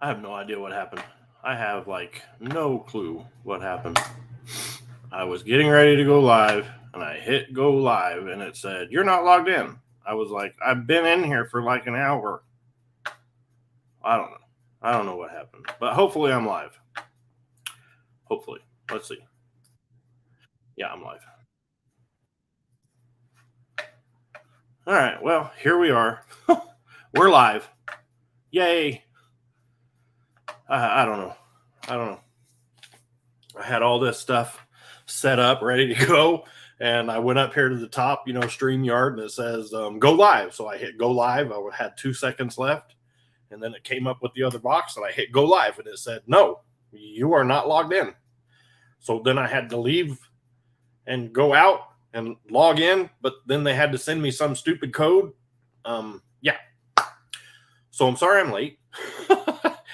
I have no idea what happened. I have like no clue what happened. I was getting ready to go live and I hit go live and it said, "You're not logged in." I was like, "I've been in here for like an hour." I don't know. I don't know what happened, but hopefully I'm live. Hopefully. Let's see. Yeah, I'm live. All right. Well, here we are. We're live. Yay. I don't know. I don't know. I had all this stuff set up, ready to go. And I went up here to the top, StreamYard, and it says go live. So I hit go live. I had 2 seconds left. And then it came up with the other box, and I hit go live, and it said, "No, you are not logged in." So then I had to leave and go out and log in, but then they had to send me some stupid code. Yeah. So I'm sorry I'm late.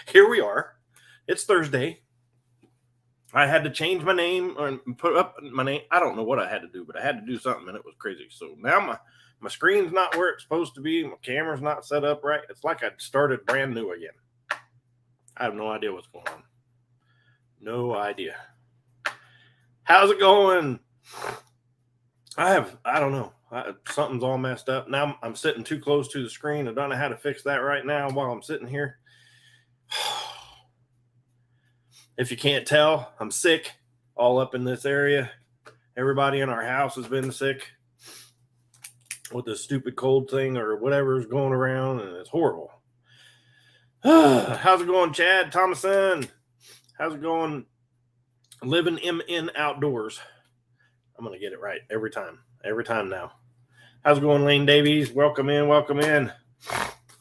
Here we are. It's Thursday. I had to change my name or put up my name. I don't know what I had to do, but I had to do something, and it was crazy. So now my screen's not where it's supposed to be. My camera's not set up right. It's like I started brand new again. I have no idea what's going on. No idea. How's it going? I don't know. Something's all messed up. Now I'm sitting too close to the screen. I don't know how to fix that right now while I'm sitting here. If you can't tell, I'm sick all up in this area. Everybody in our house has been sick with this stupid cold thing or whatever is going around, and it's horrible. How's it going, Chad Thomason? How's it going? Living in outdoors. I'm going to get it right every time now. How's it going, Lane Davies? Welcome in.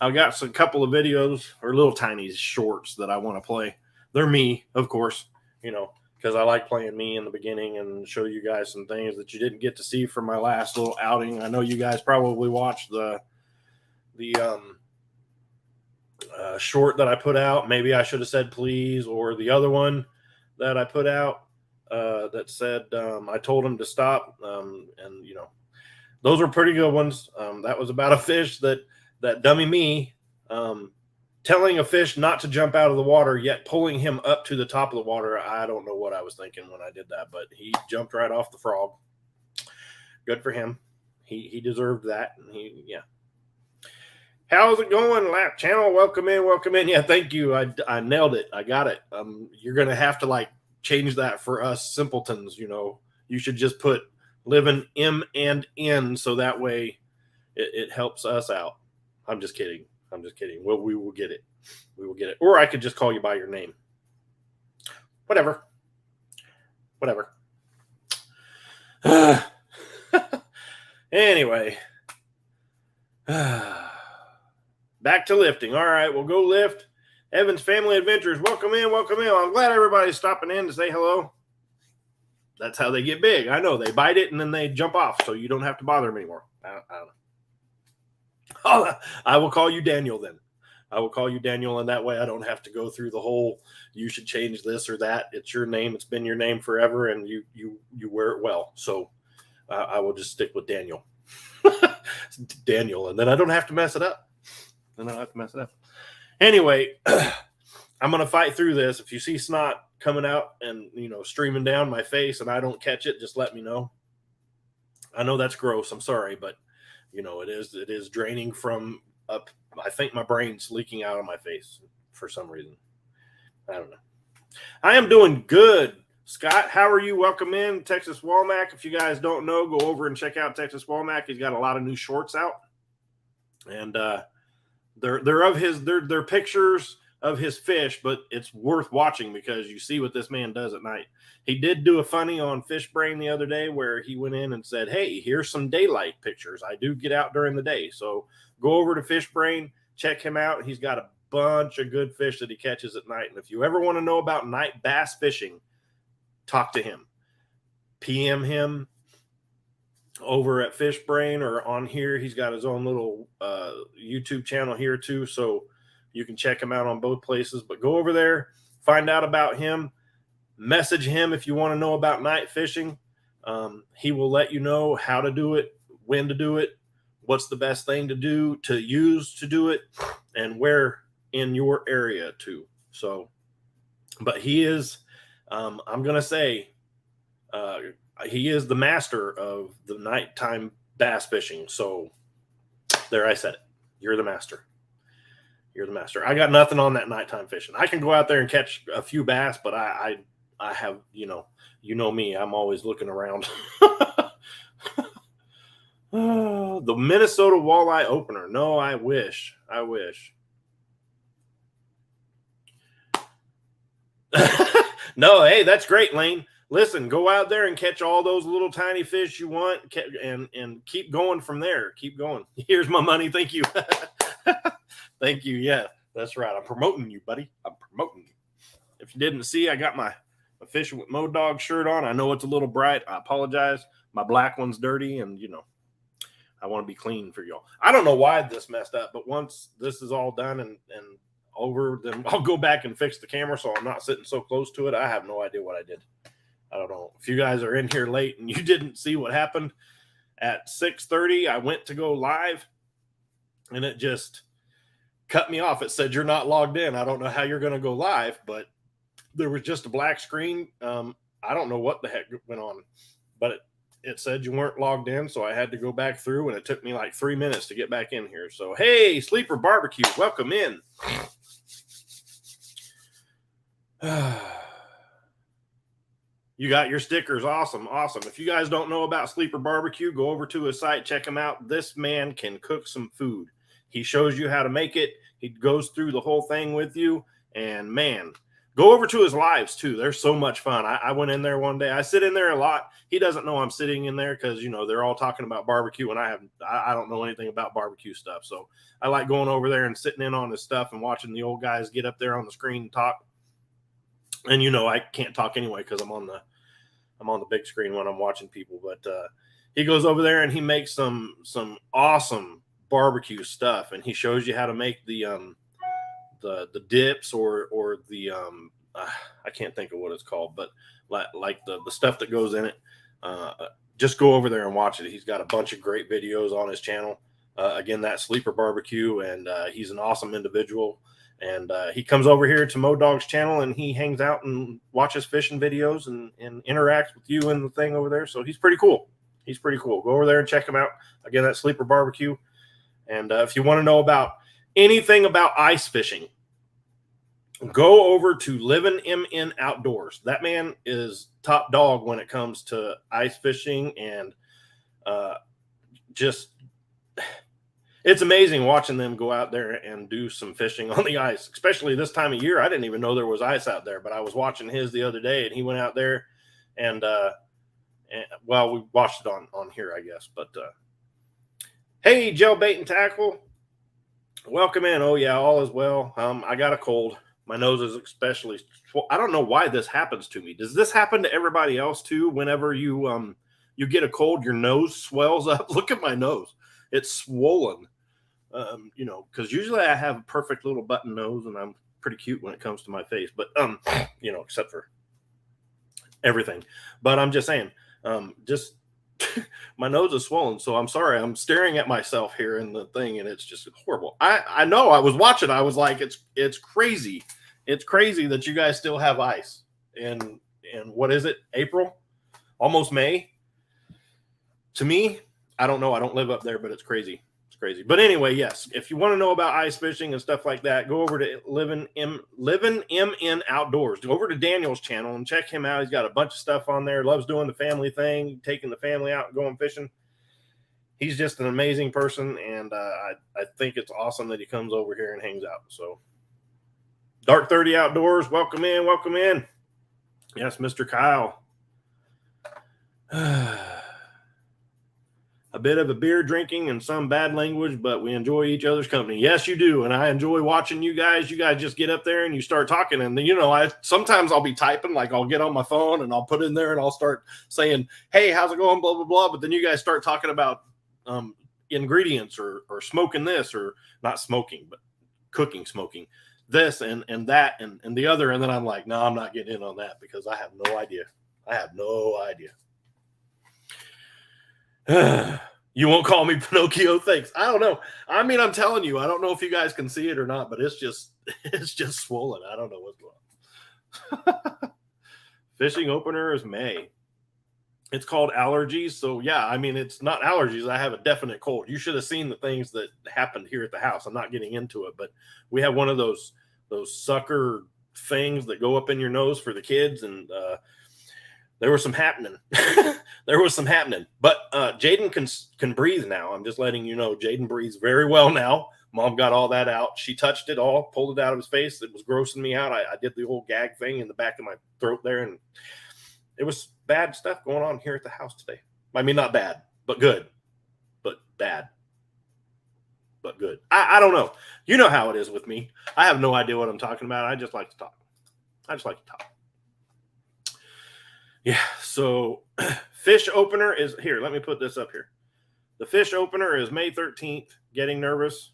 I've got a couple of videos or little tiny shorts that I want to play. They're me, of course, because I like playing me in the beginning and show you guys some things that you didn't get to see from my last little outing. I know you guys probably watched the short that I put out. Maybe I should have said please, or the other one that I put out that said I told him to stop. And those were pretty good ones. That was about a fish that dummy me telling a fish not to jump out of the water, yet pulling him up to the top of the water. I don't know what I was thinking when I did that, but he jumped right off the frog. Good for him. He deserved that. And yeah. How's it going, Lap Channel? Welcome in. Yeah, thank you. I nailed it. I got it. You're gonna have to change that for us simpletons. You should just put living M and N so that way it helps us out. I'm just kidding. Well, we will get it. Or I could just call you by your name. Whatever. Anyway. Back to lifting. All right, we'll go lift. Evan's Family Adventures. Welcome in. I'm glad everybody's stopping in to say hello. That's how they get big. I know. They bite it and then they jump off, so you don't have to bother them anymore. I don't know. Oh, I will call you Daniel then. And that way I don't have to go through the whole you should change this or that. It's your name. It's been your name forever, and you wear it well. So I will just stick with Daniel. Daniel, and then I don't have to mess it up. Anyway, I'm going to fight through this. If you see snot coming out and, streaming down my face and I don't catch it, just let me know. I know that's gross. I'm sorry, but it is draining from up. I think my brain's leaking out of my face for some reason. I don't know. I am doing good. Scott, how are you? Welcome in, Texas Walmack. If you guys don't know, go over and check out Texas Walmack. He's got a lot of new shorts out, and they're pictures of his fish, but it's worth watching because you see what this man does at night. He did do a funny on Fish Brain the other day where he went in and said, "Hey, here's some daylight pictures. I do get out during the day." So go over to Fish Brain, check him out. He's got a bunch of good fish that he catches at night. And if you ever want to know about night bass fishing, talk to him. PM him over at Fish Brain or on here. He's got his own little YouTube channel here too, so you can check him out on both places. But go over there, find out about him, message him if you want to know about night fishing. He will let you know how to do it, when to do it, what's the best thing to do, to use to do it, and where in your area too. So, but he is, I'm going to say, he is the master of the nighttime bass fishing. So there, I said it. You're the master. You're the master. I got nothing on that nighttime fishing. I can go out there and catch a few bass, but I have, you know me, I'm always looking around. The Minnesota walleye opener. No, I wish. No, hey, that's great, Lane. Listen, go out there and catch all those little tiny fish you want, and keep going from there. Keep going. Here's my money. Thank you. Thank you. Yeah, that's right. I'm promoting you, buddy. I'm promoting you. If you didn't see, I got my Fishing with Mo Dog shirt on. I know it's a little bright. I apologize. My black one's dirty, and I want to be clean for y'all. I don't know why this messed up, but once this is all done and over, then I'll go back and fix the camera so I'm not sitting so close to it. I have no idea what I did. I don't know. If you guys are in here late and you didn't see what happened, at 6:30, I went to go live, and it just cut me off. It said, you're not logged in. I don't know how you're going to go live, but there was just a black screen. I don't know what the heck went on, but it said you weren't logged in, so I had to go back through, and it took me like 3 minutes to get back in here. So, hey, Sleeper Barbecue, welcome in. You got your stickers. Awesome. If you guys don't know about Sleeper Barbecue, go over to his site, check him out. This man can cook some food. He shows you how to make it. He goes through the whole thing with you, and man, go over to his lives too. They're so much fun. I went in there one day. I sit in there a lot. He doesn't know I'm sitting in there because they're all talking about barbecue, and I don't know anything about barbecue stuff. So I like going over there and sitting in on his stuff and watching the old guys get up there on the screen and talk. And I can't talk anyway because I'm on the big screen when I'm watching people. But he goes over there and he makes some awesome barbecue stuff, and he shows you how to make the dips or the I can't think of what it's called, but like the stuff that goes in it. Just go over there and watch it. He's got a bunch of great videos on his channel. Again, that's Sleeper Barbecue, and he's an awesome individual. And he comes over here to Mo Dog's channel, and he hangs out and watches fishing videos and interacts with you and the thing over there. So he's pretty cool. Go over there and check him out. Again, that's Sleeper Barbecue. And if you want to know about anything about ice fishing, go over to Living MN Outdoors. That man is top dog when it comes to ice fishing, and it's amazing watching them go out there and do some fishing on the ice, especially this time of year. I didn't even know there was ice out there, but I was watching his the other day, and he went out there and we watched it on here, I guess. But hey, Gel Bait and Tackle, welcome in. Oh yeah, all is well. I got a cold. My nose is especially. I don't know why this happens to me. Does this happen to everybody else too? Whenever you get a cold, your nose swells up. Look at my nose. It's swollen, because usually I have a perfect little button nose, and I'm pretty cute when it comes to my face, but, except for everything. But I'm just saying, just my nose is swollen. So I'm sorry. I'm staring at myself here in the thing, and it's just horrible. I know I was watching. I was like, it's crazy. It's crazy that you guys still have ice in what is it? April, almost May. To me, I don't know. I don't live up there, but it's crazy. It's crazy. But anyway, yes, if you want to know about ice fishing and stuff like that, go over to Living MN Outdoors. Go over to Daniel's channel and check him out. He's got a bunch of stuff on there. Loves doing the family thing, taking the family out and going fishing. He's just an amazing person, and I think it's awesome that he comes over here and hangs out. So, Dark 30 Outdoors, welcome in. Yes, Mr. Kyle. A bit of a beer drinking and some bad language, but we enjoy each other's company. Yes, you do. And I enjoy watching you guys. You guys just get up there and you start talking. And sometimes I'll be typing, like I'll get on my phone and I'll put in there and I'll start saying, hey, how's it going? Blah, blah, blah. But then you guys start talking about ingredients or smoking this, or not smoking, but smoking this and that and the other. And then I'm like, no, I'm not getting in on that because I have no idea. You won't call me Pinocchio? Thanks. I don't know. I mean, I'm telling you, I don't know if you guys can see it or not, but it's just swollen. I don't know what's going on. Fishing opener is May. It's called allergies. So yeah, I mean, it's not allergies. I have a definite cold. You should have seen the things that happened here at the house. I'm not getting into it, but we have one of those sucker things that go up in your nose for the kids, and there was some happening. There was some happening, but Jaden can breathe now. I'm just letting you know, Jaden breathes very well now. Mom got all that out. She touched it all, pulled it out of his face. It was grossing me out. I did the old gag thing in the back of my throat there, and it was bad stuff going on here at the house today. I mean, not bad, but good. But bad, but good. I don't know. You know how it is with me. I have no idea what I'm talking about. I just like to talk. Yeah, so fish opener is here. Let me put this up here. The fish opener is May 13th. Getting nervous.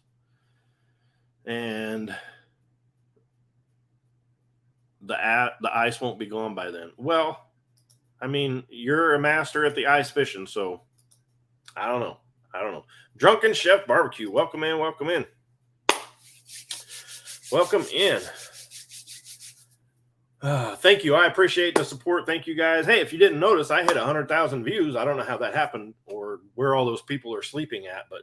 And the ice won't be gone by then. Well, I mean, you're a master at the ice fishing, so I don't know. Drunken Chef Barbecue. Welcome in. Welcome in. Thank you. I appreciate the support. Thank you, guys. Hey, if you didn't notice, I hit 100,000 views. I don't know how that happened or where all those people are sleeping at, but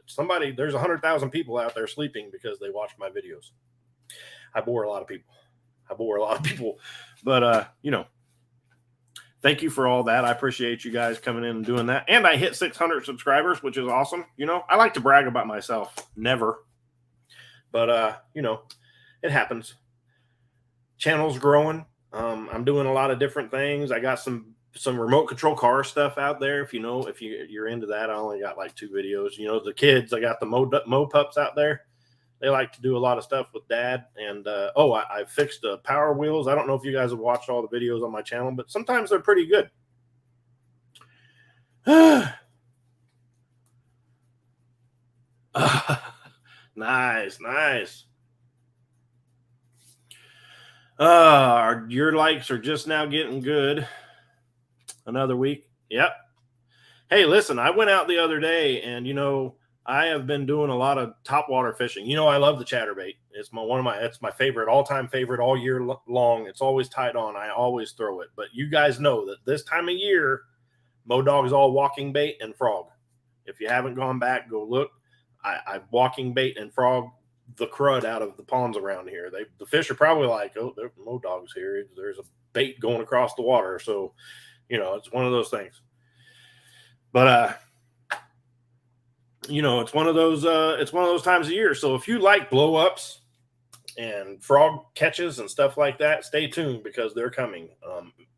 there's 100,000 people out there sleeping because they watched my videos. I bore a lot of people, but thank you for all that. I appreciate you guys coming in and doing that. And I hit 600 subscribers, which is awesome. I like to brag about myself. Never. But, it happens. Channel's growing. I'm doing a lot of different things. I got some remote control car stuff out there. If you're into that, I only got like 2 videos. The kids, I got the Mo pups out there. They like to do a lot of stuff with dad. And I fixed the power wheels. I don't know if you guys have watched all the videos on my channel, but sometimes they're pretty good. Nice. Your likes are just now getting good. Another week. Yep. Hey, listen, I went out the other day and, I have been doing a lot of topwater fishing. I love the chatterbait. It's my favorite, all-time favorite all year long. It's always tied on. I always throw it. But you guys know that this time of year, Modog's all walking bait and frog. If you haven't gone back, go look. I walking bait and frog the crud out of the ponds around here. The fish are probably like, oh, there's Modog's here. There's a bait going across the water. So, it's one of those things. But it's one of those times of year. So if you like blow ups and frog catches and stuff like that, stay tuned because they're coming.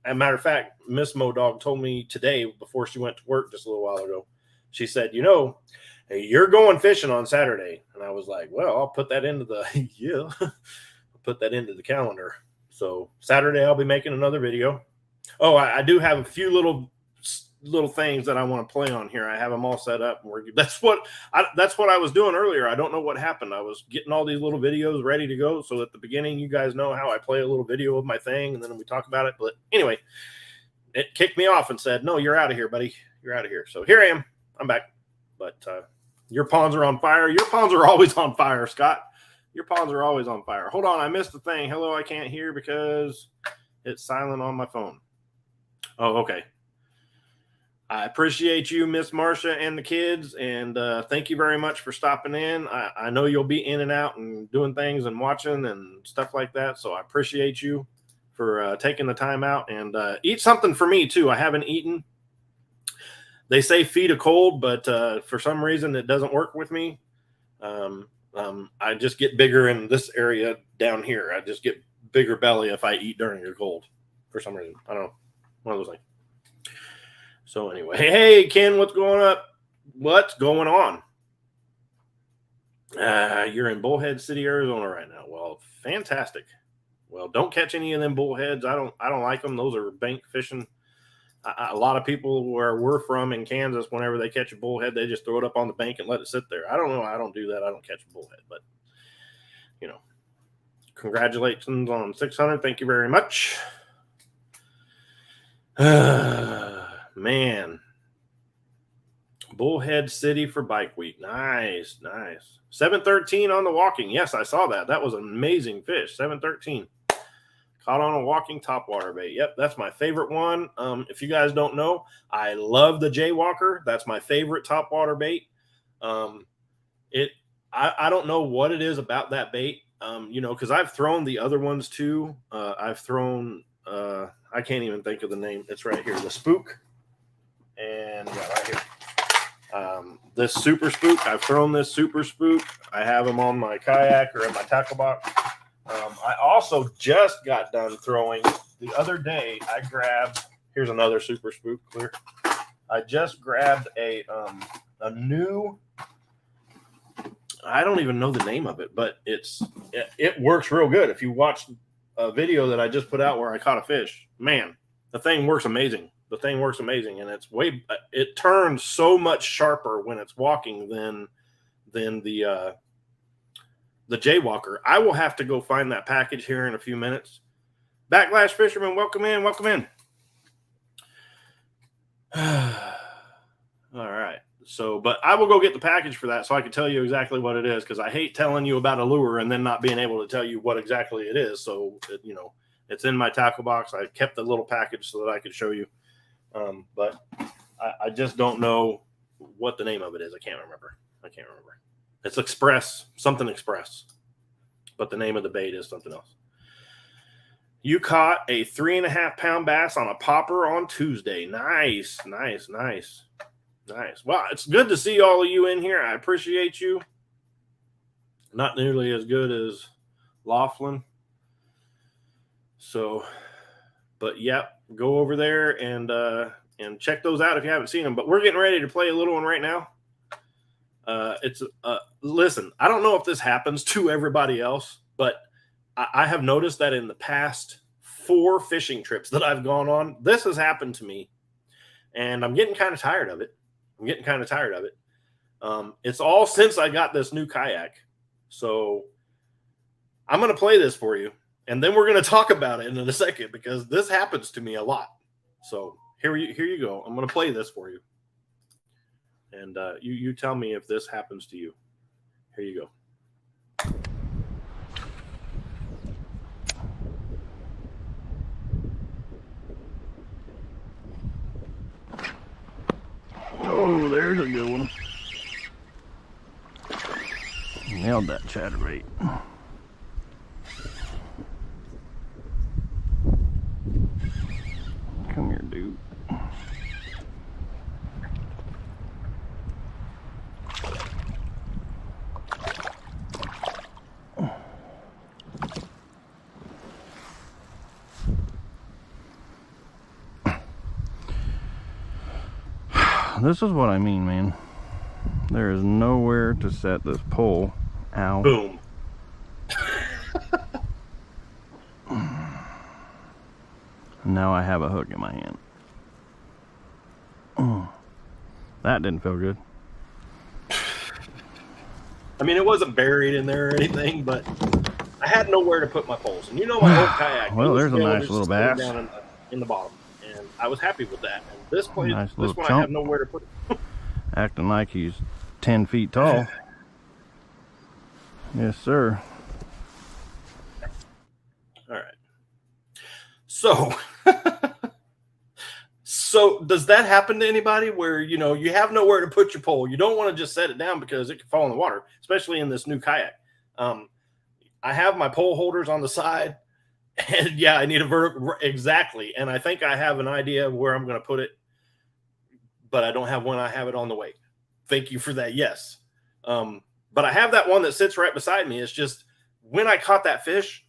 As a matter of fact, Miss Modog told me today before she went to work just a little while ago. She said, hey, you're going fishing on Saturday. And I was like, well, I'll put that into the calendar. So Saturday, I'll be making another video. Oh, I do have a few little things that I want to play on here. I have them all set up. That's what I was doing earlier. I don't know what happened. I was getting all these little videos ready to go. So at the beginning, you guys know how I play a little video of my thing. And then we talk about it. But anyway, it kicked me off and said, no, you're out of here, buddy. You're out of here. So here I am. I'm back. But your ponds are on fire. Your ponds are always on fire, Scott. Your ponds are always on fire. Hold on. I missed the thing. Hello, I can't hear because it's silent on my phone. Oh, okay. I appreciate you, Miss Marcia, and the kids, and thank you very much for stopping in. I know you'll be in and out and doing things and watching and stuff like that, so I appreciate you for taking the time out. And eat something for me, too. I haven't eaten. They say feed a cold, but for some reason it doesn't work with me. I just get bigger in this area down here. I just get bigger belly if I eat during a cold for some reason. I don't know. One of those things. So anyway, hey, Ken, what's going up? What's going on? You're in Bullhead City, Arizona right now. Well, fantastic. Well, don't catch any of them bullheads. I don't like them. Those are bank fishing. A lot of people where we're from in Kansas, whenever they catch a bullhead, they just throw it up on the bank and let it sit there. I don't know. I don't do that. I don't catch a bullhead, but congratulations on 600. Thank you very much. Man, Bullhead City for Bike Week. Nice, nice. 713 on the walking. Yes, I saw that. That was an amazing fish. 713. Caught on a walking topwater bait. Yep, that's my favorite one. If you guys don't know, I love the Jaywalker. That's my favorite topwater bait. I don't know what it is about that bait. Because I've thrown the other ones too. I've thrown I can't even think of the name. It's right here, the Spook. And yeah, right here. This Super Spook. I've thrown this Super Spook. I have them on my kayak or in my tackle box. I also just got done throwing the other day. I grabbed, here's another Super Spook clear. I just grabbed a new, I don't even know the name of it, but it works real good. If you watch a video that I just put out where I caught a fish, man, the thing works amazing. The thing works amazing, and it turns so much sharper when it's walking than the Jaywalker. I will have to go find that package here in a few minutes. Backlash Fisherman, welcome in, welcome in. All right. So, but I will go get the package for that so I can tell you exactly what it is, because I hate telling you about a lure and then not being able to tell you what exactly it is. So, it's in my tackle box. I kept the little package so that I could show you. But I just don't know what the name of it is. I can't remember. It's something Express, but the name of the bait is something else. You caught a 3.5 pound bass on a popper on Tuesday. Nice. Well, it's good to see all of you in here. I appreciate you. Not nearly as good as Laughlin. So, but yep, go over there and check those out if you haven't seen them. But we're getting ready to play a little one right now. Listen, I don't know if this happens to everybody else, but I have noticed that in the past 4 fishing trips that I've gone on, this has happened to me, and I'm getting kind of tired of it. It's all since I got this new kayak. So I'm going to play this for you, and then we're going to talk about it in a second, because this happens to me a lot. So here you go. I'm going to play this for you. And you tell me if this happens to you. Here you go. Oh, there's a good one. Nailed that chatterbait. Come here, dude. This is what I mean, man. There is nowhere to set this pole. Ow. Boom. Now I have a hook in my hand. That didn't feel good. I mean, it wasn't buried in there or anything, but I had nowhere to put my poles. And my old kayak. Well, there's a nice little bass down in the bottom, and I was happy with that. And this one, chunk. I have nowhere to put it. Acting like he's 10 feet tall. Yes, sir. All right. So does that happen to anybody where, you have nowhere to put your pole? You don't want to just set it down because it can fall in the water, especially in this new kayak. I have my pole holders on the side, and yeah, I need a vertical. Exactly. And I think I have an idea of where I'm going to put it, but I don't have one. I have it on the way. Thank you for that. Yes. But I have that one that sits right beside me. It's just when I caught that fish,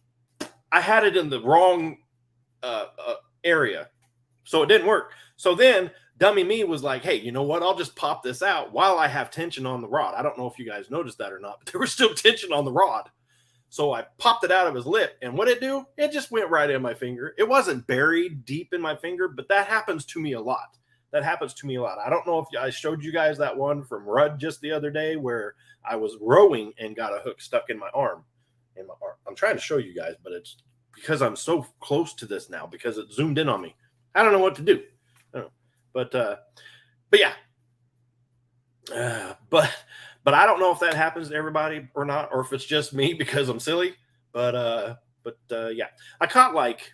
I had it in the wrong area. So it didn't work. So then dummy me was like, hey, you know what? I'll just pop this out while I have tension on the rod. I don't know if you guys noticed that or not, but there was still tension on the rod. So I popped it out of his lip, and what it do? It just went right in my finger. It wasn't buried deep in my finger, but that happens to me a lot. I don't know if I showed you guys that one from Rudd just the other day where I was rowing and got a hook stuck in my arm. I'm trying to show you guys, but it's because I'm so close to this now because it zoomed in on me. I don't know what to do. I don't know. But yeah. But I don't know if that happens to everybody or not, or if it's just me because I'm silly. But yeah, I caught like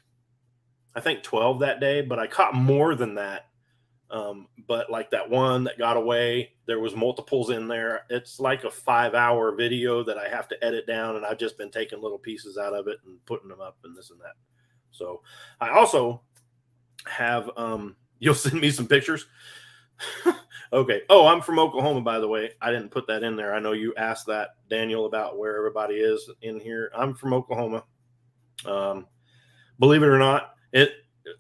I think 12 that day, but I caught more than that. But like that one that got away, there was multiples in there. It's like a 5-hour video that I have to edit down, and I've just been taking little pieces out of it and putting them up and this and that. So I also have you'll send me some pictures. Okay. Oh, I'm from Oklahoma, by the way. I didn't put that in there. I know you asked that, Daniel, about where everybody is in here. I'm from Oklahoma. Believe it or not,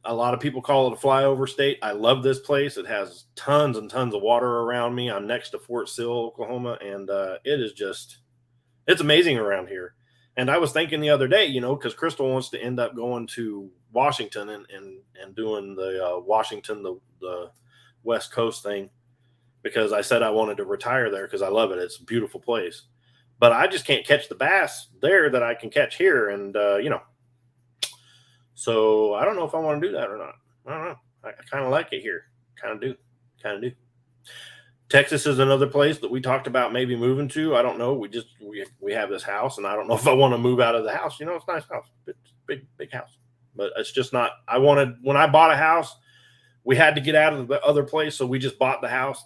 a lot of people call it a flyover state. I love this place. It has tons and tons of water around me. I'm next to Fort Sill, Oklahoma, and it's amazing around here. And I was thinking the other day, because Crystal wants to end up going to Washington and doing the Washington, the West Coast thing, because I said I wanted to retire there because I love it. It's a beautiful place. But I just can't catch the bass there that I can catch here. And, so I don't know if I want to do that or not. I don't know. I kind of like it here. Kind of do. Texas is another place that we talked about maybe moving to. I don't know. We have this house, and I don't know if I want to move out of the house. It's a nice house. It's big house. But it's just not. When I bought a house, we had to get out of the other place, so we just bought the house,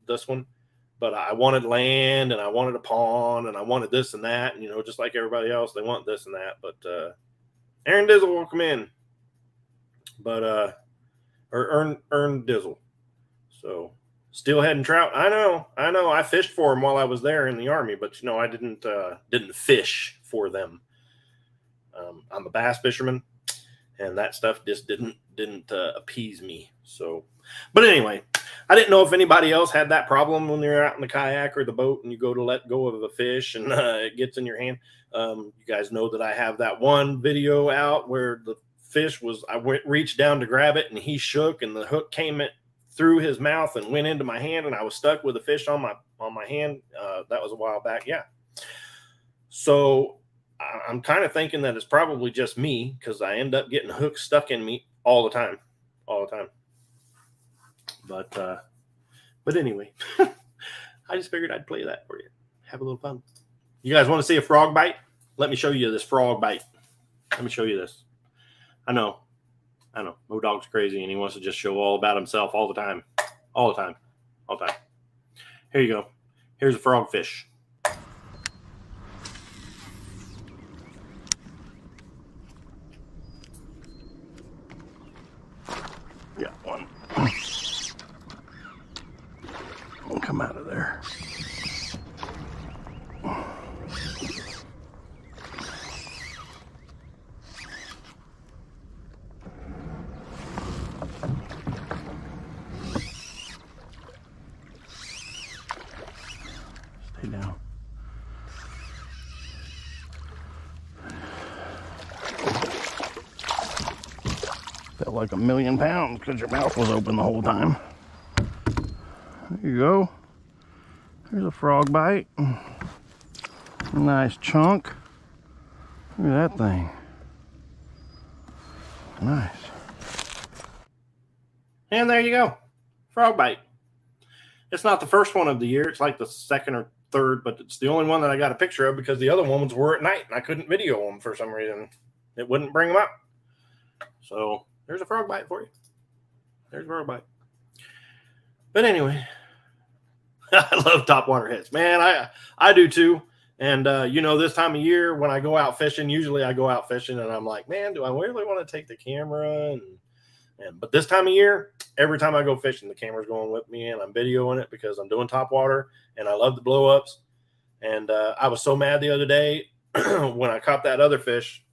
this one. But I wanted land, and I wanted a pond, and I wanted this and that. And, just like everybody else, they want this and that. But Aaron Dizzle will come in, but or Ern Dizzle. So steelhead and trout. I know. I fished for them while I was there in the Army, but I didn't fish for them. I'm a bass fisherman, and that stuff just didn't appease me. So, but anyway, I didn't know if anybody else had that problem when you're out in the kayak or the boat and you go to let go of a fish and it gets in your hand. You guys know that I have that one video out where the fish reached down to grab it and he shook and the hook came through his mouth and went into my hand and I was stuck with a fish on my hand. That was a while back. Yeah. So I'm kind of thinking that it's probably just me because I end up getting hooks stuck in me all the time. But anyway, I just figured I'd play that for you. Have a little fun. You guys want to see a frog bite? Let me show you this frog bite. Let me show you this. I know. Mo Dog's crazy and he wants to just show all about himself all the time. Here you go. Here's a frogfish. Got one. We'll come out of there. Stay down. Felt like 1,000,000 pounds because your mouth was open the whole time. There you go. Here's a frog bite. Nice chunk. Look at that thing. Nice. And there you go. Frog bite. It's not the first one of the year. It's like the second or third, but it's the only one that I got a picture of because the other ones were at night and I couldn't video them for some reason. It wouldn't bring them up. So there's a frog bite for you. There's a frog bite. But anyway, I love topwater hits, man. I do too. And this time of year when I go out fishing, usually I go out fishing and I'm like, man, do I really want to take the camera? But this time of year, every time I go fishing, the camera's going with me and I'm videoing it because I'm doing topwater and I love the blow ups. And I was so mad the other day when I caught that other fish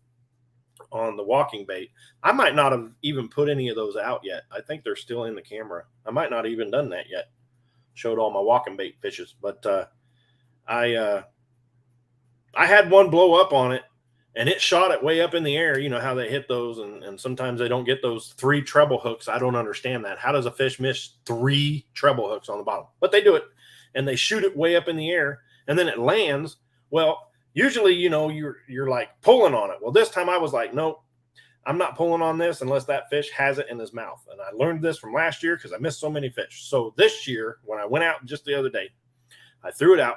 on the walking bait. I might not have even put any of those out yet. I think they're still in the camera. I might not have even done that yet. Showed all my walking bait fishes, but I had one blow up on it and it shot it way up in the air. You know how they hit those and sometimes they don't get those 3 treble hooks. I don't understand that. How does a fish miss 3 treble hooks on the bottom? But they do it and they shoot it way up in the air and then it lands. Well, usually, you're like pulling on it. Well, this time I was like, nope, I'm not pulling on this unless that fish has it in his mouth. And I learned this from last year because I missed so many fish. So this year, when I went out just the other day, I threw it out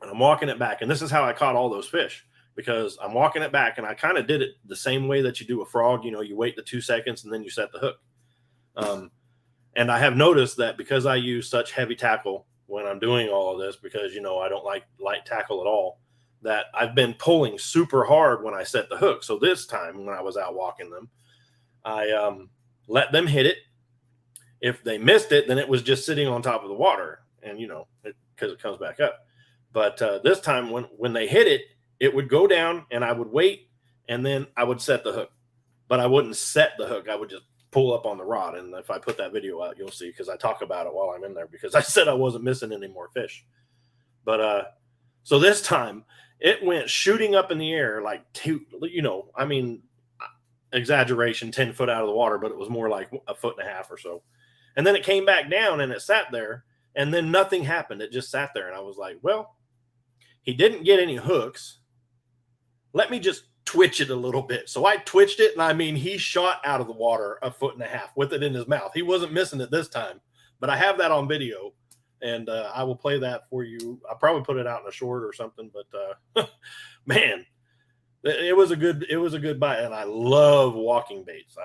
and I'm walking it back. And this is how I caught all those fish, because I'm walking it back and I kind of did it the same way that you do a frog. You know, you wait the 2 seconds and then you set the hook. And I have noticed that because I use such heavy tackle when I'm doing all of this, because, you know, I don't like light tackle at all, that I've been pulling super hard when I set the hook. So this time when I was out walking them, I let them hit it. If they missed it, then it was just sitting on top of the water, and, you know, because it comes back up. But this time when they hit it, it would go down and I would wait, and then I would set the hook. But I wouldn't set the hook. I would just pull up on the rod. And if I put that video out, you'll see, because I talk about it while I'm in there, because I said I wasn't missing any more fish. But so this time it went shooting up in the air like, you know, I mean, exaggeration, 10 foot out of the water, but it was more like 1.5 foot or so. And then it came back down and it sat there, and then nothing happened. It just sat there. And I was like, well, he didn't get any hooks. Let me just twitch it a little bit. So I twitched it, and I mean, he shot out of the water 1.5 foot with it in his mouth. He wasn't missing it this time, but I have that on video, and I will play that for you. I'll probably put it out in a short or something, but man, it was a good bite. And I love walking baits.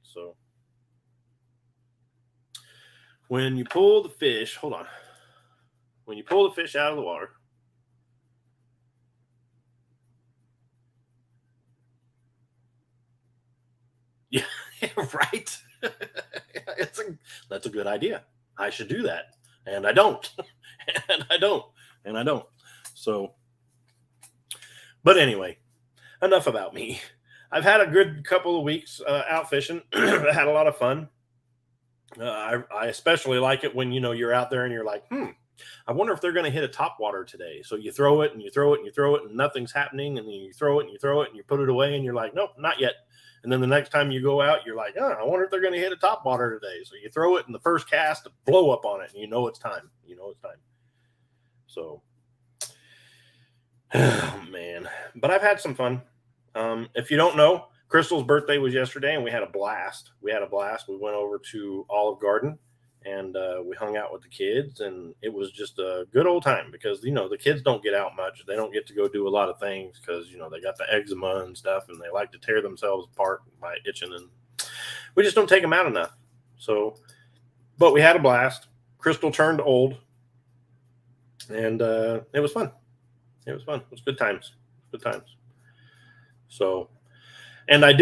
So when you pull the fish, hold on. When you pull the fish out of the water, yeah, right. That's a good idea. I should do that, and I don't, and I don't. So, but anyway, enough about me. I've had a good couple of weeks out fishing. I had a lot of fun. I especially like it when, you know, you're out there and you're like, I wonder if they're going to hit a topwater today. So you throw it and you throw it and you throw it and nothing's happening. And then you throw it and you throw it and you put it away and you're like, nope, not yet. And then the next time you go out, you're like, I wonder if they're going to hit a topwater today. So you throw it in the first cast, blow up on it, and you know it's time. So, oh, man. But I've had some fun. If you don't know, Crystal's birthday was yesterday, and we had a blast. We went over to Olive Garden, and we hung out with the kids, and it was just a good old time, because, you know, the kids don't get out much. They don't get to go do a lot of things because, you know, they got the eczema and stuff, and they like to tear themselves apart by itching, and we just don't take them out enough. So, but we had a blast. Crystal turned old, and it was fun. It was good times. So, and I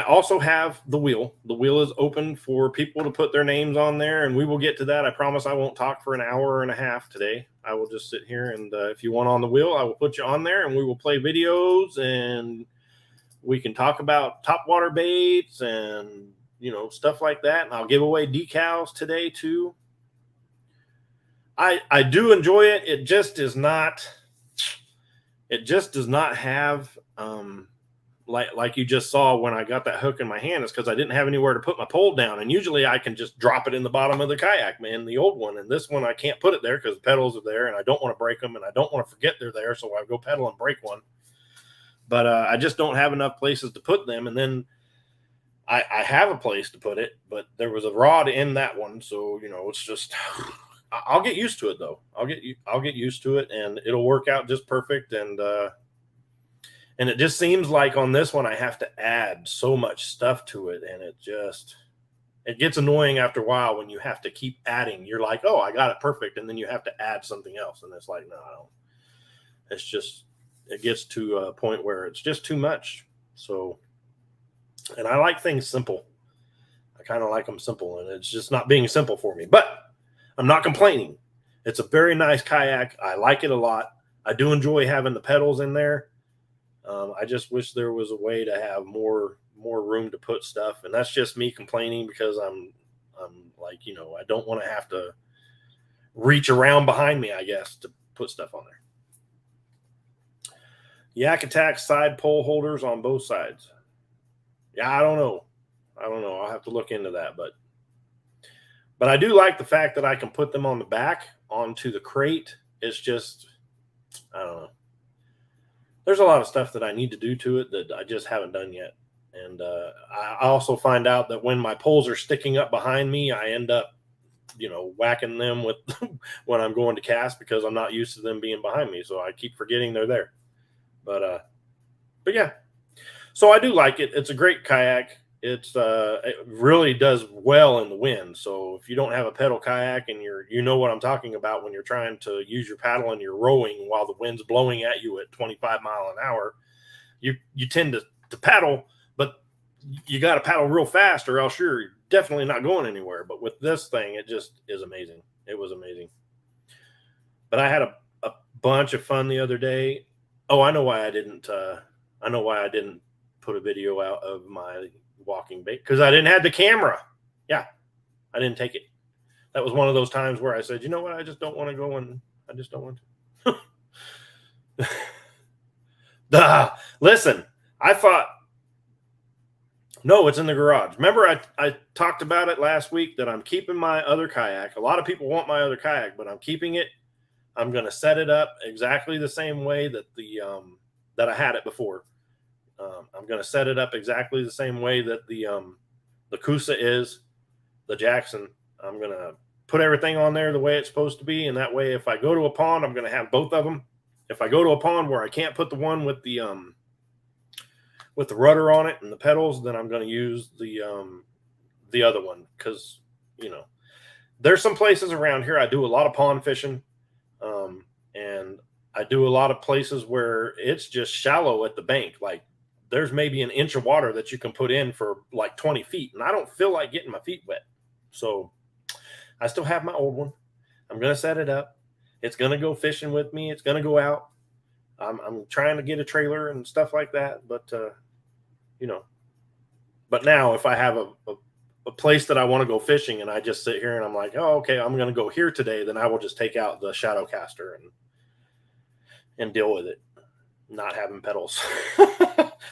also have the wheel. The wheel is open for people to put their names on there, and we will get to that. I promise I won't talk for an hour and a half today. I will just sit here, and if you want on the wheel, I will put you on there, and we will play videos, and we can talk about topwater baits and, you know, stuff like that. And I'll give away decals today too. I do enjoy it. It just does not have like you just saw when I got that hook in my hand, is because I didn't have anywhere to put my pole down. And usually I can just drop it in the bottom of the kayak, man, the old one. And this one, I can't put it there because the pedals are there, and I don't want to break them, and I don't want to forget they're there. So I go pedal and break one. But I just don't have enough places to put them. And then I have a place to put it, but there was a rod in that one. So, you know, it's just, I'll get used to it though. I'll get used to it, and it'll work out just perfect. And it just seems like on this one, I have to add so much stuff to it. And it gets annoying after a while when you have to keep adding. You're like, oh, I got it perfect. And then you have to add something else. And it's like, no, I don't. It's just, it gets to a point where it's just too much. So, and I like things simple. I kind of like them simple, and it's just not being simple for me, but I'm not complaining. It's a very nice kayak. I like it a lot. I do enjoy having the pedals in there. I just wish there was a way to have more room to put stuff. And that's just me complaining because I'm like, you know, I don't want to have to reach around behind me, I guess, to put stuff on there. Yak Attack side pole holders on both sides. Yeah, I don't know. I'll have to look into that, but I do like the fact that I can put them on the back onto the crate. It's just, I don't know. There's a lot of stuff that I need to do to it that I just haven't done yet. And I also find out that when my poles are sticking up behind me, I end up whacking them with when I'm going to cast because I'm not used to them being behind me. So I keep forgetting they're there. But yeah, so I do like it. It's a great kayak. It really does well in the wind. So if you don't have a pedal kayak and you know what I'm talking about when you're trying to use your paddle and you're rowing while the wind's blowing at you at 25 mile an hour, you tend to paddle, but you got to paddle real fast or else you're definitely not going anywhere. But with this thing, it just is amazing. It was amazing. But I had a bunch of fun the other day. Oh, I know why I didn't put a video out of my walking bait, because I didn't have the camera. Yeah, I didn't take it. That was one of those times where I said, you know what, I just don't want to go, and I just don't want to. Listen, I thought, no, it's in the garage. Remember I talked about it last week that I'm keeping my other kayak. A lot of people want my other kayak, but I'm keeping it. I'm going to set it up exactly the same way that that I had it before. I'm going to set it up exactly the same way that the Coosa is, the Jackson. I'm going to put everything on there the way it's supposed to be. And that way, if I go to a pond, I'm going to have both of them. If I go to a pond where I can't put the one with the rudder on it and the pedals, then I'm going to use the other one. Cause there's some places around here. I do a lot of pond fishing. And I do a lot of places where it's just shallow at the bank. Like there's maybe an inch of water that you can put in for like 20 feet. And I don't feel like getting my feet wet. So I still have my old one. I'm going to set it up. It's going to go fishing with me. It's going to go out. I'm trying to get a trailer and stuff like that. But, but now if I have a place that I want to go fishing and I just sit here and I'm like, oh, okay, I'm going to go here today, then I will just take out the shadow caster and deal with it, not having pedals.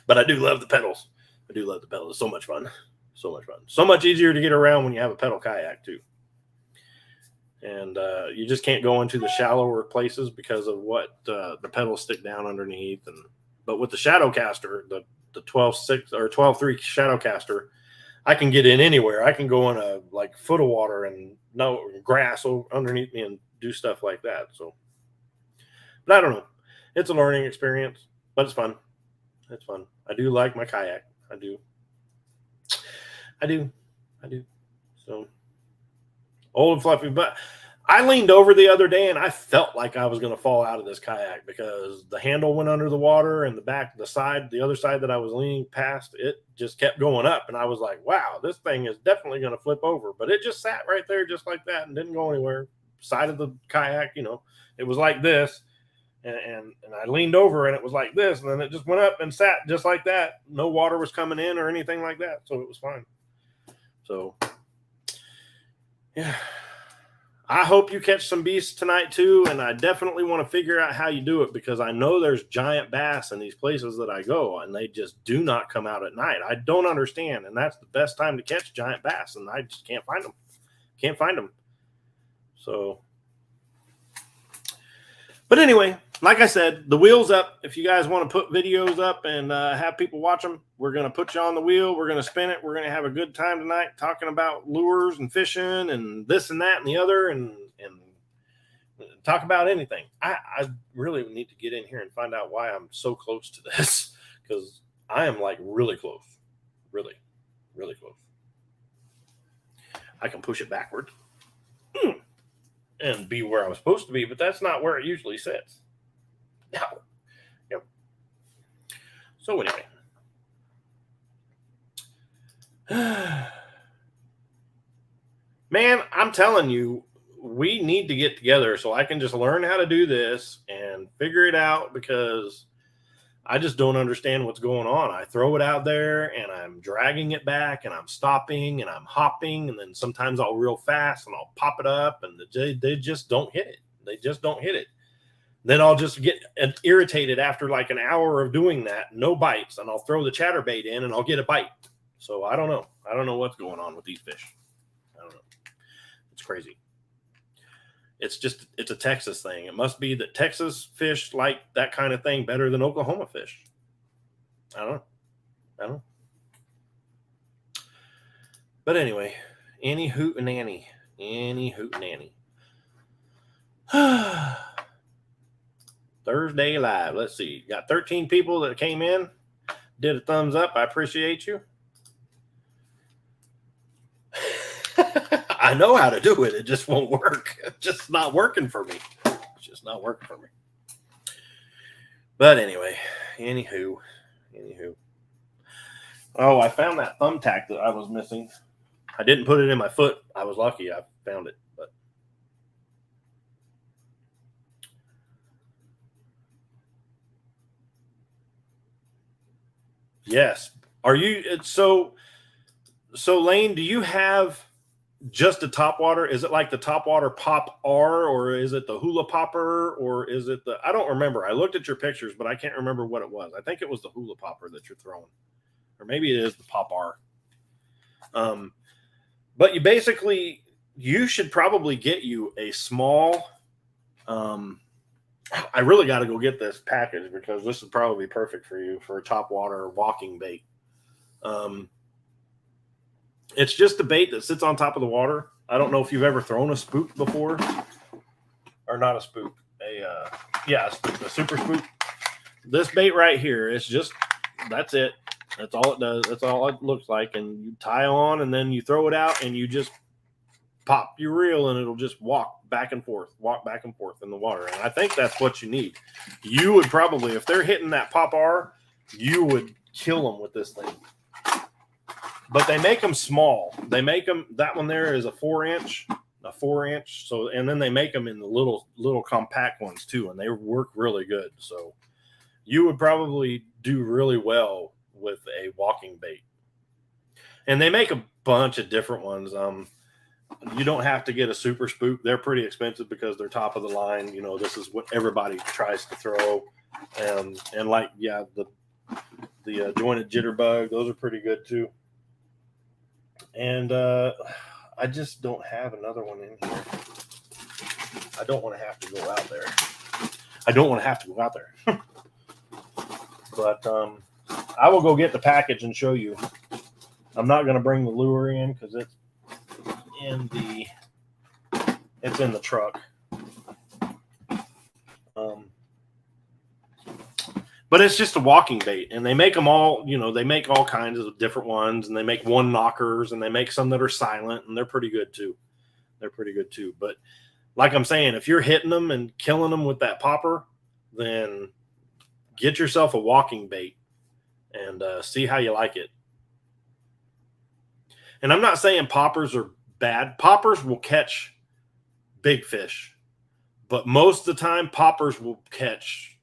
But I do love the pedals. I do love the pedals. It's so much fun. So much fun. So much easier to get around when you have a pedal kayak too. And you just can't go into the shallower places because of what the pedals stick down underneath. But with the shadow caster, the 12.6 or 12.3 shadow caster, I can get in anywhere. I can go in a foot of water and no grass underneath me and do stuff like that. So, but I don't know. It's a learning experience, but it's fun. It's fun. I do like my kayak. I do. So old and fluffy, but I leaned over the other day and I felt like I was going to fall out of this kayak because the handle went under the water and the other side that I was leaning past, it just kept going up. And I was like, wow, this thing is definitely going to flip over, but it just sat right there just like that and didn't go anywhere. Side of the kayak, it was like this. And I leaned over and it was like this, and then it just went up and sat just like that. No water was coming in or anything like that. So it was fine. So yeah, I hope you catch some beasts tonight too. And I definitely want to figure out how you do it because I know there's giant bass in these places that I go and they just do not come out at night. I don't understand. And that's the best time to catch giant bass. And I just can't find them. So, but anyway, like I said, the wheel's up. If you guys want to put videos up and have people watch them, we're going to put you on the wheel. We're going to spin it. We're going to have a good time tonight talking about lures and fishing and this and that and the other and talk about anything. I really need to get in here and find out why I'm so close to this because I am really close. Really, really close. I can push it backward and be where I was supposed to be, but that's not where it usually sits. No. Yep. So anyway. Man, I'm telling you, we need to get together so I can just learn how to do this and figure it out because I just don't understand what's going on. I throw it out there and I'm dragging it back and I'm stopping and I'm hopping and then sometimes I'll reel fast and I'll pop it up and they just don't hit it. They just don't hit it. Then I'll just get irritated after like an hour of doing that, no bites, and I'll throw the chatterbait in and I'll get a bite. So I don't know. I don't know what's going on with these fish. I don't know. It's crazy. It's a Texas thing. It must be that Texas fish like that kind of thing better than Oklahoma fish. I don't know. But anyway, any hoot and Annie. Any hoot nanny. Thursday live. Let's see. Got 13 people that came in. Did a thumbs up. I appreciate you. I know how to do it. It just won't work. It's just not working for me. It's just not working for me. But anyway, anywho. Oh, I found that thumbtack that I was missing. I didn't put it in my foot. I was lucky. I found it. But yes. Are you so Lane, do you have just a top water? Is it like the top water Pop R, or is it the Hula Popper, or is it I don't remember. I looked at your pictures, but I can't remember what it was. I think it was the Hula Popper that you're throwing, or maybe it is the Pop R. But you should probably get you a small, I really got to go get this package because this would probably be perfect for you for a top water walking bait. It's just a bait that sits on top of the water. I don't know if you've ever thrown a spook before, or not a spook, a super spook. This bait right here, it's just, that's it. That's all it does. That's all it looks like. And you tie on, and then you throw it out, and you just pop your reel, and it'll just walk back and forth in the water. And I think that's what you need. You would probably, if they're hitting that Pop R, you would kill them with this thing. But they make them small. They make them, that one there is a 4-inch. So, and then they make them in the little compact ones too, and they work really good. So you would probably do really well with a walking bait. And they make a bunch of different ones. You don't have to get a super spook. They're pretty expensive because they're top of the line. You know, this is what everybody tries to throw. And like, yeah, the jointed jitterbug, those are pretty good too. And I just don't have another one in here. I don't want to have to go out there. But I will go get the package and show you. I'm not going to bring the lure in because it's in the truck. But it's just a walking bait, and they make them all, they make all kinds of different ones, and they make one knockers, and they make some that are silent, and they're pretty good too. But like I'm saying, if you're hitting them and killing them with that popper, then get yourself a walking bait and see how you like it. And I'm not saying poppers are bad. Poppers will catch big fish, but most of the time poppers will catch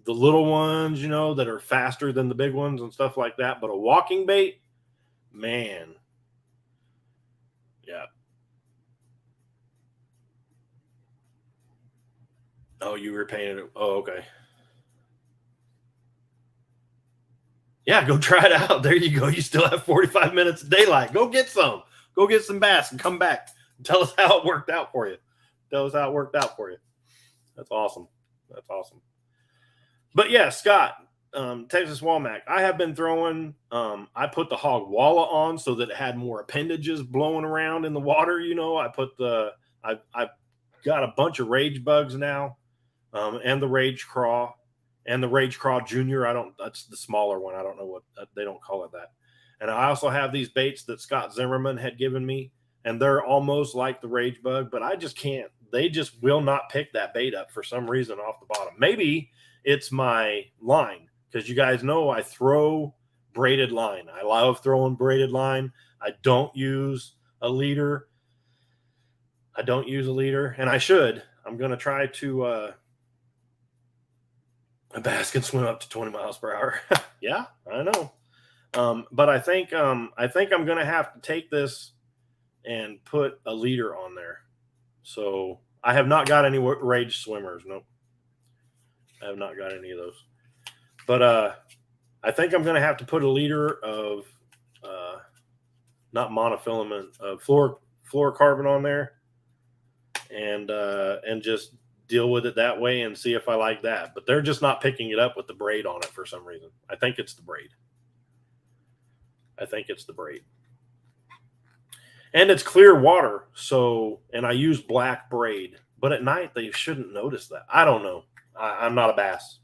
the little ones, that are faster than the big ones and stuff like that. But a walking bait, man, yeah. Oh, you repainted it. Oh, okay. Yeah, go try it out. There you go. You still have 45 minutes of daylight. Go get some. Go get some bass and come back and tell us how it worked out for you. That's awesome. But yeah, Scott, Texas Walmack. I have been throwing. I put the Hog Walla on so that it had more appendages blowing around in the water. I've got a bunch of Rage Bugs now, and the Rage Craw. And the Rage Craw Junior, that's the smaller one. I don't know what, they don't call it that. And I also have these baits that Scott Zimmerman had given me, and they're almost like the Rage Bug, but I just can't. They just will not pick that bait up for some reason off the bottom. Maybe it's my line, because you guys know I throw braided line. I love throwing braided line. I don't use a leader. And I should. I'm going to try to... a bass can swim up to 20 miles per hour. Yeah, I know. But I think I'm going to have to take this and put a leader on there. So I have not got any Rage swimmers. Nope. I have not got any of those. But I think I'm going to have to put a leader of not monofilament, fluorocarbon on there, and just deal with it that way and see if I like that. But they're just not picking it up with the braid on it for some reason. I think it's the braid. And it's clear water. So, and I use black braid, but at night they shouldn't notice that. I don't know. I'm not a bass.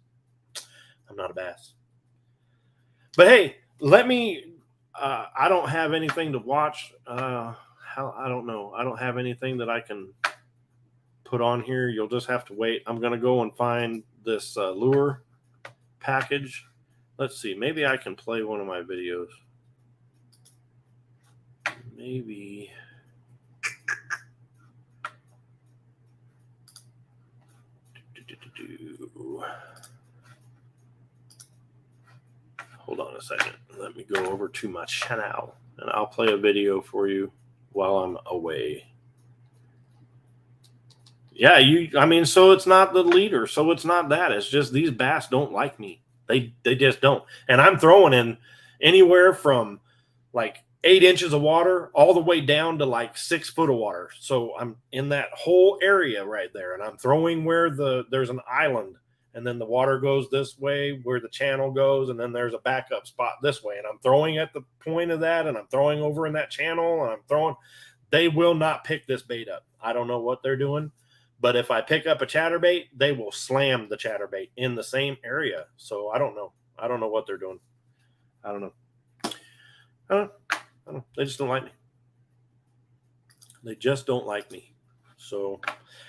I'm not a bass. But hey, let me. I don't have anything to watch. I don't know. I don't have anything that I can put on here. You'll just have to wait. I'm gonna go and find this lure package. Let's see. Maybe I can play one of my videos. Maybe. Hold on a second. Let me go over to my channel and I'll play a video for you while I'm away. Yeah, I mean, so it's not the leader. So it's not that. It's just these bass don't like me. They just don't. And I'm throwing in anywhere from like 8 inches of water all the way down to like 6 foot of water. So I'm in that whole area right there. And I'm throwing where there's an island. And then the water goes this way where the channel goes. And then there's a backup spot this way. And I'm throwing at the point of that. And I'm throwing over in that channel. And I'm throwing. They will not pick this bait up. I don't know what they're doing. But if I pick up a chatterbait, they will slam the chatterbait in the same area. So I don't know. I don't know what they're doing. I don't know. I don't know. They just don't like me. They just don't like me. So,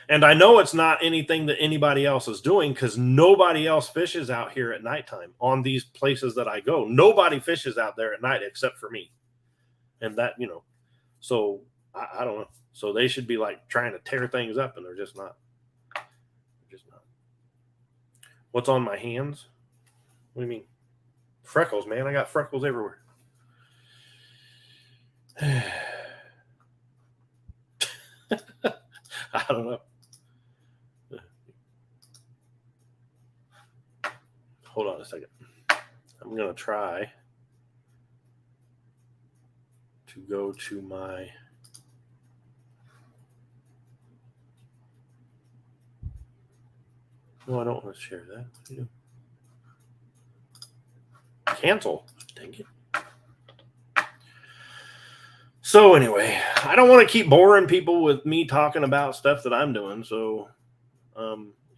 and I know it's not anything that anybody else is doing because nobody else fishes out here at nighttime on these places that I go. Nobody fishes out there at night except for me. And that, so I don't know. So they should be like trying to tear things up, and they're just not. They're just not. What's on my hands? What do you mean? Freckles, man. I got freckles everywhere. I don't know. Hold on a second. I'm going to try to go to my... No, I don't want to share that. What do you do? Cancel. Dang it. So anyway, I don't want to keep boring people with me talking about stuff that I'm doing. So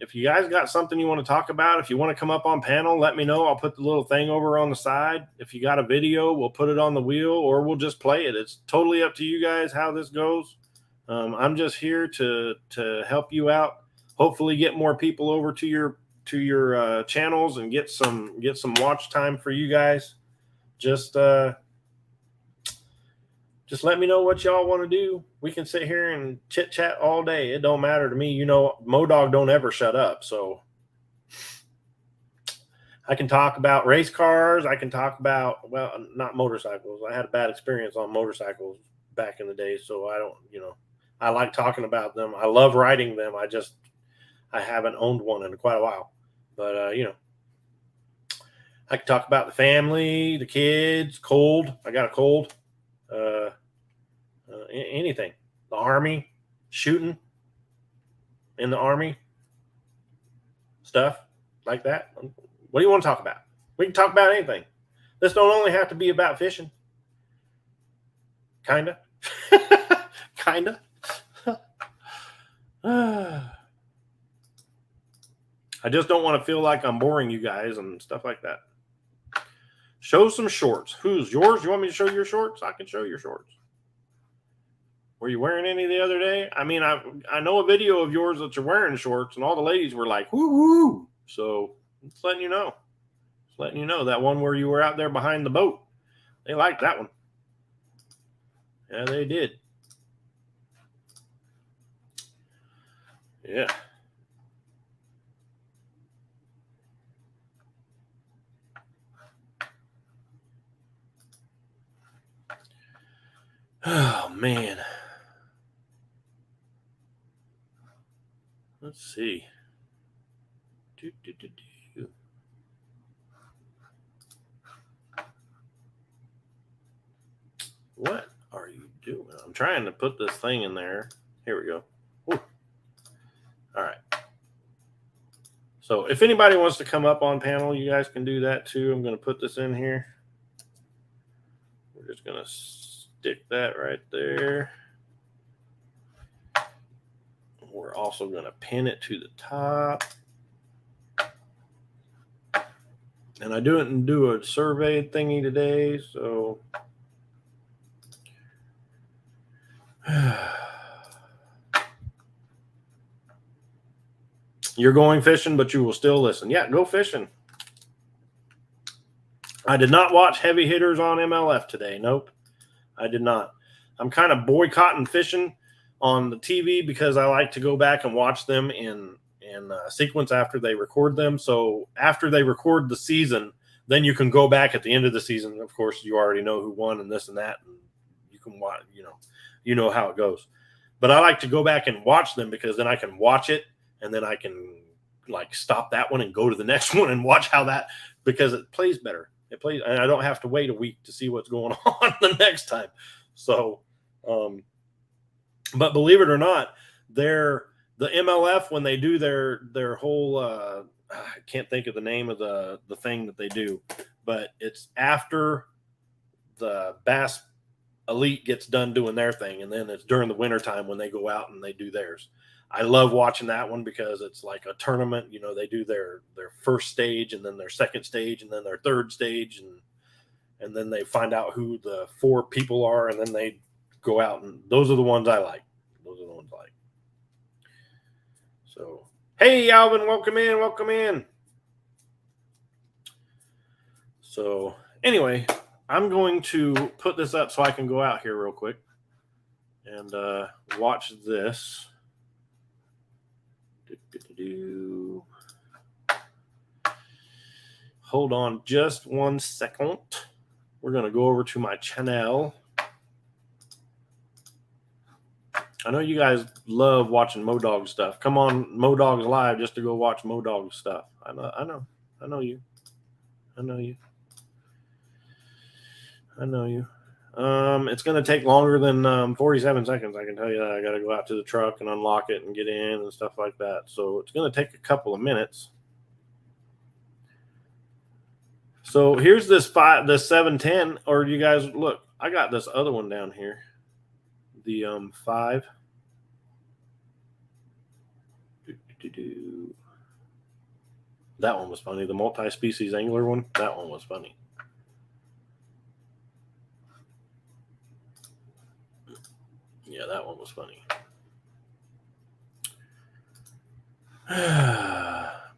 if you guys got something you want to talk about, if you want to come up on panel, let me know. I'll put the little thing over on the side. If you got a video, we'll put it on the wheel or we'll just play it. It's totally up to you guys how this goes. I'm just here to help you out. Hopefully get more people over to your channels and get some watch time for you guys. Just let me know what y'all want to do. We can sit here and chit chat all day. It don't matter to me. MoDog don't ever shut up. So I can talk about race cars. I can talk about, well, not motorcycles. I had a bad experience on motorcycles back in the day. So I don't, I like talking about them. I love riding them. I haven't owned one in quite a while, but I can talk about the family, the kids, cold. I got a cold, anything, the army, shooting in the army, stuff like that. What do you want to talk about? We can talk about anything. This don't only have to be about fishing. Kinda, kinda. I just don't want to feel like I'm boring you guys and stuff like that. Show some shorts. Who's yours? You want me to show your shorts? I can show your shorts. Were you wearing any the other day? I mean, I know a video of yours that you're wearing shorts, and all the ladies were like, woo woo. So just letting you know. Just letting you know that one where you were out there behind the boat. They liked that one. Yeah, they did. Yeah. Oh, man. Let's see. What are you doing? I'm trying to put this thing in there. Here we go. Ooh. All right. So if anybody wants to come up on panel, you guys can do that too. I'm going to put this in here. We're just going to stick that right there. We're also going to pin it to the top. And I didn't do a survey thingy today, so you're going fishing, but you will still listen. Yeah, go fishing. I did not watch Heavy Hitters on MLF today. Nope, I did not. I'm kind of boycotting fishing on the TV because I like to go back and watch them in sequence after they record them. So after they record the season, then you can go back at the end of the season. Of course, you already know who won and this and that, and you can watch. You know how it goes. But I like to go back and watch them because then I can watch it and then I can like stop that one and go to the next one and watch how that, because it plays better. It plays, and I don't have to wait a week to see what's going on the next time. So, but believe it or not, the MLF, when they do their whole I can't think of the name of the thing that they do, but it's after the Bass Elite gets done doing their thing, and then it's during the wintertime when they go out and they do theirs. I love watching that one because it's like a tournament. They do their first stage and then their second stage and then their third stage, and then they find out who the 4 people are, and then they go out, and those are the ones I like. Those are the ones I like. So, hey, Alvin, welcome in, welcome in. So, anyway, I'm going to put this up so I can go out here real quick and watch this. Hold on just one second. We're going to go over to my channel. I know you guys love watching Modog stuff. Come on Modog's Live just to go watch Modog stuff. I know you. It's going to take longer than 47 seconds. I can tell you that. I got to go out to the truck and unlock it and get in and stuff like that. So it's going to take a couple of minutes. So here's this 710, or you guys look, I got this other one down here. The 5. That one was funny. The multi-species angler one, that one was funny. Yeah, that one was funny.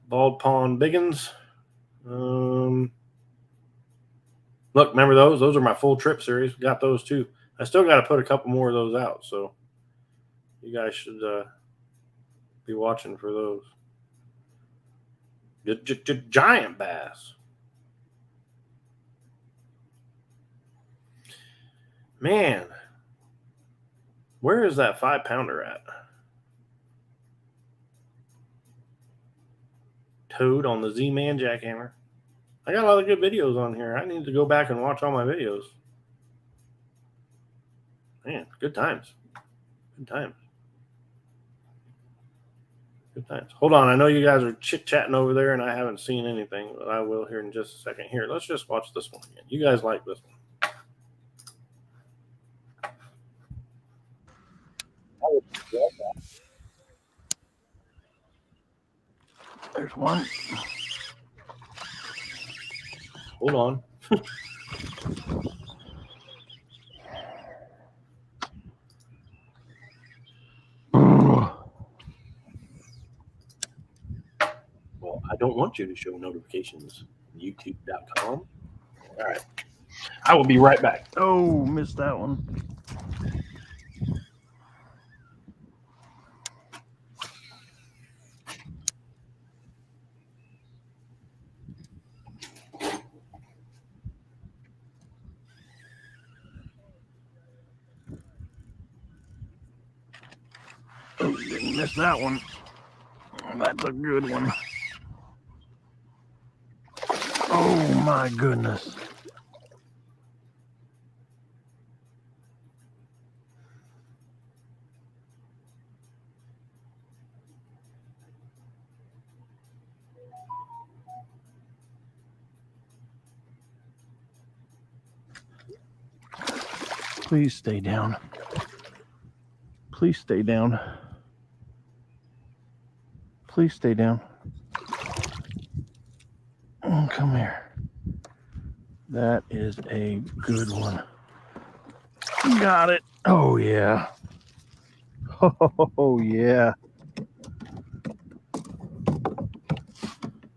Bald Pond Biggins. Look, remember those? Those are my full trip series. Got those too. I still got to put a couple more of those out, so you guys should be watching for those. Giant bass. Man, where is that 5-pounder at? Toad on the Z-Man jackhammer. I got a lot of good videos on here. I need to go back and watch all my videos. Man, good times. Good times. Good times. Hold on. I know you guys are chit-chatting over there, and I haven't seen anything, but I will here in just a second. Here, let's just watch this one again. You guys like this one. There's one. Hold on. Well, I don't want you to show notifications. YouTube.com. All right. I will be right back. Oh, missed that one. Oh, didn't miss that one. That's a good one. Oh my goodness. Please stay down. Please stay down. Please stay down. Oh, come here. That is a good one. Got it. Oh, yeah. Oh, yeah.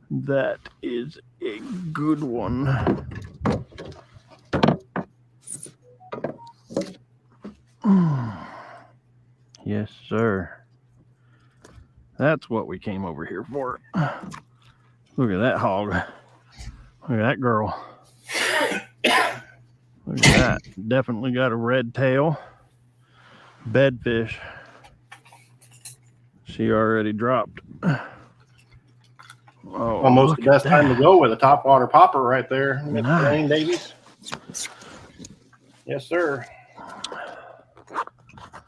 That is a good one. Yes, sir. That's what we came over here for. Look at that hog. Look at that girl. Look at that. Definitely got a red tail. Bedfish. She already dropped. Oh, almost the best time to go with a topwater popper right there. Nice. Rain babies. Yes, sir.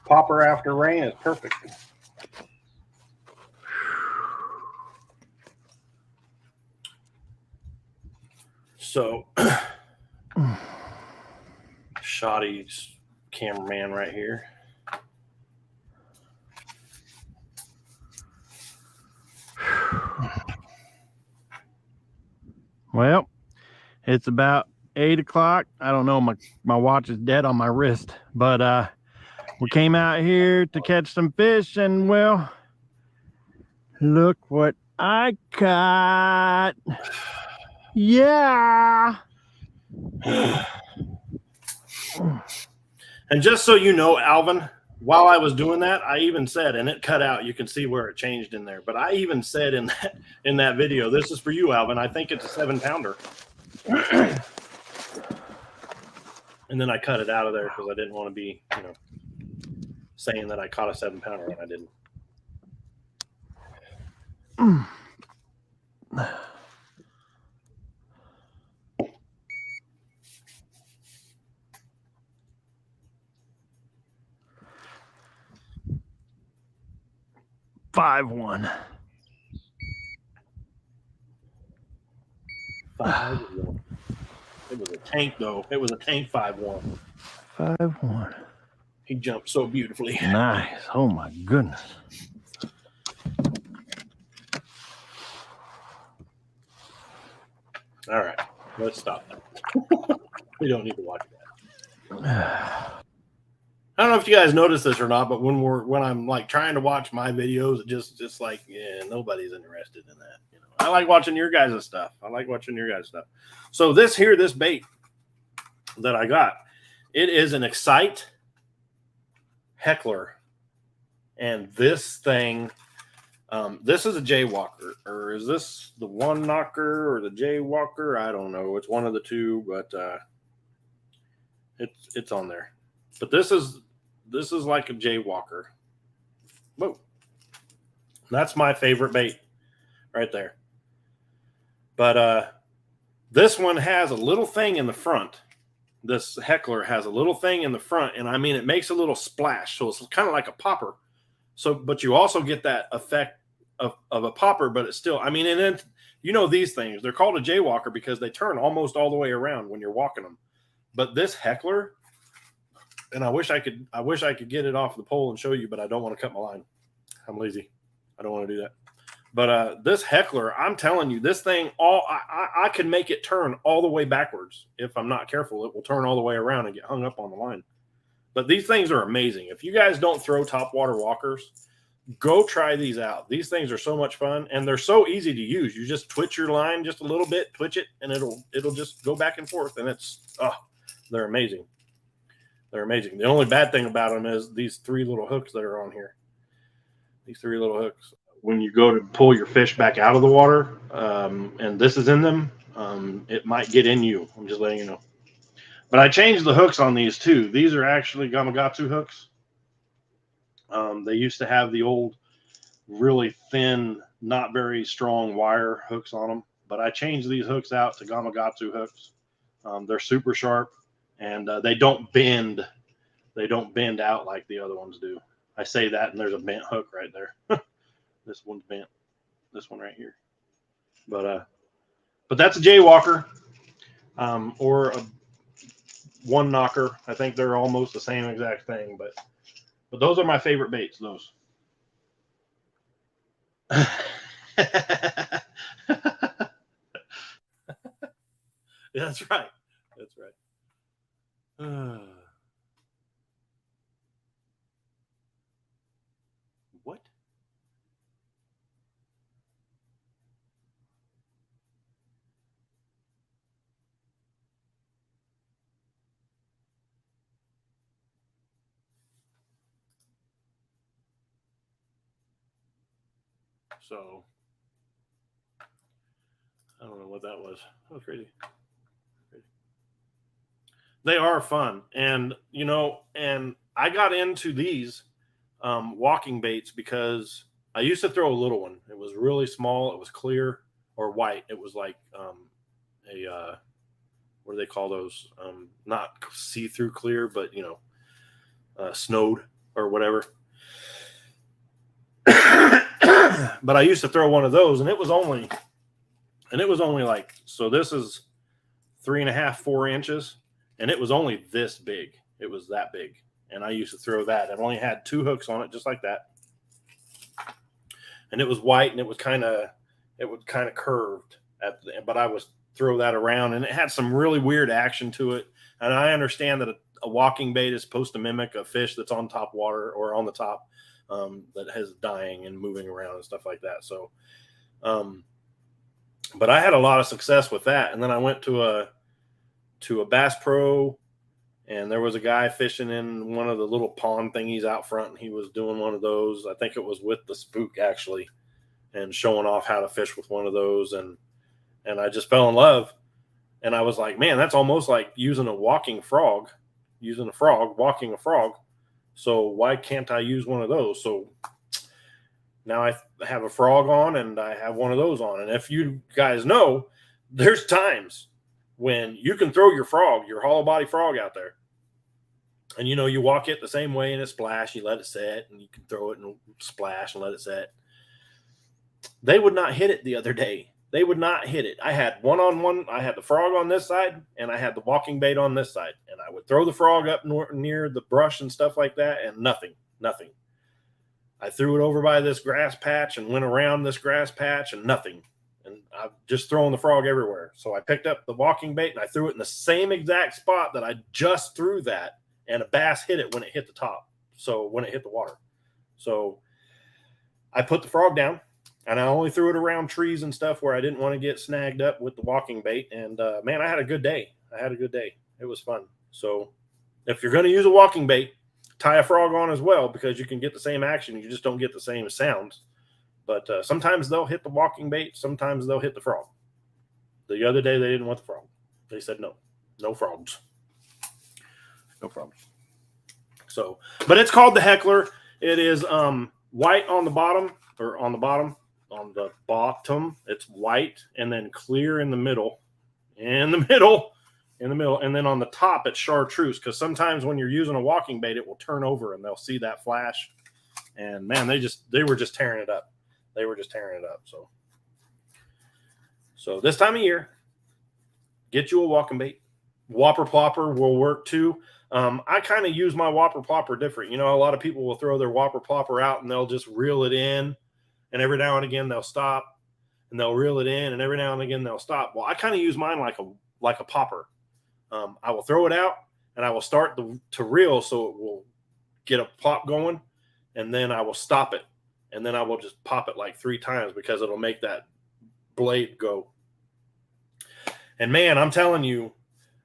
Popper after rain is perfect. So, Shoddy's cameraman right here. Well, it's about 8 o'clock. I don't know, my watch is dead on my wrist, but we came out here to catch some fish, and well, look what I caught. Yeah. And just so you know, Alvin, while I was doing that, I even said, and it cut out, you can see where it changed in there, but I even said in that video, this is for you, Alvin, I think it's a 7-pounder. And then I cut it out of there because I didn't want to be, saying that I caught a 7-pounder when I didn't. 5-1. 5-1. It was a tank, though. It was a tank 5-1. 5-1. He jumped so beautifully. Nice. Oh my goodness. All right, let's stop that. We don't need to watch that. I don't know if you guys noticed this or not, but when I'm like trying to watch my videos, it just like, yeah, nobody's interested in that. I like watching your guys' stuff. So this bait that I got, it is an Excite Heckler, and this thing, this is a Jaywalker, or is this the One Knocker or the Jaywalker? I don't know. It's one of the two, but it's on there. But this is like a Jaywalker. Whoa, that's my favorite bait right there. But this one has a little thing in the front. This Heckler has a little thing in the front, and I mean, it makes a little splash, so it's kind of like a popper. So, but you also get that effect of a popper, but it's still, I mean, and then these things, they're called a Jaywalker because they turn almost all the way around when you're walking them. But this Heckler, and I wish I could get it off the pole and show you, but I don't want to cut my line. I'm lazy. I don't want to do that. But this Heckler, I'm telling you, this thing, I can make it turn all the way backwards. If I'm not careful, it will turn all the way around and get hung up on the line. But these things are amazing. If you guys don't throw topwater walkers, go try these out. These things are so much fun, and they're so easy to use. You just twitch your line just a little bit, twitch it, and it'll just go back and forth. And they're amazing. They're amazing. The only bad thing about them is these 3 little hooks that are on here. These 3 little hooks. When you go to pull your fish back out of the water, and this is in them, it might get in you. I'm just letting you know. But I changed the hooks on these too. These are actually Gamakatsu hooks. They used to have the old, really thin, not very strong wire hooks on them. But I changed these hooks out to Gamakatsu hooks. They're super sharp, and they don't bend. They don't bend out like the other ones do. I say that, and there's a bent hook right there. This one's bent. This one right here. But that's a Jaywalker, or one knocker. I think they're almost the same exact thing, but those are my favorite baits. Those. That's right. That's right. What? So I don't know what that was. That was crazy. They are fun, and and I got into these walking baits because I used to throw a little one. It was really small. It was clear or white. It was like a what do they call those? Not see-through clear, but snowed or whatever. But I used to throw one of those, and it was only like, so this is 3.5, 4 inches, and it was only this big. It was that big, and I used to throw that. It only had 2 hooks on it, just like that, and it was white, and it was kind of curved but I was throw that around, and it had some really weird action to it. And I understand that a walking bait is supposed to mimic a fish that's on top water or on the top, that has dying and moving around and stuff like that. So, but I had a lot of success with that. And then I went to a Bass Pro, and there was a guy fishing in one of the little pond thingies out front, and he was doing one of those. I think it was with the Spook, actually, and showing off how to fish with one of those. And I just fell in love. And I was like, man, that's almost like using a walking frog, walking a frog. So why can't I use one of those? So now I have a frog on, and I have one of those on. And if you guys know, there's times when you can throw your hollow body frog out there, and you walk it the same way in a splash. You let it set, and you can throw it and splash and let it set. They would not hit it the other day. They would not hit it. I had one-on-one. I had the frog on this side, and I had the walking bait on this side. And I would throw the frog up near the brush and stuff like that, and nothing. I threw it over by this grass patch and went around this grass patch, and nothing. And I'm just throwing the frog everywhere. So I picked up the walking bait, and I threw it in the same exact spot that I just threw that, and a bass hit it when it hit the top. So when it hit the water. So I put the frog down. And I only threw it around trees and stuff where I didn't want to get snagged up with the walking bait. And man, I had a good day. It was fun. So if you're going to use a walking bait, tie a frog on as well, because you can get the same action. You just don't get the same sounds. But sometimes they'll hit the walking bait. Sometimes they'll hit the frog. The other day, they didn't want the frog. They said no frogs. No frogs. So, but it's called the Heckler. It is white on the bottom, or on the bottom. On the bottom, it's white, and then clear in the middle, and then on the top, it's chartreuse, because sometimes when you're using a walking bait, it will turn over, and they'll see that flash, and man, they were just tearing it up. So this time of year, get you a walking bait. Whopper plopper will work too. I kind of use my whopper plopper different. A lot of people will throw their whopper plopper out, and they'll just reel it in. And every now and again they'll stop, and they'll reel it in, and every now and again they'll stop. Well, I kind of use mine like a popper. I will throw it out, and I will start to reel, so it will get a plop going, and then I will stop it, and then I will just pop it like 3 times, because it'll make that blade go. And man, I'm telling you,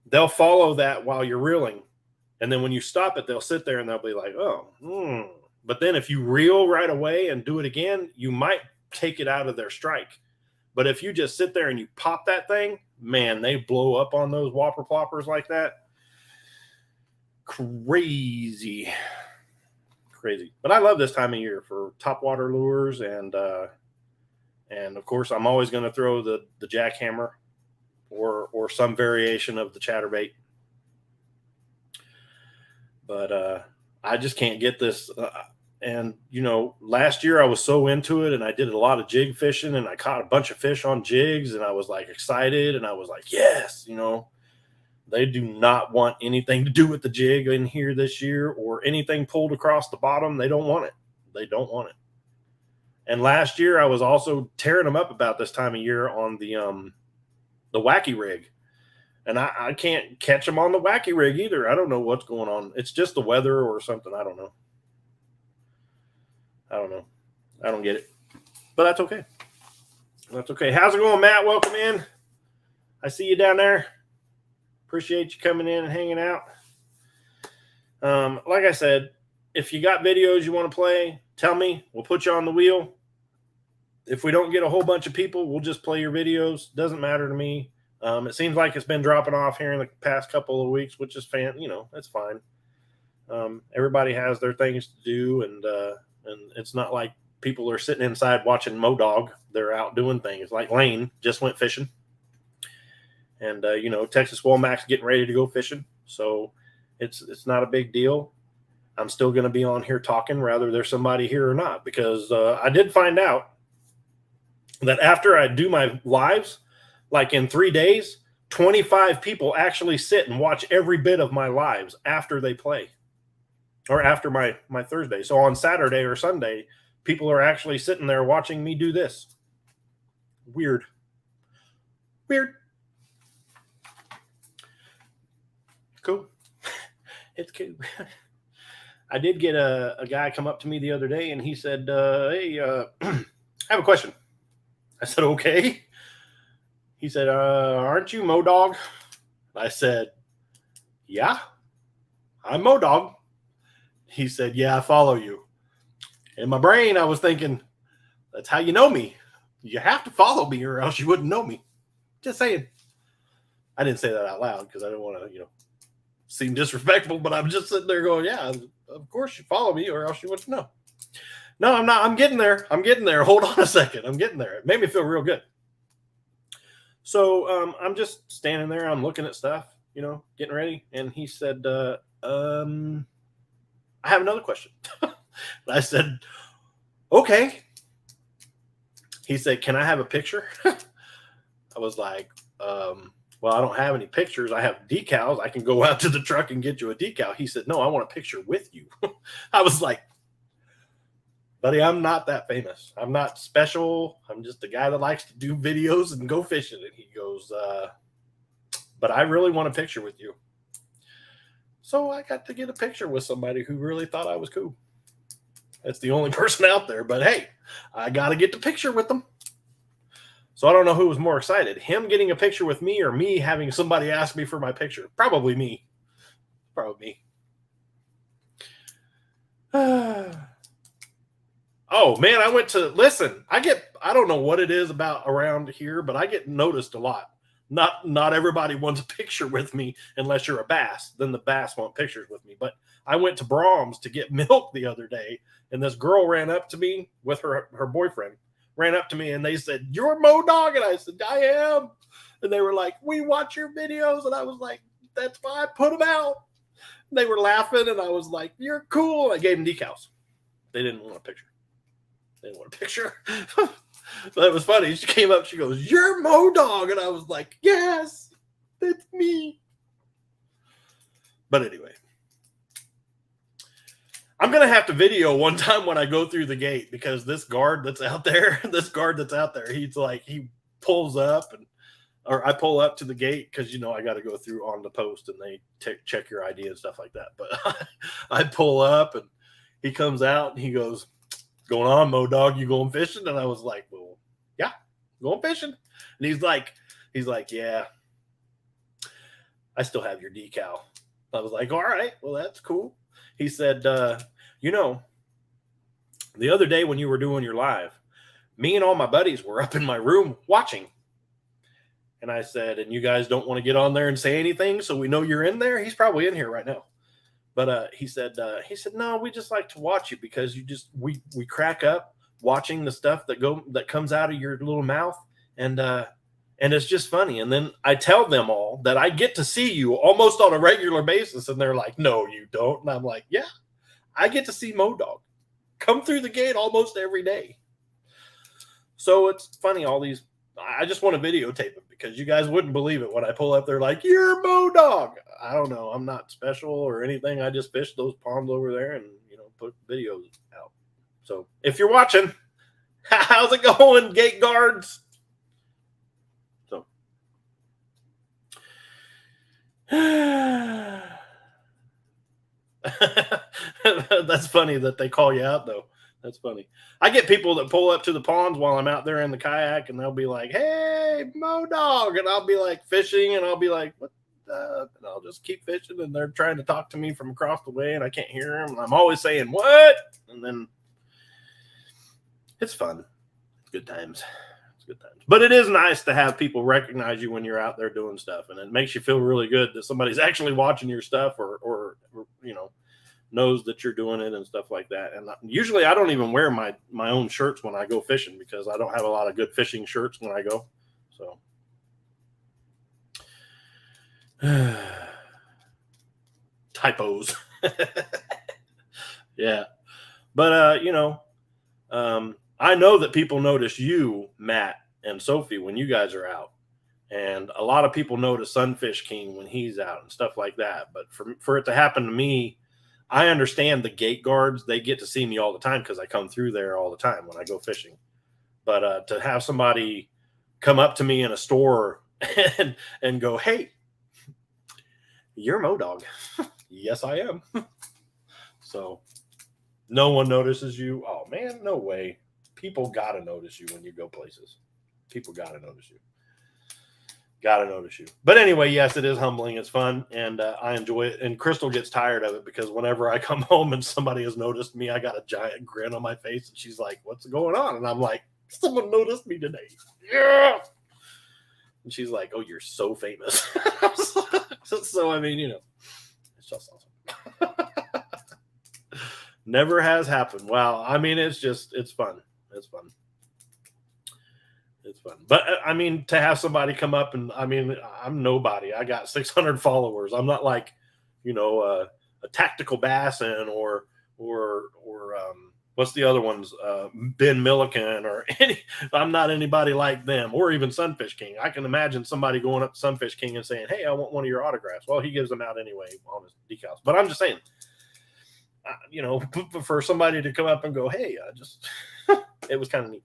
they'll follow that while you're reeling, and then when you stop it, they'll sit there and they'll be like, oh. But then if you reel right away and do it again, you might take it out of their strike. But if you just sit there and you pop that thing, man, they blow up on those whopper ploppers like that. Crazy. But I love this time of year for topwater lures, and of course I'm always going to throw the jackhammer or some variation of the chatterbait. But I just can't get this. And last year I was so into it, and I did a lot of jig fishing, and I caught a bunch of fish on jigs, and I was like excited, and I was like, yes, They do not want anything to do with the jig in here this year or anything pulled across the bottom. They don't want it. They don't want it. And last year I was also tearing them up about this time of year on the wacky rig. And I can't catch them on the wacky rig either. I don't know what's going on. It's just the weather or something. I don't know. I don't get it. But that's okay. That's okay. How's it going, Matt? Welcome in. I see you down there. Appreciate you coming in and hanging out. Like I said, if you got videos you want to play, tell me. We'll put you on the wheel. If we don't get a whole bunch of people, we'll just play your videos. Doesn't matter to me. It seems like it's been dropping off here in the past couple of weeks, which is that's fine. Everybody has their things to do, and it's not like people are sitting inside watching MoDog. They're out doing things. Like Lane just went fishing, and Texas Womack's getting ready to go fishing, so it's not a big deal. I'm still going to be on here talking, whether there's somebody here or not, because I did find out that after I do my lives, like in 3 days, 25 people actually sit and watch every bit of my lives after they play or after my Thursday. So on Saturday or Sunday, people are actually sitting there watching me do this. Weird. Cool. It's cool. I did get a guy come up to me the other day and he said, hey, I have a question. I said, okay. He said, aren't you MoDog? I said, yeah, I'm MoDog. He said, yeah, I follow you. In my brain, I was thinking, that's how you know me. You have to follow me or else you wouldn't know me. Just saying. I didn't say that out loud because I didn't want to, seem disrespectful, but I'm just sitting there going, yeah, of course you follow me or else you wouldn't know. No, I'm not. I'm getting there. Hold on a second. I'm getting there. It made me feel real good. So I'm just standing there. I'm looking at stuff, getting ready. And he said, I have another question. I said, okay. He said, can I have a picture? I was like, well, I don't have any pictures. I have decals. I can go out to the truck and get you a decal. He said, no, I want a picture with you. I was like, buddy, I'm not that famous. I'm not special. I'm just a guy that likes to do videos and go fishing. And he goes, but I really want a picture with you. So I got to get a picture with somebody who really thought I was cool. That's the only person out there. But hey, I got to get the picture with them. So I don't know who was more excited, him getting a picture with me or me having somebody ask me for my picture. Probably me. Oh man, I don't know what it is about around here, but I get noticed a lot. Not everybody wants a picture with me unless you're a bass. Then the bass want pictures with me. But I went to Brahms to get milk the other day, and this girl ran up to me with her boyfriend. Ran up to me and they said, "You're MoDog," and I said, "I am." And they were like, "We watch your videos," and I was like, "That's why I put them out." And they were laughing, and I was like, "You're cool." I gave them decals. They didn't want a picture. But it was funny. She came up, she goes, "You're MoDog," and I was like, "Yes, that's me." But anyway, I'm going to have to video one time when I go through the gate, because this guard that's out there, he's like, he pulls up or I pull up to the gate because, I got to go through on the post and they check your ID and stuff like that. But I pull up and he comes out and he goes, "Going on, MoDog? You going fishing?" And I was like, "Well, yeah, going fishing." And he's like, "Yeah, I still have your decal." I was like, "All right, well, that's cool." He said, the other day when you were doing your live, me and all my buddies were up in my room watching. And I said, "And you guys don't want to get on there and say anything so we know you're in there?" He's probably in here right now. But he said, "No, we just like to watch you because we crack up watching the stuff that comes out of your little mouth. And it's just funny. And then I tell them all that I get to see you almost on a regular basis." And they're like, "No, you don't." And I'm like, "Yeah, I get to see MoDog come through the gate almost every day." So it's funny, all these, I just want to videotape it because you guys wouldn't believe it when I pull up there like, you're Modog. I don't know. I'm not special or anything. I just fish those ponds over there and, put videos out. So if you're watching, how's it going, gate guards? So that's funny that they call you out, though. That's funny. I get people that pull up to the ponds while I'm out there in the kayak, and they'll be like, hey, Modog. And I'll be like fishing, and I'll be like, what the? And I'll just keep fishing, and they're trying to talk to me from across the way, and I can't hear them. And I'm always saying, what? And then it's fun. It's good times. It's good times. But it is nice to have people recognize you when you're out there doing stuff, and it makes you feel really good that somebody's actually watching your stuff or knows that you're doing it and stuff like that. And usually I don't even wear my own shirts when I go fishing because I don't have a lot of good fishing shirts when I go. So typos. Yeah. But I know that people notice you, Matt and Sophie, when you guys are out. And a lot of people notice Sunfish King when he's out and stuff like that. But for it to happen to me, I understand the gate guards. They get to see me all the time because I come through there all the time when I go fishing. But to have somebody come up to me in a store and go, hey, you're Modog. Yes, I am. So no one notices you. Oh, man, no way. People got to notice you when you go places. People got to notice you. Got to notice you. But anyway, yes, it is humbling. It's fun, and I enjoy it. And Crystal gets tired of it because whenever I come home and somebody has noticed me, I got a giant grin on my face, and she's like, what's going on? And I'm like, someone noticed me today. Yeah. And she's like, oh, you're so famous. So, I mean, it's just awesome. Never has happened. Wow. I mean, it's fun. It's fun. It's fun. But I mean, to have somebody come up and I'm nobody. I got 600 followers. I'm not like, a Tactical Bassin or what's the other ones? Ben Milliken or I'm not anybody like them or even Sunfish King. I can imagine somebody going up to Sunfish King and saying, hey, I want one of your autographs. Well, he gives them out anyway on his decals. But I'm just saying, for somebody to come up and go, hey, it was kind of neat.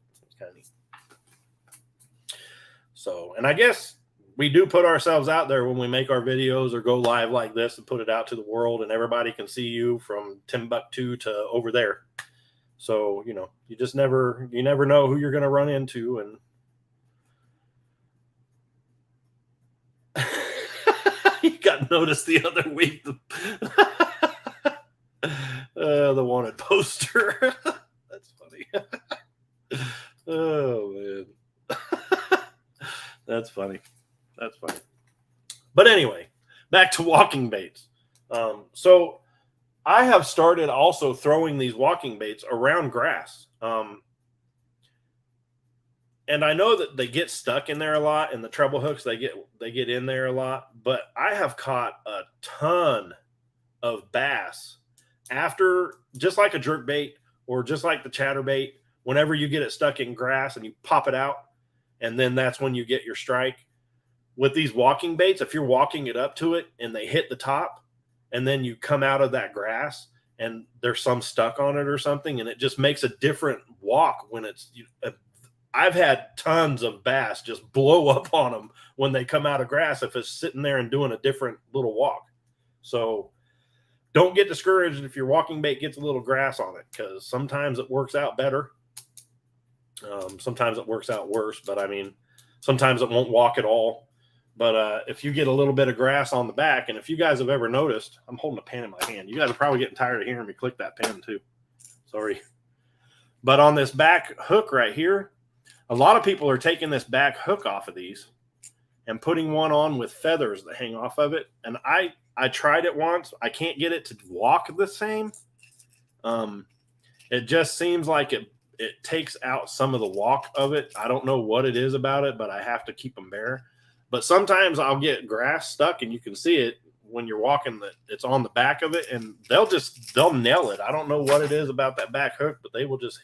So, and I guess we do put ourselves out there when we make our videos or go live like this and put it out to the world, and everybody can see you from Timbuktu to over there. So, you never know who you're going to run into. And you got noticed the other week, the wanted poster. That's funny. Oh, man. That's funny. But anyway, back to walking baits. So I have started also throwing these walking baits around grass. And I know that they get stuck in there a lot, and the treble hooks, they get in there a lot, but I have caught a ton of bass after, just like a jerk bait or just like the chatterbait, whenever you get it stuck in grass and you pop it out, and then that's when you get your strike. With these walking baits, if you're walking it up to it and they hit the top, and then you come out of that grass and there's some stuck on it or something, and it just makes a different walk when I've had tons of bass just blow up on them when they come out of grass if it's sitting there and doing a different little walk. So don't get discouraged if your walking bait gets a little grass on it, because sometimes it works out better. Sometimes it works out worse, but I mean, sometimes it won't walk at all. But if you get a little bit of grass on the back, and if you guys have ever noticed, I'm holding a pen in my hand. You guys are probably getting tired of hearing me click that pen too. Sorry. But on this back hook right here, a lot of people are taking this back hook off of these and putting one on with feathers that hang off of it. And I tried it once. I can't get it to walk the same. It just seems like it takes out some of the walk of it. I don't know what it is about it, but I have to keep them bare. But sometimes I'll get grass stuck, and you can see it when you're walking, that it's on the back of it, and they'll nail it. I don't know what it is about that back hook, but they will just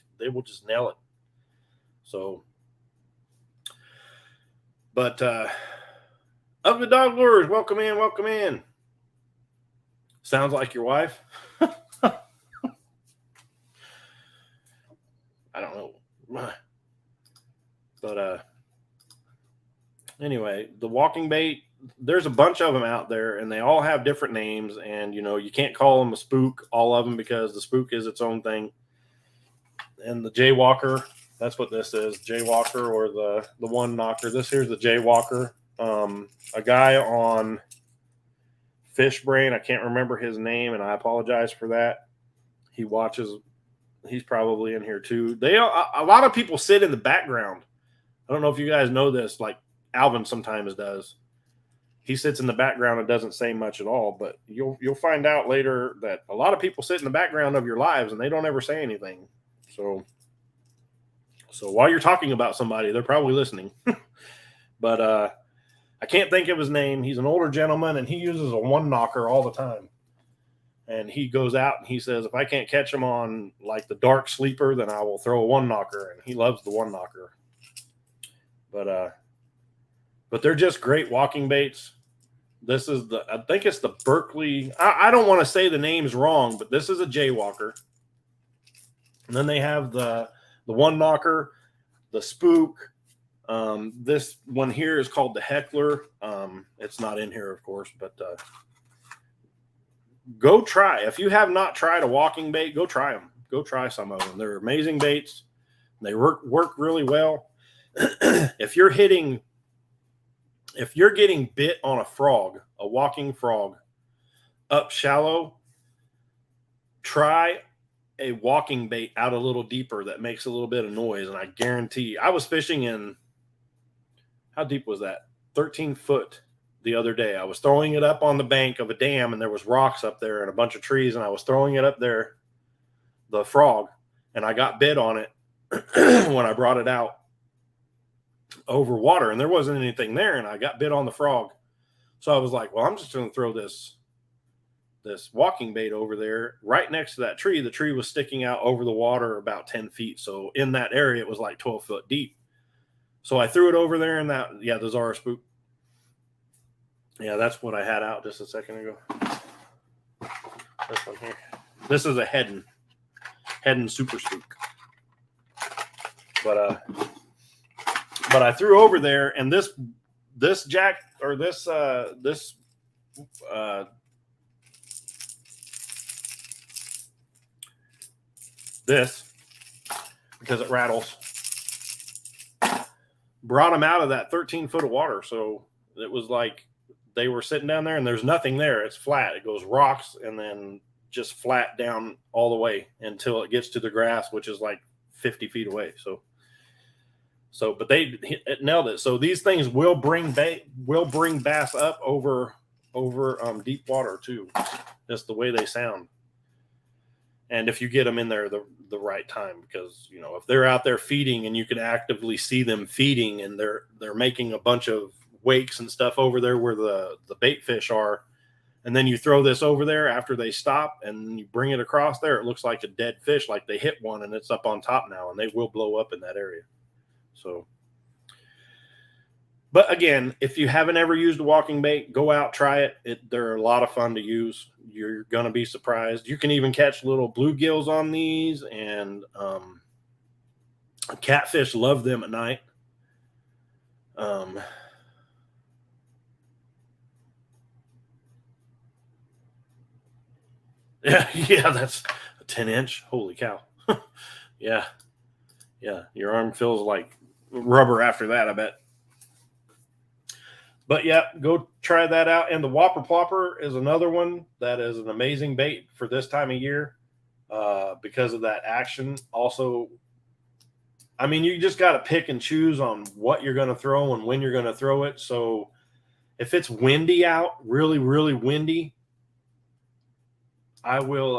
nail it. So But Ugly Dog Lures, welcome in, welcome in. Sounds like your wife. I don't know. But anyway, the walking bait, there's a bunch of them out there, and they all have different names. And you can't call them a spook, all of them, because the spook is its own thing. And the Jaywalker, that's what this is, Jaywalker, or the one knocker. This here's the Jaywalker. A guy on Fish Brain, I can't remember his name, and I apologize for that. He watches. He's probably in here too. A lot of people sit in the background. I don't know if you guys know this, like Alvin sometimes does. He sits in the background and doesn't say much at all, but you'll find out later that a lot of people sit in the background of your lives and they don't ever say anything. So while you're talking about somebody, they're probably listening. But I can't think of his name. He's an older gentleman, and he uses a one knocker all the time. And he goes out and he says, if I can't catch him on like the dark sleeper, then I will throw a one knocker. And he loves the one knocker. But they're just great walking baits. This is I think it's the Berkley. I don't want to say the names wrong, but this is a Jaywalker. And then they have the one knocker, the spook. This one here is called the Heckler. It's not in here, of course, but go try. If you have not tried a walking bait, go try them. Go try some of them. They're amazing baits. They work really well. If you're getting bit on a frog, a walking frog, up shallow, try a walking bait out a little deeper that makes a little bit of noise, and I guarantee I was fishing in, how deep was that? 13 foot the other day. I was throwing it up on the bank of a dam, and there was rocks up there and a bunch of trees, and I was throwing it up there, the frog, and I got bit on it when I brought it out over water, and there wasn't anything there, and I got bit on the frog. So I was like, well, I'm just going to throw this walking bait over there right next to that tree. The tree was sticking out over the water about 10 feet. So in that area, it was like 12 foot deep. So I threw it over there, and the Zara spook. Yeah, that's what I had out just a second ago. This one here. This is a Heddon Super Spook. But I threw over there, and this jack, or this because it rattles, brought them out of that 13 foot of water. So it was like they were sitting down there and there's nothing there. It's flat. It goes rocks and then just flat down all the way until it gets to the grass, which is like 50 feet away. But it nailed it. So these things will bring bass up over deep water too. Just the way they sound. And if you get them in there the right time, because if they're out there feeding and you can actively see them feeding and they're making a bunch of wakes and stuff over there where the bait fish are, and then you throw this over there after they stop and you bring it across there, it looks like a dead fish, like they hit one and it's up on top now, and they will blow up in that area. So, but again, if you haven't ever used a walking bait, go out, try it. They're a lot of fun to use. You're going to be surprised. You can even catch little bluegills on these, and catfish love them at night. Yeah, that's a 10-inch. Holy cow. Yeah. Your arm feels like rubber after that, I bet. But yeah, go try that out. And the Whopper Plopper is another one that is an amazing bait for this time of year because of that action. Also, I mean, you just got to pick and choose on what you're going to throw and when you're going to throw it. So if it's windy out, really, really windy, I will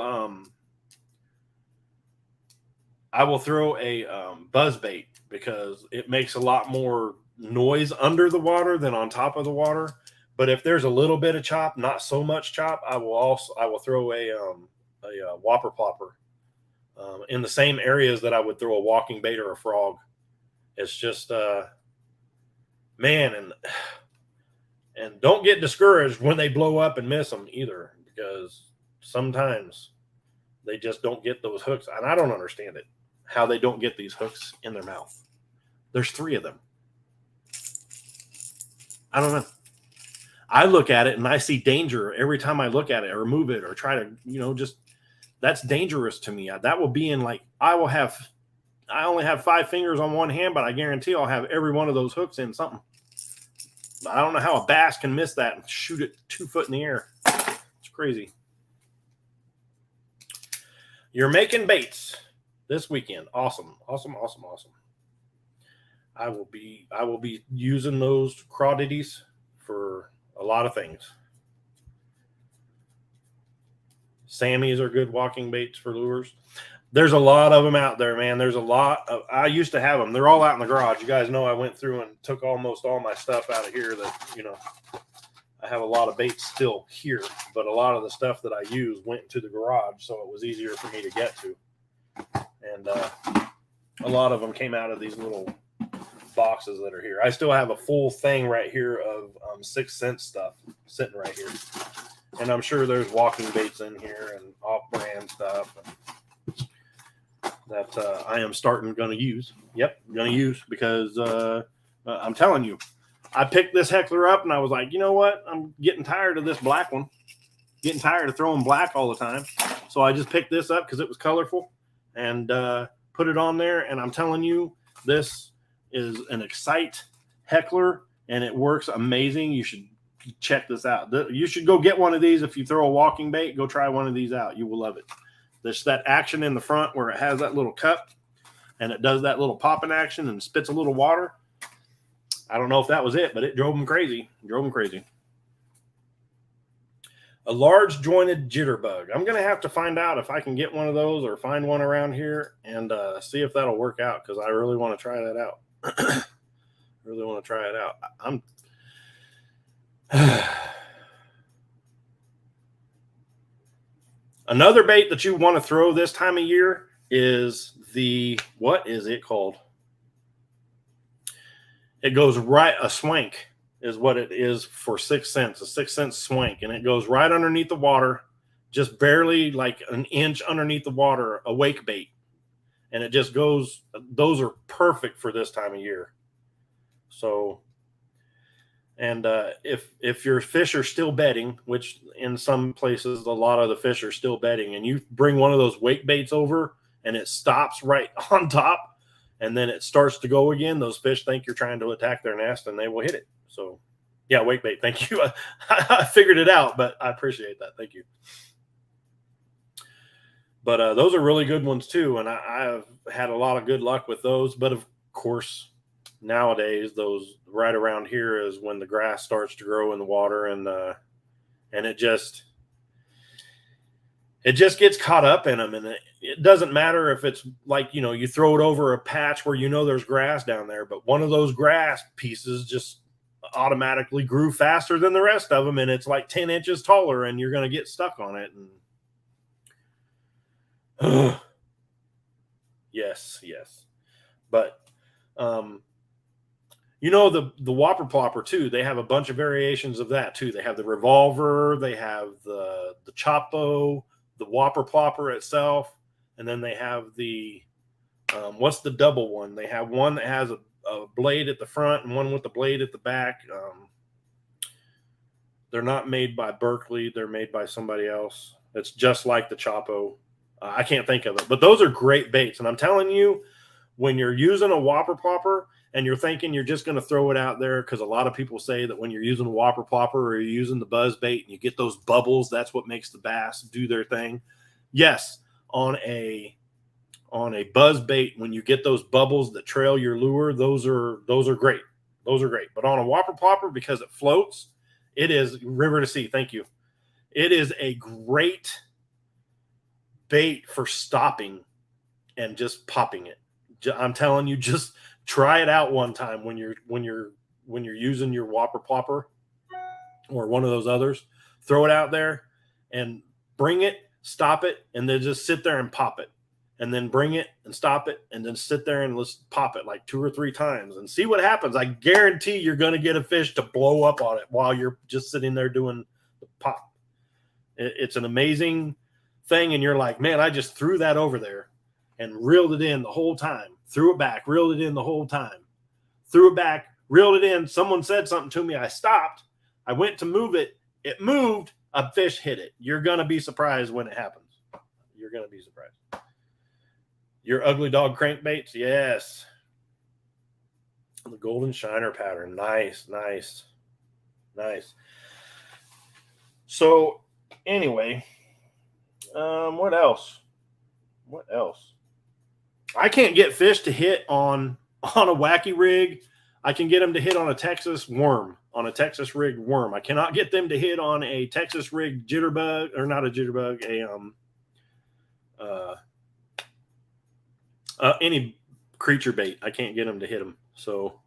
throw a buzz bait because it makes a lot more noise under the water than on top of the water. But if there's a little bit of chop, not so much chop, I will throw a Whopper Plopper in the same areas that I would throw a walking bait or a frog. It's just man, and don't get discouraged when they blow up and miss them either, because sometimes they just don't get those hooks. And I don't understand it, how they don't get these hooks in their mouth. There's 3 of them. I don't know. I look at it and I see danger every time I look at it or move it or try to, just that's dangerous to me. That will be in like, I only have 5 fingers on one hand, but I guarantee I'll have every one of those hooks in something. I don't know how a bass can miss that and shoot it 2 foot in the air. It's crazy. You're making baits this weekend. Awesome. I will be using those crawdaddies for a lot of things. Sammys are good walking baits for lures. There's a lot of them out there, man. There's a lot of, I used to have them. They're all out in the garage. You guys know I went through and took almost all my stuff out of here that, I have a lot of baits still here, but a lot of the stuff that I use went into the garage, so it was easier for me to get to. And a lot of them came out of these little boxes that are here. I still have a full thing right here of 6th Sense stuff sitting right here. And I'm sure there's walking baits in here and off-brand stuff that I am going to use. Yep, going to use because I'm telling you, I picked this Heckler up and I was like, you know what? I'm getting tired of this black one. Getting tired of throwing black all the time. So I just picked this up because it was colorful and put it on there. And I'm telling you, this is an Excite Heckler and it works amazing. You should check this out. You should go get one of these. If you throw a walking bait, go try one of these out. You will love it. There's that action in the front where it has that little cup and it does that little popping action and spits a little water. I don't know if that was it, but it drove them crazy. A large jointed jitterbug. I'm going to have to find out if I can get one of those or find one around here and see if that'll work out, because I really want to try that out. Another bait that you want to throw this time of year is what is it called? It goes right, a swank is what it is for 6th Sense, a 6th Sense swank. And it goes right underneath the water, just barely like an inch underneath the water, a wake bait. And it just goes, those are perfect for this time of year. So, and if your fish are still bedding, which in some places, a lot of the fish are still bedding, and you bring one of those wake baits over and it stops right on top, and then it starts to go again, those fish think you're trying to attack their nest and they will hit it. So, yeah, wake bait. Thank you. I figured it out, but I appreciate that. Thank you. But those are really good ones too. And I've had a lot of good luck with those. But of course, nowadays, those right around here is when the grass starts to grow in the water, and it just gets caught up in them. And it doesn't matter if it's like, you throw it over a patch where there's grass down there, but one of those grass pieces just automatically grew faster than the rest of them, and it's like 10 inches taller, and you're going to get stuck on it. And yes. But the Whopper Plopper too, they have a bunch of variations of that too. They have the revolver, they have the Chapo, the Whopper Plopper itself, and then they have the what's the double one? They have one that has a blade at the front and one with the blade at the back. They're not made by Berkley, they're made by somebody else. It's just like the Chapo. I can't think of it, but those are great baits. And I'm telling you, when you're using a Whopper Plopper and you're thinking you're just going to throw it out there, because a lot of people say that when you're using a Whopper Plopper or you're using the buzz bait and you get those bubbles, that's what makes the bass do their thing. Yes, on a buzz bait, when you get those bubbles that trail your lure, those are great. Those are great. But on a Whopper Plopper, because it floats, it is river to sea. Thank you. It is a great bait for stopping and just popping it. I'm telling you, just try it out one time when you're using your Whopper Plopper or one of those others. Throw it out there and bring it, stop it, and then just sit there and pop it. and then bring it and stop it and then sit there and let's pop it like 2 or 3 times and see what happens. I guarantee you're going to get a fish to blow up on it while you're just sitting there doing the pop. It's an amazing thing. And you're like, man, I just threw that over there and reeled it in the whole time, threw it back, reeled it in the whole time, threw it back, reeled it in. Someone said something to me. I stopped. I went to move it. It moved. A fish hit it. You're going to be surprised when it happens. You're going to be surprised. Your ugly dog crankbaits. Yes. The golden shiner pattern. Nice, nice, nice. So anyway, what else? What else? I can't get fish to hit on a wacky rig. I can get them to hit on a Texas worm, on a Texas rigged worm. I cannot get them to hit on a Texas rigged jitterbug, or not a jitterbug, any creature bait. I can't get them to hit them. So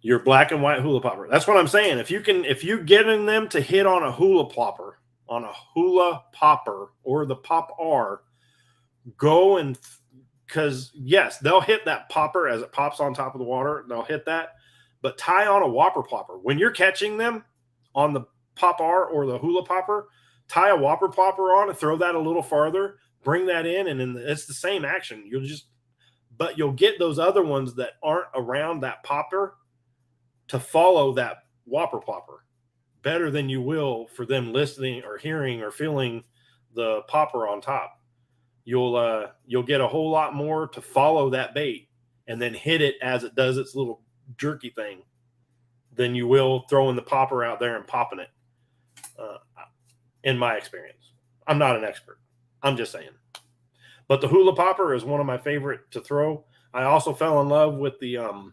your black and white hula popper. That's what I'm saying. If you're getting them to hit on a hula popper, or the pop R, go and, because yes, they'll hit that popper as it pops on top of the water. They'll hit that, but tie on a whopper plopper. When you're catching them on the pop R or the hula popper, tie a whopper plopper on and throw that a little farther, bring that in, and it's the same action. But you'll get those other ones that aren't around that popper to follow that whopper plopper better than you will for them listening or hearing or feeling the popper on top. You'll get a whole lot more to follow that bait and then hit it as it does its little jerky thing than you will throwing the popper out there and popping it. In my experience, I'm not an expert. I'm just saying. But the hula popper is one of my favorite to throw. I also fell in love with the I'm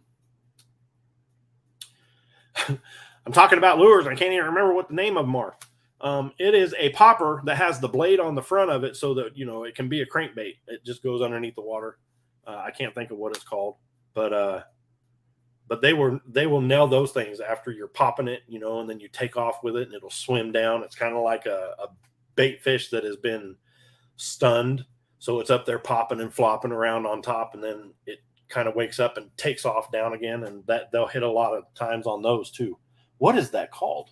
talking about lures. I can't even remember what the name of them are. It is a popper that has the blade on the front of it so that, it can be a crankbait. It just goes underneath the water. I can't think of what it's called, but they will nail those things after you're popping it, and then you take off with it and it'll swim down. It's kind of like a bait fish that has been stunned. So it's up there popping and flopping around on top, and then it kind of wakes up and takes off down again. And that they'll hit a lot of times on those too. What is that called?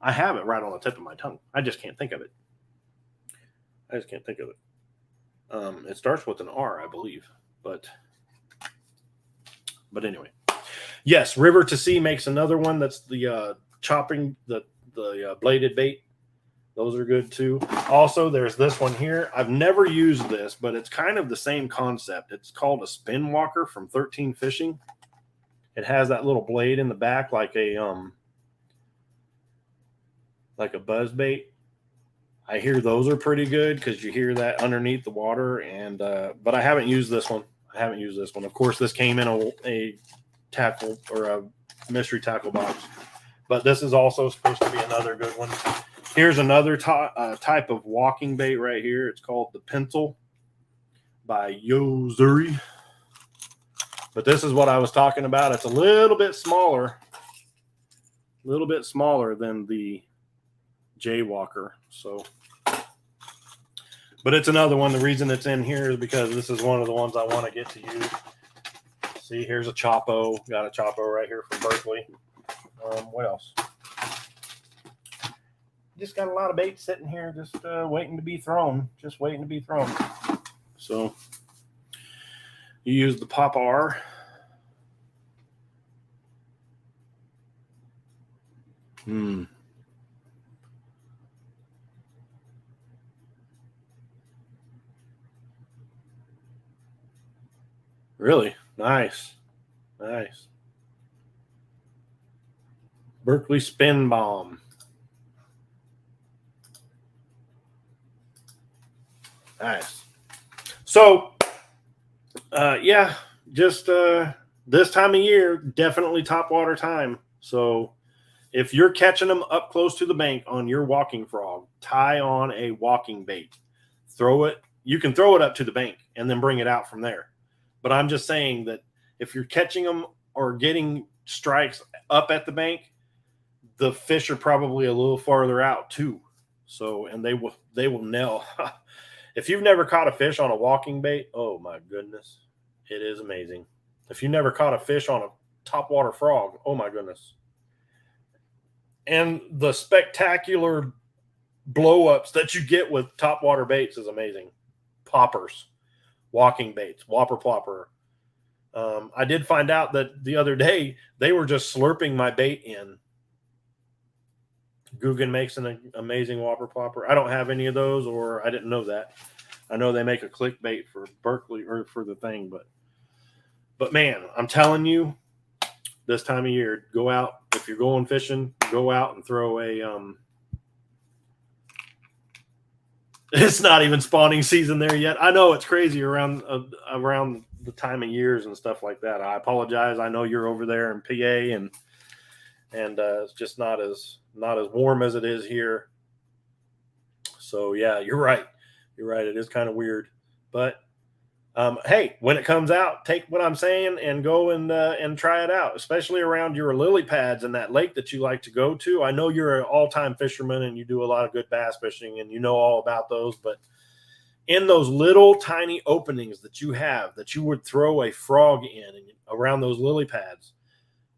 I have it right on the tip of my tongue. I just can't think of it. It starts with an R, I believe, but anyway. Yes, River to Sea makes another one. That's the chopping, the bladed bait. Those are good too. Also, there's this one here. I've never used this, but it's kind of the same concept. It's called a spin walker from 13 Fishing. It has that little blade in the back like a buzz bait. I hear those are pretty good because you hear that underneath the water. And but I haven't used this one. Of course, this came in a tackle or a mystery tackle box, but this is also supposed to be another good one. Here's another type of walking bait right here. It's called the Pencil by Yo-Zuri. But this is what I was talking about. It's a little bit smaller than the Jaywalker. So, but it's another one. The reason it's in here is because this is one of the ones I want to get to use. See, here's a Chopo. Got a Chopo right here from Berkley. What else? Just got a lot of bait sitting here, just waiting to be thrown. So you use the Pop R. Really? Nice. Berkley Spin Bomb. Nice. So, just this time of year, definitely topwater time. So, if you're catching them up close to the bank on your walking frog, tie on a walking bait. Throw it. You can throw it up to the bank and then bring it out from there. But I'm just saying that if you're catching them or getting strikes up at the bank, the fish are probably a little farther out too. So, and they will nail. If you've never caught a fish on a walking bait, oh my goodness, it is amazing. If you never caught a fish on a topwater frog, oh my goodness. And the spectacular blow ups that you get with topwater baits is amazing. Poppers, walking baits, whopper plopper. I did find out that the other day they were just slurping my bait in. Guggen makes an amazing whopper plopper. I don't have any of those, or I didn't know that. I know they make a clickbait for Berkeley or for the thing, but man, I'm telling you, this time of year, go out. If you're going fishing, go out and throw a it's not even spawning season there yet. I know it's crazy around the time of years and stuff like that. I apologize. I know you're over there in PA and it's just not as warm as it is here. So yeah, you're right. You're right. It is kind of weird, but hey, when it comes out, take what I'm saying and go and try it out, especially around your lily pads and that lake that you like to go to. I know you're an all-time fisherman and you do a lot of good bass fishing and you know all about those, but in those little tiny openings that you have that you would throw a frog in and around those lily pads,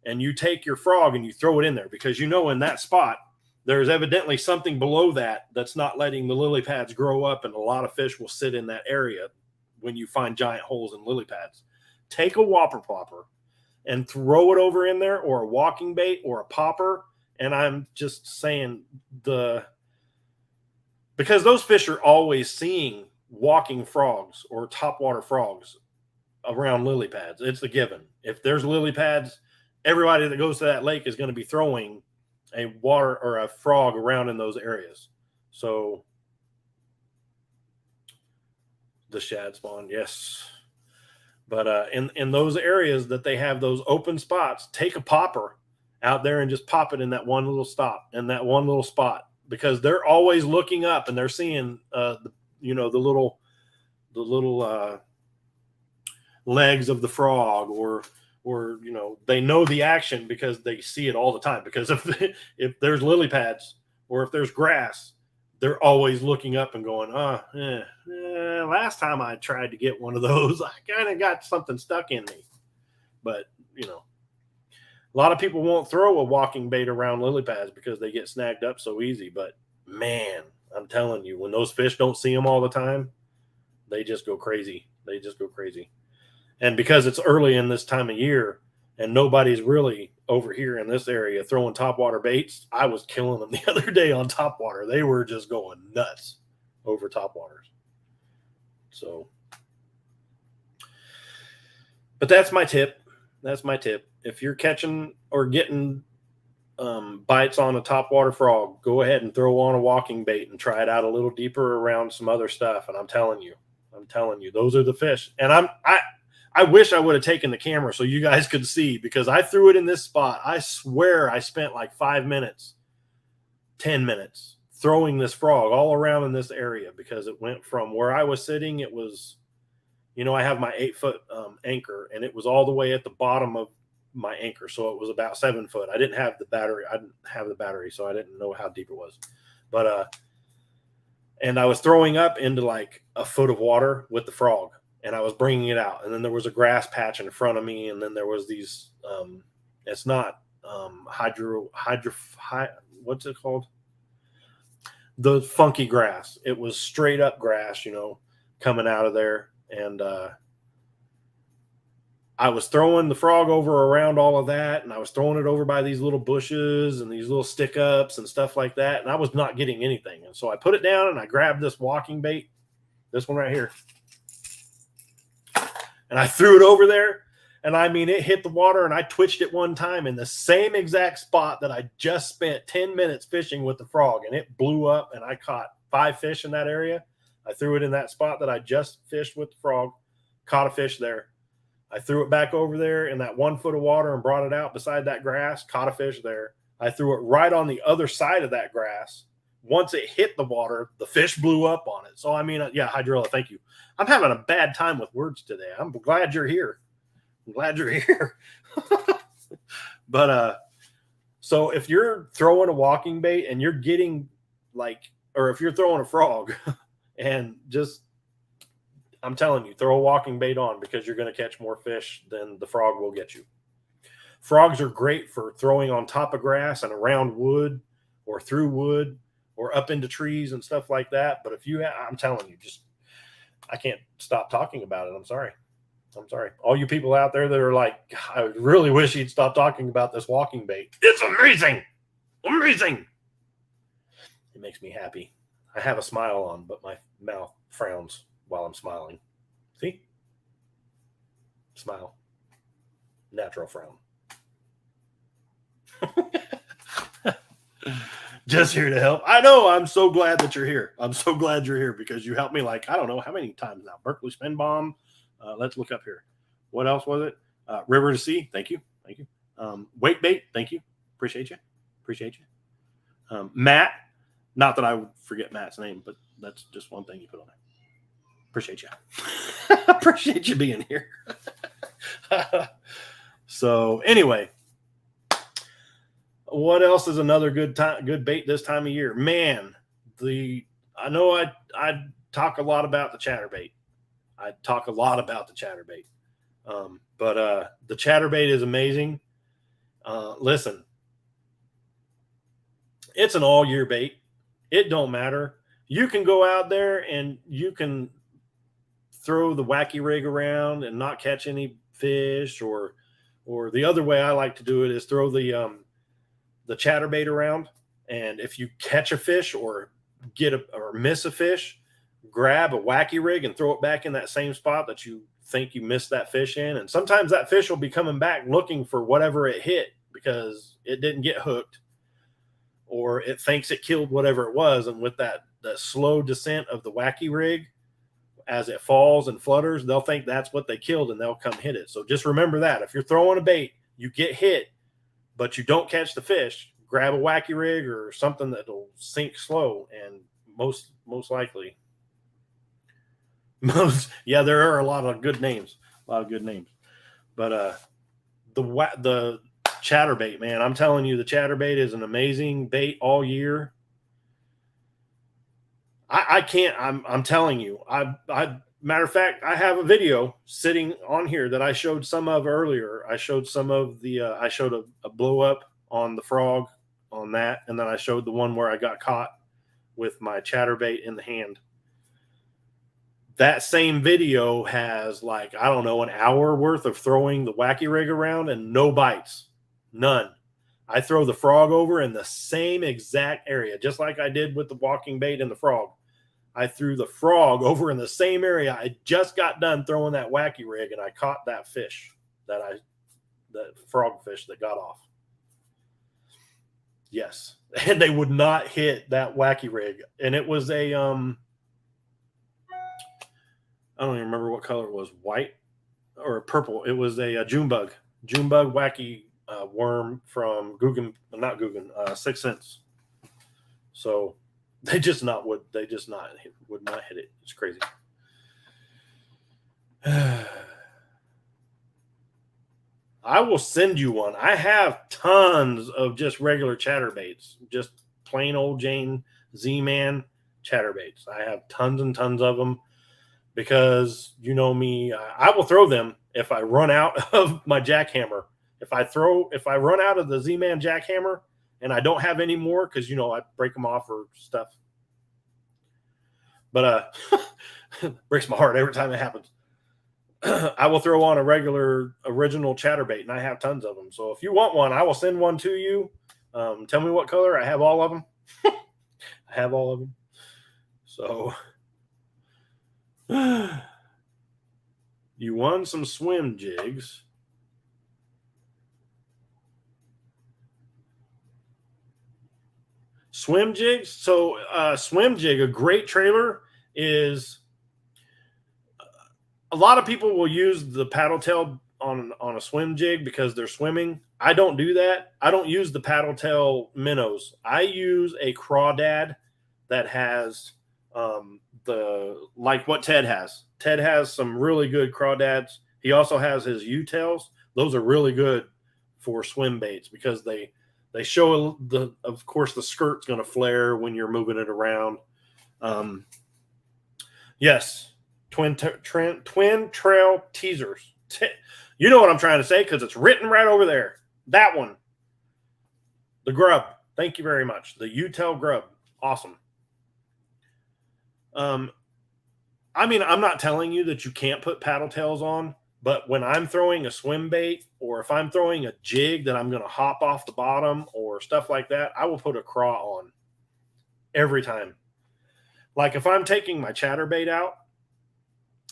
and you take your frog and you throw it in there because you know in that spot there's evidently something below that that's not letting the lily pads grow up, and a lot of fish will sit in that area when you find giant holes in lily pads. Take a whopper plopper and throw it over in there, or a walking bait or a popper. And I'm just saying because those fish are always seeing walking frogs or topwater frogs around lily pads. It's a given. If there's lily pads, everybody that goes to that lake is going to be throwing a water or a frog around in those areas. So the shad spawn, yes. But in those areas that they have those open spots, take a popper out there and just pop it in that one little spot, because they're always looking up and they're seeing the little legs of the frog, or they know the action because they see it all the time. Because if there's lily pads or if there's grass, they're always looking up and going, last time I tried to get one of those, I kind of got something stuck in me. But, a lot of people won't throw a walking bait around lily pads because they get snagged up so easy. But, man, I'm telling you, when those fish don't see them all the time, they just go crazy. And because it's early in this time of year and nobody's really over here in this area throwing topwater baits, I was killing them the other day on topwater. They were just going nuts over topwaters. So, but that's my tip. If you're catching or getting bites on a topwater frog, go ahead and throw on a walking bait and try it out a little deeper around some other stuff. And I'm telling you, those are the fish. And I wish I would have taken the camera so you guys could see, because I threw it in this spot. I swear I spent like 5 minutes, 10 minutes throwing this frog all around in this area, because it went from where I was sitting. It was, I have my 8-foot anchor, and it was all the way at the bottom of my anchor. So it was about 7 foot. I didn't have the battery. So I didn't know how deep it was. But, and I was throwing up into like a foot of water with the frog, and I was bringing it out. And then there was a grass patch in front of me. And then there was these, it's not what's it called? The funky grass. It was straight up grass, coming out of there. And I was throwing the frog over around all of that. And I was throwing it over by these little bushes and these little stick ups and stuff like that. And I was not getting anything. And so I put it down and I grabbed this walking bait, this one right here. And I threw it over there, and I mean, it hit the water, and I twitched it one time in the same exact spot that I just spent 10 minutes fishing with the frog, and it blew up, and I caught 5 fish in that area. I threw it in that spot that I just fished with the frog, caught a fish there. I threw it back over there in that 1 foot of water and brought it out beside that grass, caught a fish there. I threw it right on the other side of that grass. Once it hit the water, the fish blew up on it. So, I mean, yeah, Hydrilla, thank you. I'm having a bad time with words today. I'm glad you're here. But, so if you're throwing a walking bait and you're getting like or if you're throwing a frog, and just, I'm telling you, throw a walking bait on, because you're going to catch more fish than the frog will get you. Frogs are great for throwing on top of grass and around wood or through wood or up into trees and stuff like that. But if you, I'm telling you, just, I can't stop talking about it. I'm sorry. All you people out there that are like, I really wish he'd stop talking about this walking bait. It's amazing. Amazing. It makes me happy. I have a smile on, but my mouth frowns while I'm smiling. See? Smile. Natural frown. Just here to help. I know. I'm so glad that you're here. I'm so glad you're here, because you helped me, like, I don't know how many times now. Berkeley Spin Bomb. Let's look up here. What else was it? River to Sea. Thank you. Wake Bait. Thank you. Appreciate you. Matt. Not that I would forget Matt's name, but that's just one thing you put on there. Appreciate you. Appreciate you being here. So anyway, what else is another good bait this time of year? Man, I know I talk a lot about the chatterbait. But the chatterbait is amazing. Listen, it's an all year bait. It don't matter. You can go out there and you can throw the wacky rig around and not catch any fish, or the other way I like to do it is throw the chatterbait around, and if you catch a fish or or miss a fish, grab a wacky rig and throw it back in that same spot that you think you missed that fish in. And sometimes that fish will be coming back looking for whatever it hit, because it didn't get hooked, or it thinks it killed whatever it was. And with that slow descent of the wacky rig, as it falls and flutters, they'll think that's what they killed, and they'll come hit it. So just remember that if you're throwing a bait, you get hit, but you don't catch the fish, grab a wacky rig or something that'll sink slow. And most likely, there are a lot of good names, but the chatterbait, man, I'm telling you, the chatterbait is an amazing bait all year. I'm telling you, matter of fact, I have a video sitting on here that I showed some of earlier. I showed some of I showed a blow up on the frog on that. And then I showed the one where I got caught with my chatterbait in the hand. That same video has, like, I don't know, an hour worth of throwing the wacky rig around and no bites, none. I throw the frog over in the same exact area, just like I did with the walking bait and the frog. I threw the frog over in the same area. I just got done throwing that wacky rig, and I caught that fish, that frog fish that got off. Yes. And they would not hit that wacky rig. And it was I don't even remember what color it was, white or purple. It was a June bug wacky worm from not Guggen, 6th Sense. So would not hit it. It's crazy. I will send you one. I have tons of just regular chatterbaits, just plain old Jane Z-Man chatterbaits. I have tons and tons of them, because you know me, I will throw them if I run out of my jackhammer. If I run out of the Z-Man jackhammer and I don't have any more, because I break them off or stuff. But breaks my heart every time it happens. I will throw on a regular original chatterbait, and I have tons of them. So if you want one, I will send one to you. Tell me what color. I have all of them. So you won some swim jigs. Swim jigs. So swim jig, a great trailer is, a lot of people will use the paddle tail on a swim jig because they're swimming. I don't do that. I don't use the paddle tail minnows. I use a crawdad that has like what Ted has. Ted has some really good crawdads. He also has his U-tails. Those are really good for swim baits because they They show of course, the skirt's going to flare when you're moving it around. Yes, twin trail teasers. You know what I'm trying to say because it's written right over there. That one. The Grub. Thank you very much. The UTEL Grub. Awesome. I mean, I'm not telling you that you can't put paddle tails on, but when I'm throwing a swim bait or if I'm throwing a jig that I'm going to hop off the bottom or stuff like that, I will put a craw on every time. Like if I'm taking my chatterbait out,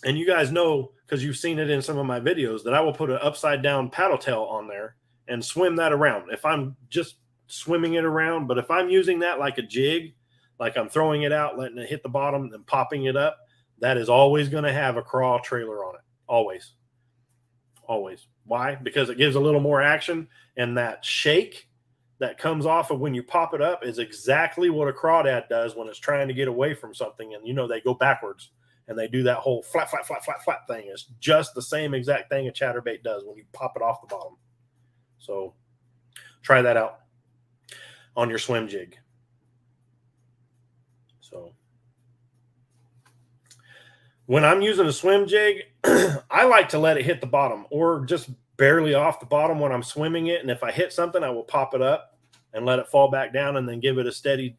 and you guys know, because you've seen it in some of my videos, that I will put an upside down paddle tail on there and swim that around. If I'm just swimming it around, but if I'm using that like a jig, like I'm throwing it out, letting it hit the bottom and popping it up, that is always going to have a craw trailer on it. Always. Always. Why? Because it gives a little more action, and that shake that comes off of when you pop it up is exactly what a crawdad does when it's trying to get away from something. And, you know, they go backwards and they do that whole flat, flat, flat, flat, flat thing. It's just the same exact thing a chatterbait does when you pop it off the bottom. So try that out on your swim jig. So when I'm using a swim jig, I like to let it hit the bottom or just barely off the bottom when I'm swimming it. And if I hit something, I will pop it up and let it fall back down and then give it a steady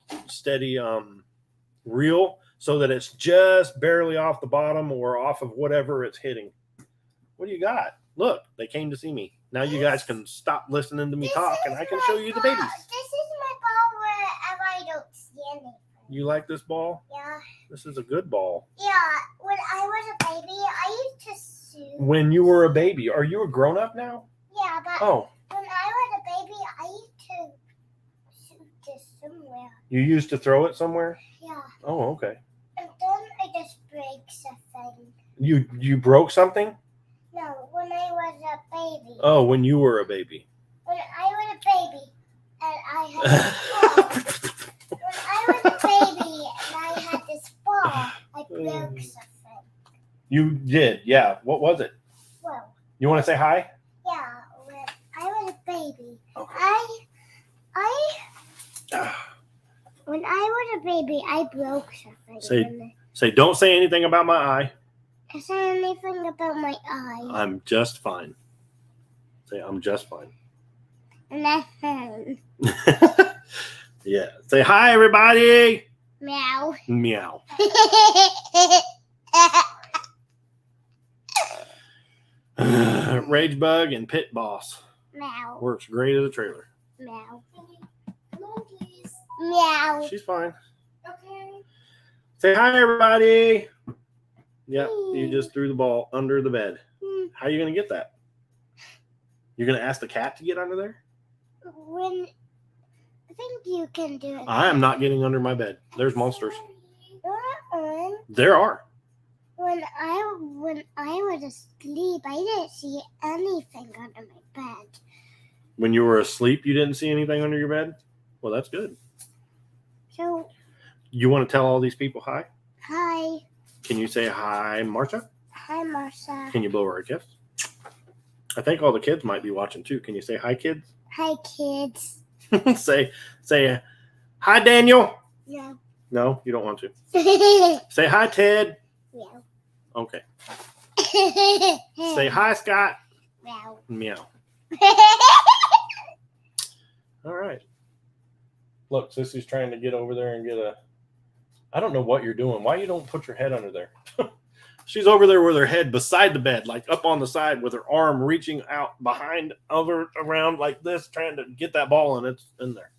reel so that it's just barely off the bottom or off of whatever it's hitting. What do you got? Look, they came to see me. Now you guys can stop listening to me talk and I can show you the babies. This is my ball wherever I don't see anything. You like this ball? Yeah. This is a good ball. Yeah. When I was a baby, I used to shoot. When you were a baby, are you a grown up now? Yeah, but Oh, when I was a baby, I used to shoot this somewhere. you used to throw it somewhere? Yeah. Oh, okay. And then I just break something. You broke something? No, when I was a baby. Oh, when you were a baby. When I was a baby and I had this ball. When I was a baby and I had this ball, I broke something. You did, yeah. What was it? Well, You want to say hi? yeah, when I was a baby, Okay. when I was a baby, I broke something. Say, don't say anything about my eye. I said anything about my eye. I'm just fine. Say, I'm just fine. And then, Yeah. Say hi, everybody. meow. Meow. Rage Bug and Pit Boss. Meow. Works great as a trailer. Meow. Meow. She's fine. Okay. Say hi, everybody. Yep, you just threw the ball under the bed. How are you going to get that? You're going to ask the cat to get under there? When I think you can do it. I am not getting under my bed. There's monsters. Uh-uh. There are. When I was asleep, I didn't see anything under my bed. When you were asleep, you didn't see anything under your bed? Well, that's good. So, You want to tell all these people hi? hi. Can you say hi, Marcia? Hi, Marsha. Can you blow her a kiss? I think all the kids might be watching too. Can you say hi, kids? Hi, kids. say hi, Daniel. No. No, you don't want to. Yeah. Say hi, Ted. Okay. Say hi, Scott. Meow. Meow. All right. Look, Sissy's trying to get over there and get a. I don't know what you're doing. Why you don't put your head under there? She's over there with her head beside the bed, like up on the side with her arm reaching out behind, over, around like this, trying to get that ball, and it's in there.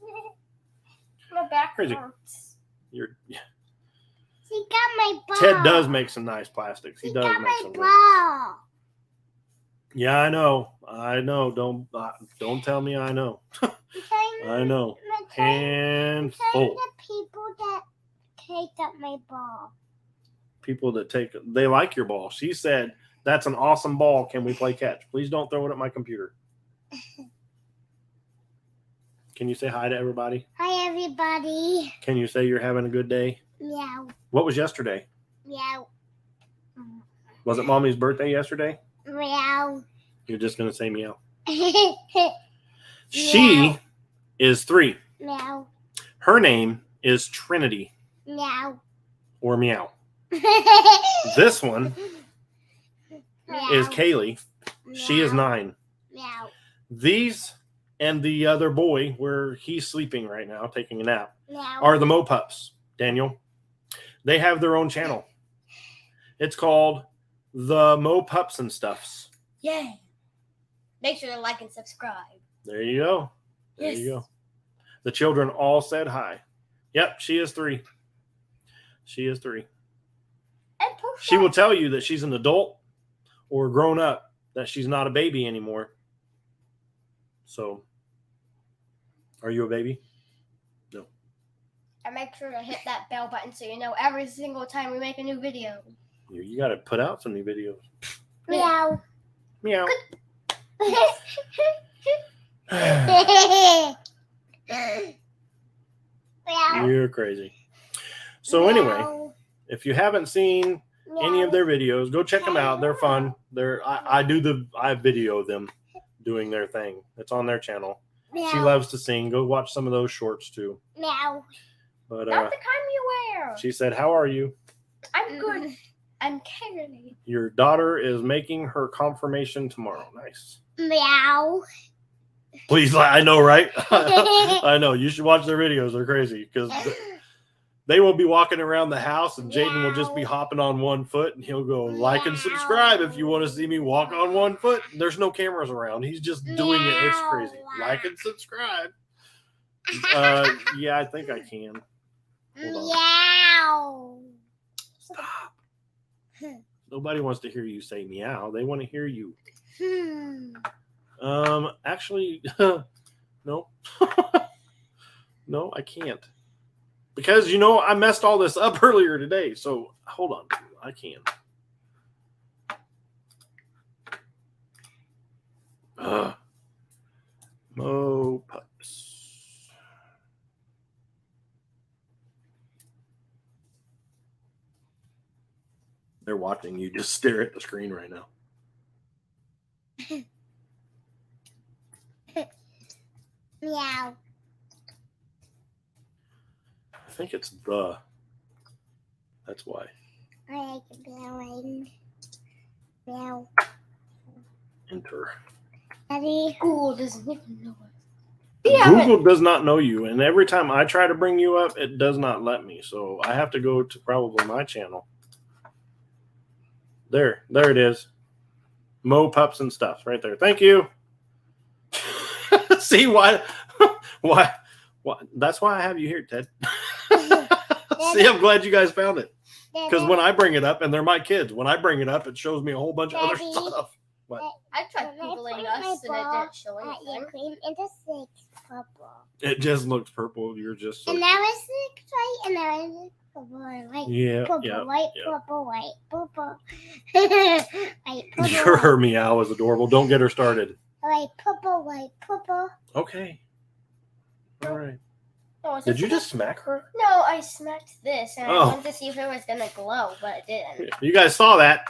My back Crazy. hurts. You're, She got my ball. Ted does make some nice plastics. He She does got make my some. Good ones. ball. Yeah, I know. Don't tell me I know. I know. Handful. The people that take up my ball. People that they like your ball. She said, "That's an awesome ball. Can we play catch? Please don't throw it at my computer." Can you say hi to everybody? Hi, everybody. Can you say you're having a good day? Meow. What was yesterday? Meow. Was it Mommy's birthday yesterday? Meow. You're just gonna say meow. Meow. She is 3. Meow. Her name is Trinity, Meow. or Meow. This one is Kaylee. She is 9. Meow. These and the other boy, where he's sleeping right now, taking a nap, Meow. are the Mo Pups, Daniel. They have their own channel. It's called the Mo Pups and Stuffs. Yay. Make sure to like and subscribe. There you go. There Yes. you go. The children all said hi. Yep, she is 3. She is 3. And post She will tell you that she's an adult or grown up, that she's not a baby anymore. So, are you a baby? No. and make sure to hit that bell button so you know every single time we make a new video. You got to put out some new videos. Meow. Meow. Meow. You're crazy. So anyway, if you haven't seen any of their videos, go check them out. They're fun. I video them doing their thing. It's on their channel. She loves to sing. Go watch some of those shorts too. Meow. But Not the kind you wear. she said, "How are you? I'm good. I'm Kaylee. Your daughter is making her confirmation tomorrow." Nice. Meow. Please, I know, right? I know. You should watch their videos. They're crazy because they will be walking around the house and Jaden will just be hopping on one foot and he'll go like and subscribe if you want to see me walk on one foot. There's no cameras around. He's just doing it. It's crazy. Like and subscribe. Yeah, I think I can. Hold on. Meow. Stop. Nobody wants to hear you say meow. They want to hear you. Actually, no. No, I can't. Because, I messed all this up earlier today. So, hold on. I can. Mo Pups. They're watching you just stare at the screen right now. Meow. I think it's the. That's why. I like meowing. Meow. Enter. Daddy. Google doesn't even know us. Google does not know you, and every time I try to bring you up, it does not let me. So I have to go to probably my channel. There it is. Mo Pups and Stuff right there. Thank you. See why? That's why I have you here, Ted. See, I'm glad you guys found it. Because when I bring it up, and they're my kids, when I bring it up, it shows me a whole bunch of other Daddy. stuff. I tried Googling us and it didn't show Your anything. cream into six purple. It just looks purple. You're just so. And now it's six white, and now it's purple and white. Yeah, Purple, yeah. white, yeah. purple, white, purple. White, purple, Your meow is adorable. Don't get her started. white, purple. Okay. All right. Oh, Did you just smack her? No, I smacked this and Oh. I wanted to see if it was gonna glow, but it didn't. You guys saw that.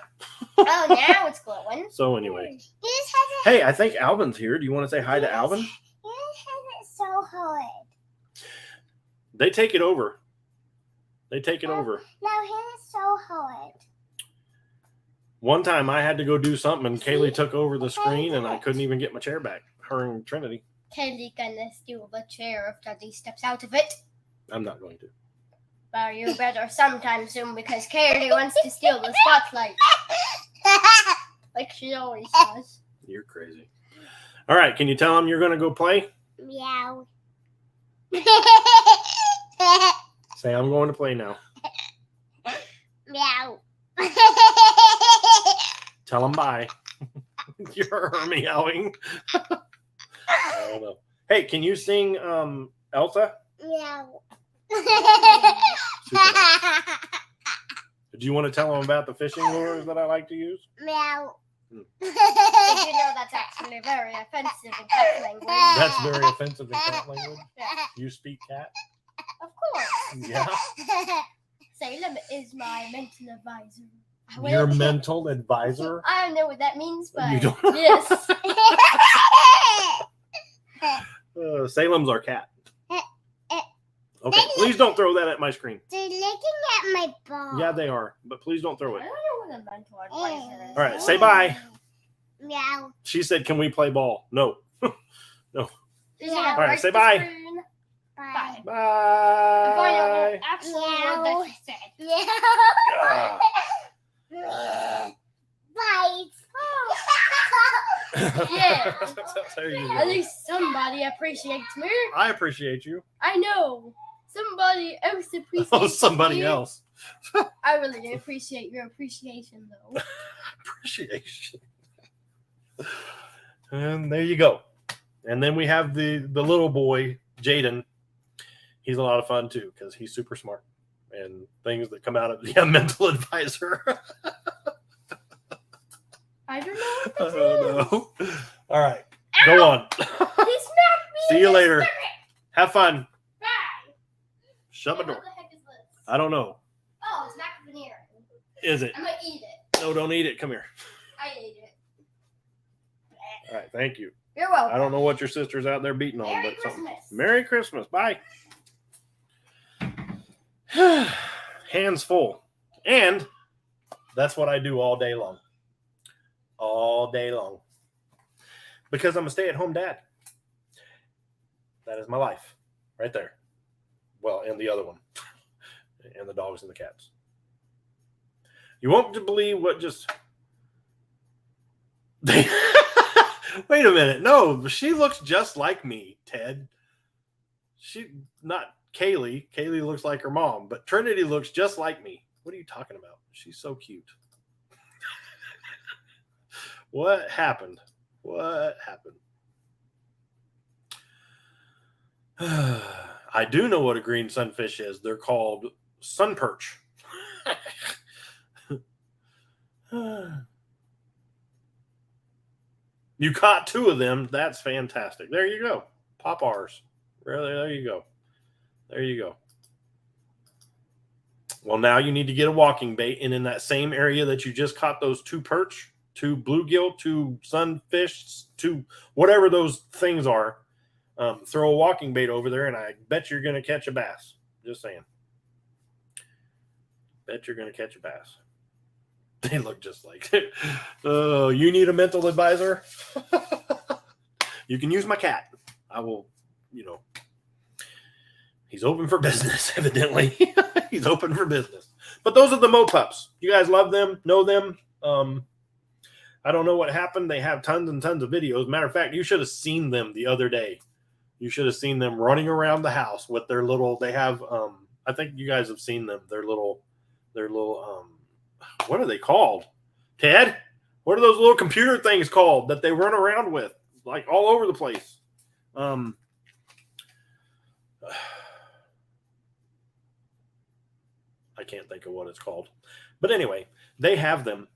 Oh, now it's glowing. So anyway. This has Hey, I think Alvin's here. Do you want to say hi to Alvin? This has it so hard. They take it over. They take it over. Now his is so hard. One time I had to go do something and Kaylee took over the screen and I couldn't even get my chair back. Her and Trinity. Kaylee gonna steal the chair if Daddy steps out of it. I'm not going to. Well, you better sometime soon because Kaylee wants to steal the spotlight like she always does. You're crazy. All right. Can you tell them you're going to go play? Meow. Say, I'm going to play now. Meow. Tell them bye. You're meowing. I don't know. Hey, can you sing Elsa? Meow. Super. Do you want to tell them about the fishing lures that I like to use? Meow. Did you know that's actually very offensive in cat language? That's very offensive in cat language. You speak cat? Of course. Yeah. Salem is my mental advisor. Your mental advisor? I don't know what that means, but You don't? yes. Salem's our cat. Eh, eh. Okay, please don't throw that at my screen. They're looking at my ball. Yeah, they are, but please don't throw I it. don't know what a mental advisor is. All right, say bye. Meow. She said, "Can we play ball?" No. Just All gonna right, break say the bye. screen. Bye. If I don't know Bye. actually what that said. Ah. Bye. Yeah. There you At go. least somebody appreciates me. I appreciate you. I know. Somebody else appreciates Oh, somebody me. else. I really do appreciate your appreciation, though. Appreciation. And there you go. And then we have the little boy, Jaden. He's a lot of fun too because he's super smart and things that come out of mental advisor. I don't know what I this don't is. know. All right, go on. He smacked me. See in you the later. stomach. Have fun. Bye. Shut my Hey, door. What the heck is this? I don't know. Oh, it's mac veneer. Is it? I'm gonna eat it. No, don't eat it. Come here. I ate it. All right, thank you. You're welcome. I don't know what your sister's out there beating on, Merry but something. Christmas. Merry Christmas. Bye. Hands full. And that's what I do all day long. All day long. Because I'm a stay-at-home dad. That is my life. Right there. Well, and the other one. And the dogs and the cats. You won't believe what just... Wait a minute. No, she looks just like me, Ted. She not Kaylee. Kaylee looks like her mom, but Trinity looks just like me. What are you talking about? She's so cute. What happened? What happened? I do know what a green sunfish is. They're called sun perch. You caught 2 of them. That's fantastic. There you go. Pop R's. There you go. There you go. Well, now you need to get a walking bait. And in that same area that you just caught those 2 perch, 2 bluegill, 2 sunfish, 2 whatever those things are, throw a walking bait over there, and I bet you're going to catch a bass. Just saying. Bet you're going to catch a bass. They look just like it. Oh, you need a mental advisor? You can use my cat. I will, he's open for business, evidently. He's open for business. But those are the Mopups. You guys love them, know them. I don't know what happened. They have tons and tons of videos. Matter of fact, you should have seen them the other day. You should have seen them running around the house with their little, they have, I think you guys have seen them. Their little, what are they called? Ted? What are those little computer things called that they run around with? Like all over the place. I can't think of what it's called. But anyway, they have them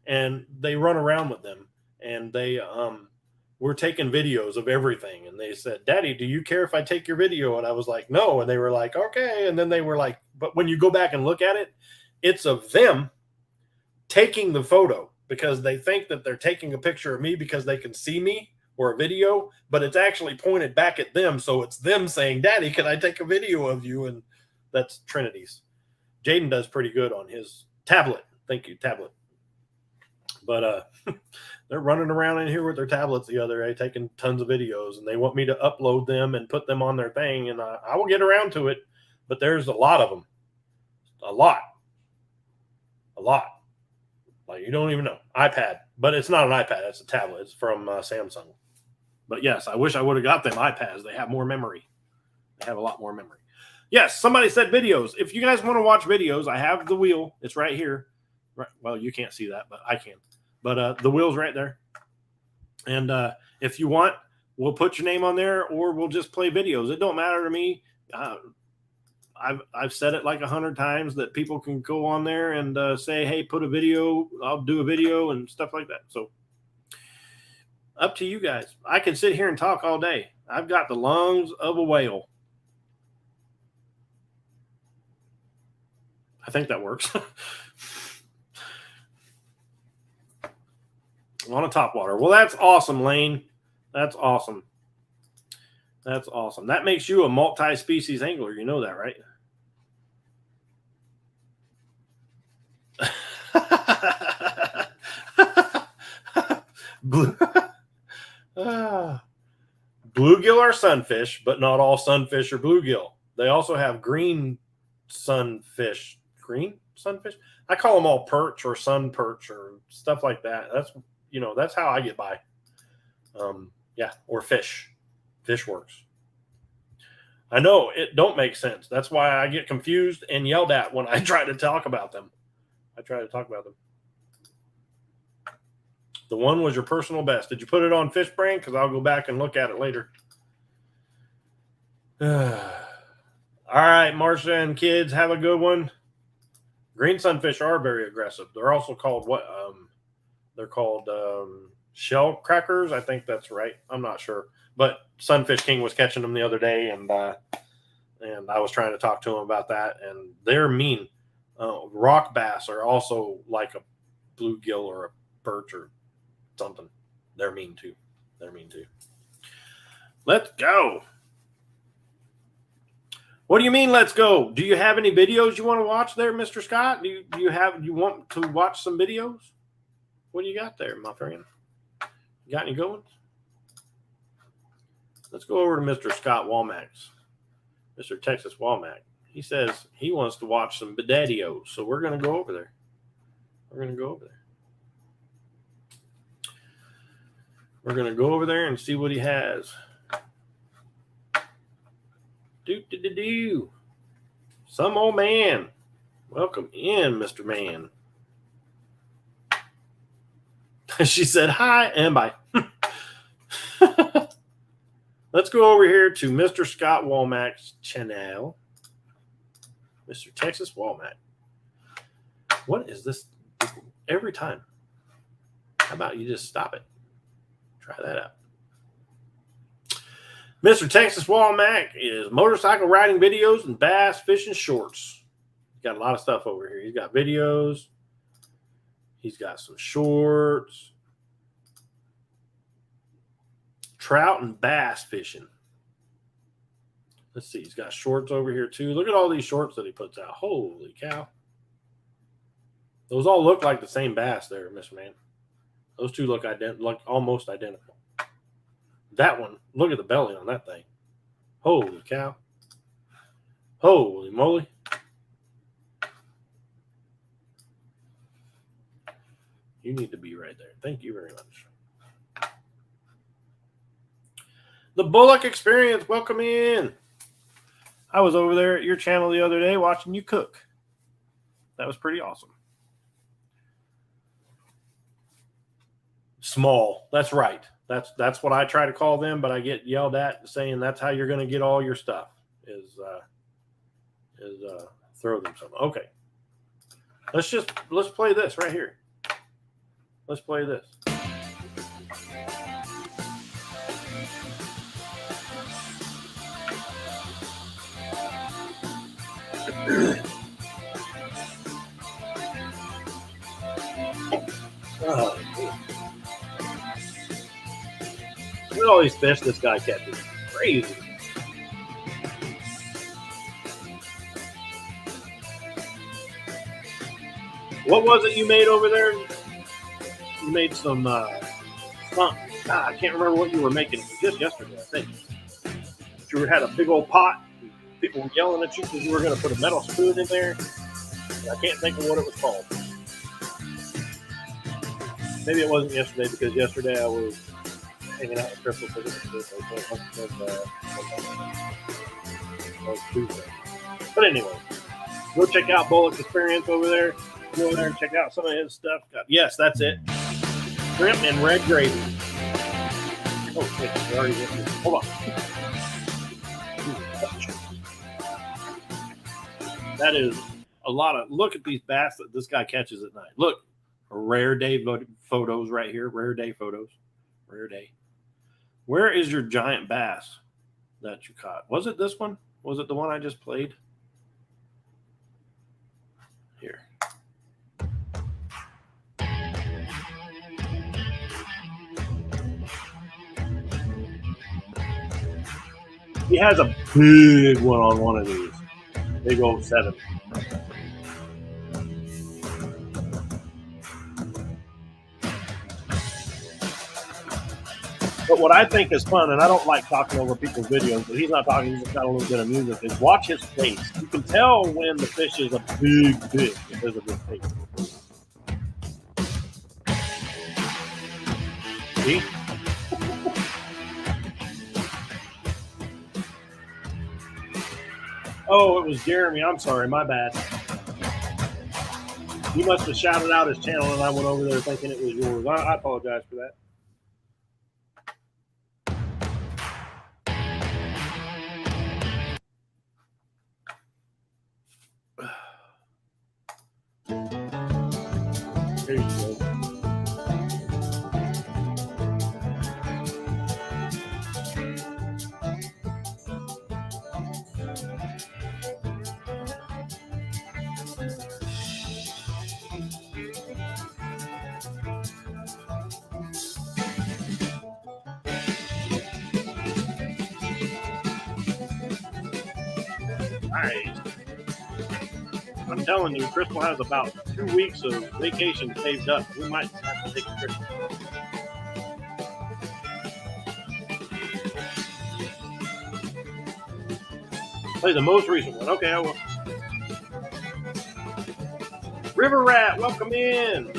and they run around with them. And they were taking videos of everything. And they said, "Daddy, do you care if I take your video?" And I was like, "No." And they were like, "Okay." And then they were like, but when you go back and look at it, it's of them taking the photo because they think that they're taking a picture of me because they can see me or a video, but it's actually pointed back at them. So it's them saying, "Daddy, can I take a video of you?" And that's Trinity's. Jaden does pretty good on his tablet. Thank you, tablet. But they're running around in here with their tablets the other day, taking tons of videos, and they want me to upload them and put them on their thing. And I will get around to it, but there's a lot of them. A lot. Like, you don't even know. iPad. But it's not an iPad. It's a tablet. It's from Samsung. But yes, I wish I would have got them iPads. They have more memory. They have a lot more memory. Yes, somebody said videos. If you guys want to watch videos, I have the wheel. It's right here. Right. Well, you can't see that, but I can. But the wheel's right there. And if you want, we'll put your name on there or we'll just play videos. It don't matter to me. I've said it like 100 times that people can go on there and say, "Hey, put a video." I'll do a video and stuff like that. So up to you guys. I can sit here and talk all day. I've got the lungs of a whale. I think that works. On a top water. Well, that's awesome, Lane. That's awesome. That's awesome. That makes you a multi-species angler. You know that, right? Bluegill are sunfish, but not all sunfish are bluegill. They also have green sunfish. Green sunfish? I call them all perch or sun perch or stuff like that. That's how I get by. Or fish. Fish works. I know it don't make sense. That's why I get confused and yelled at when I try to talk about them. The one was your personal best. Did you put it on Fish Brain? Because I'll go back and look at it later. All right, Marcia and kids, have a good one. Green sunfish are very aggressive. They're also called what? They're called shell crackers. I think that's right. I'm not sure. But Sunfish King was catching them the other day, and I was trying to talk to him about that, and they're mean. Rock bass are also like a bluegill or a perch or something. They're mean too. Let's go. What do you mean, let's go? Do you have any videos you want to watch there, Mr. Scott? Do you want to watch some videos? What do you got there, my friend? You got any good ones? Let's go over to Mr. Scott Walmax, Mr. Texas Walmack. He says he wants to watch some Bedadios, so we're going to go over there. We're going to go over there and see what he has. Do. Some old man. Welcome in, Mr. Man. She said hi and bye. Let's go over here to Mr. Scott Walmack's channel. Mr. Texas Walmack. What is this every time? How about you just stop it? Try that out. Mr. Texas Walmack is motorcycle riding videos and bass fishing shorts. He's got a lot of stuff over here. He's got videos. He's got some shorts. Trout and bass fishing. Let's see. He's got shorts over here too. Look at all these shorts that he puts out. Holy cow. Those all look like the same bass there, Mr. Man. Those two look almost identical. That one, look at the belly on that thing. Holy cow. Holy moly. You need to be right there. Thank you very much. The Bullock Experience, welcome in. I was over there at your channel the other day watching you cook. That was pretty awesome. Small, that's right. That's what I try to call them, but I get yelled at saying that's how you're going to get all your stuff is throw them some. Okay. Let's play this right here. Let's play this. Oh, look at all these fish this guy catches. Crazy. What was it you made over there? You made some I can't remember what you were making. It was just yesterday, I think. You had a big old pot. People were yelling at you because you were going to put a metal spoon in there. And I can't think of what it was called. Maybe it wasn't yesterday because yesterday I was hanging out with Crystal. Tuesday. But anyway, go check out Bullock's Experience over there. Go over there and check out some of his stuff. Yes, that's it. Shrimp and red gravy. Oh, shit. Already went through. Hold on. That is a lot of, look at these bass that this guy catches at night. Look, rare day photos right here. Rare day photos. Rare day. Where is your giant bass that you caught? Was it this one? Was it the one I just played? Here. He has a big one on one of these. Big old 7. But what I think is fun, and I don't like talking over people's videos, but he's not talking, he's just got a little bit of music, is watch his face. You can tell when the fish is a big fish because of his face. See? Oh, it was Jeremy. I'm sorry. My bad. You must have shouted out his channel, and I went over there thinking it was yours. I apologize for that. There you go. Nice. I'm telling you, Crystal has about 2 weeks of vacation saved up. We might have to take a trip. Play the most recent one. Okay, I will. River Rat, welcome in.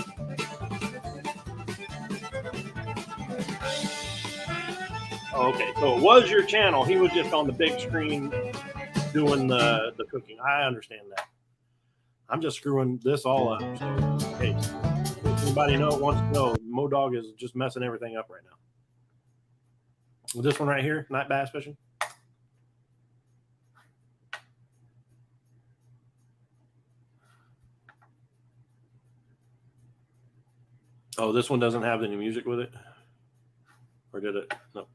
Oh, okay, so it was your channel. He was just on the big screen doing the cooking. I understand that. I'm just screwing this all up. So, hey, if anybody wants to know, MoDog is just messing everything up right now. With this one right here, night bass fishing. Oh, this one doesn't have any music with it? Or did it? No.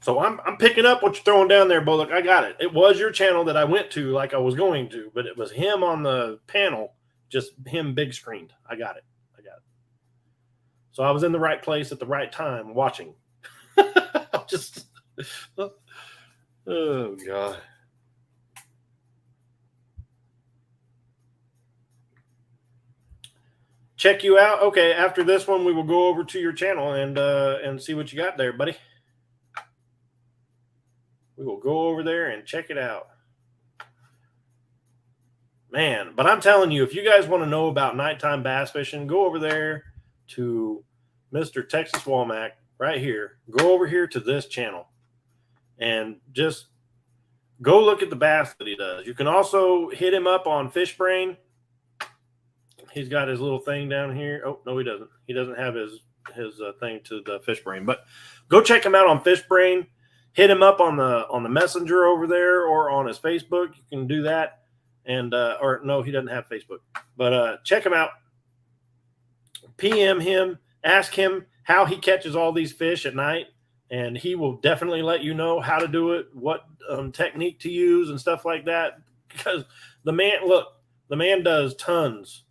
So I'm picking up what you're throwing down there, Bullock. I got it. It was your channel that I went to like I was going to, but it was him on the panel, just him big screened. I got it. So I was in the right place at the right time watching. Just, oh, God. Check you out. Okay, after this one, we will go over to your channel and see what you got there, buddy. We will go over there and check it out. Man, but I'm telling you, if you guys want to know about nighttime bass fishing, go over there to Mr. Texas Womack right here. Go over here to this channel and just go look at the bass that he does. You can also hit him up on FishBrain. He's got his little thing down here. Oh, no, he doesn't. He doesn't have his thing to the FishBrain. But go check him out on FishBrain. Hit him up on the messenger over there or on his Facebook. You can do that. And or no, he doesn't have Facebook. But check him out. PM him. Ask him how he catches all these fish at night. And he will definitely let you know how to do it, what technique to use and stuff like that. Because the man does tons.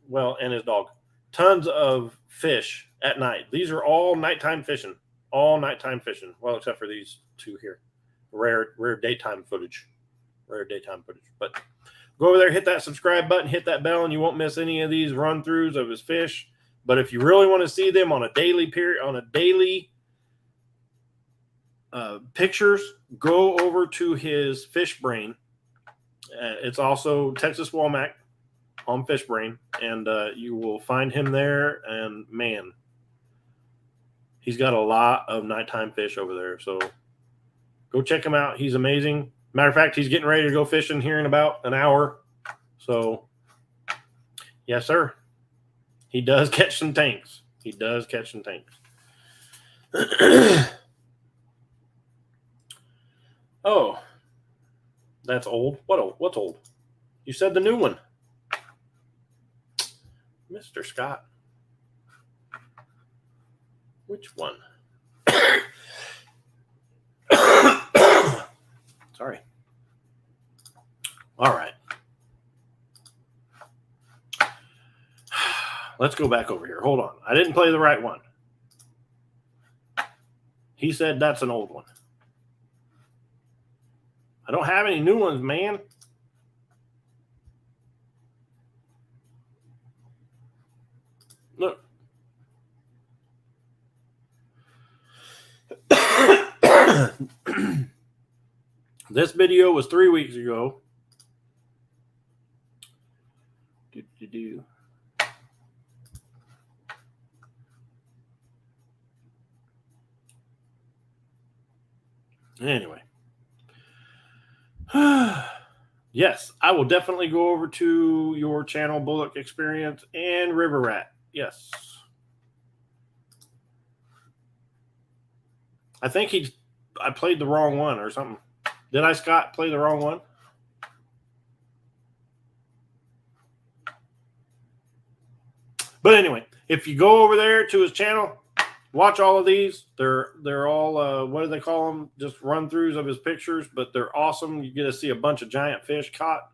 Well, and his dog. Tons of fish at night. These are all nighttime fishing. All nighttime fishing. Well, except for these two here. Rare daytime footage. Rare daytime footage. But go over there, hit that subscribe button, hit that bell, and you won't miss any of these run-throughs of his fish. But if you really want to see them on a daily pictures, go over to his FishBrain. It's also Texas Womack on FishBrain, and you will find him there. And man, he's got a lot of nighttime fish over there. So go check him out. He's amazing. Matter of fact, he's getting ready to go fishing here in about an hour. So yes, sir. He does catch some tanks. He does catch some tanks. Oh, that's old. What's old? You said the new one. Mr. Scott. Which one? Sorry. All right. Let's go back over here. Hold on. I didn't play the right one. He said that's an old one. I don't have any new ones, man. Look. This video was 3 weeks ago. Anyway. Yes, I will definitely go over to your channel, Bullock Experience and River Rat. Yes. I think I played the wrong one or something. Did I, Scott, play the wrong one? But anyway, if you go over there to his channel, watch all of these. They're all, what do they call them? Just run-throughs of his pictures, but they're awesome. You get to see a bunch of giant fish caught.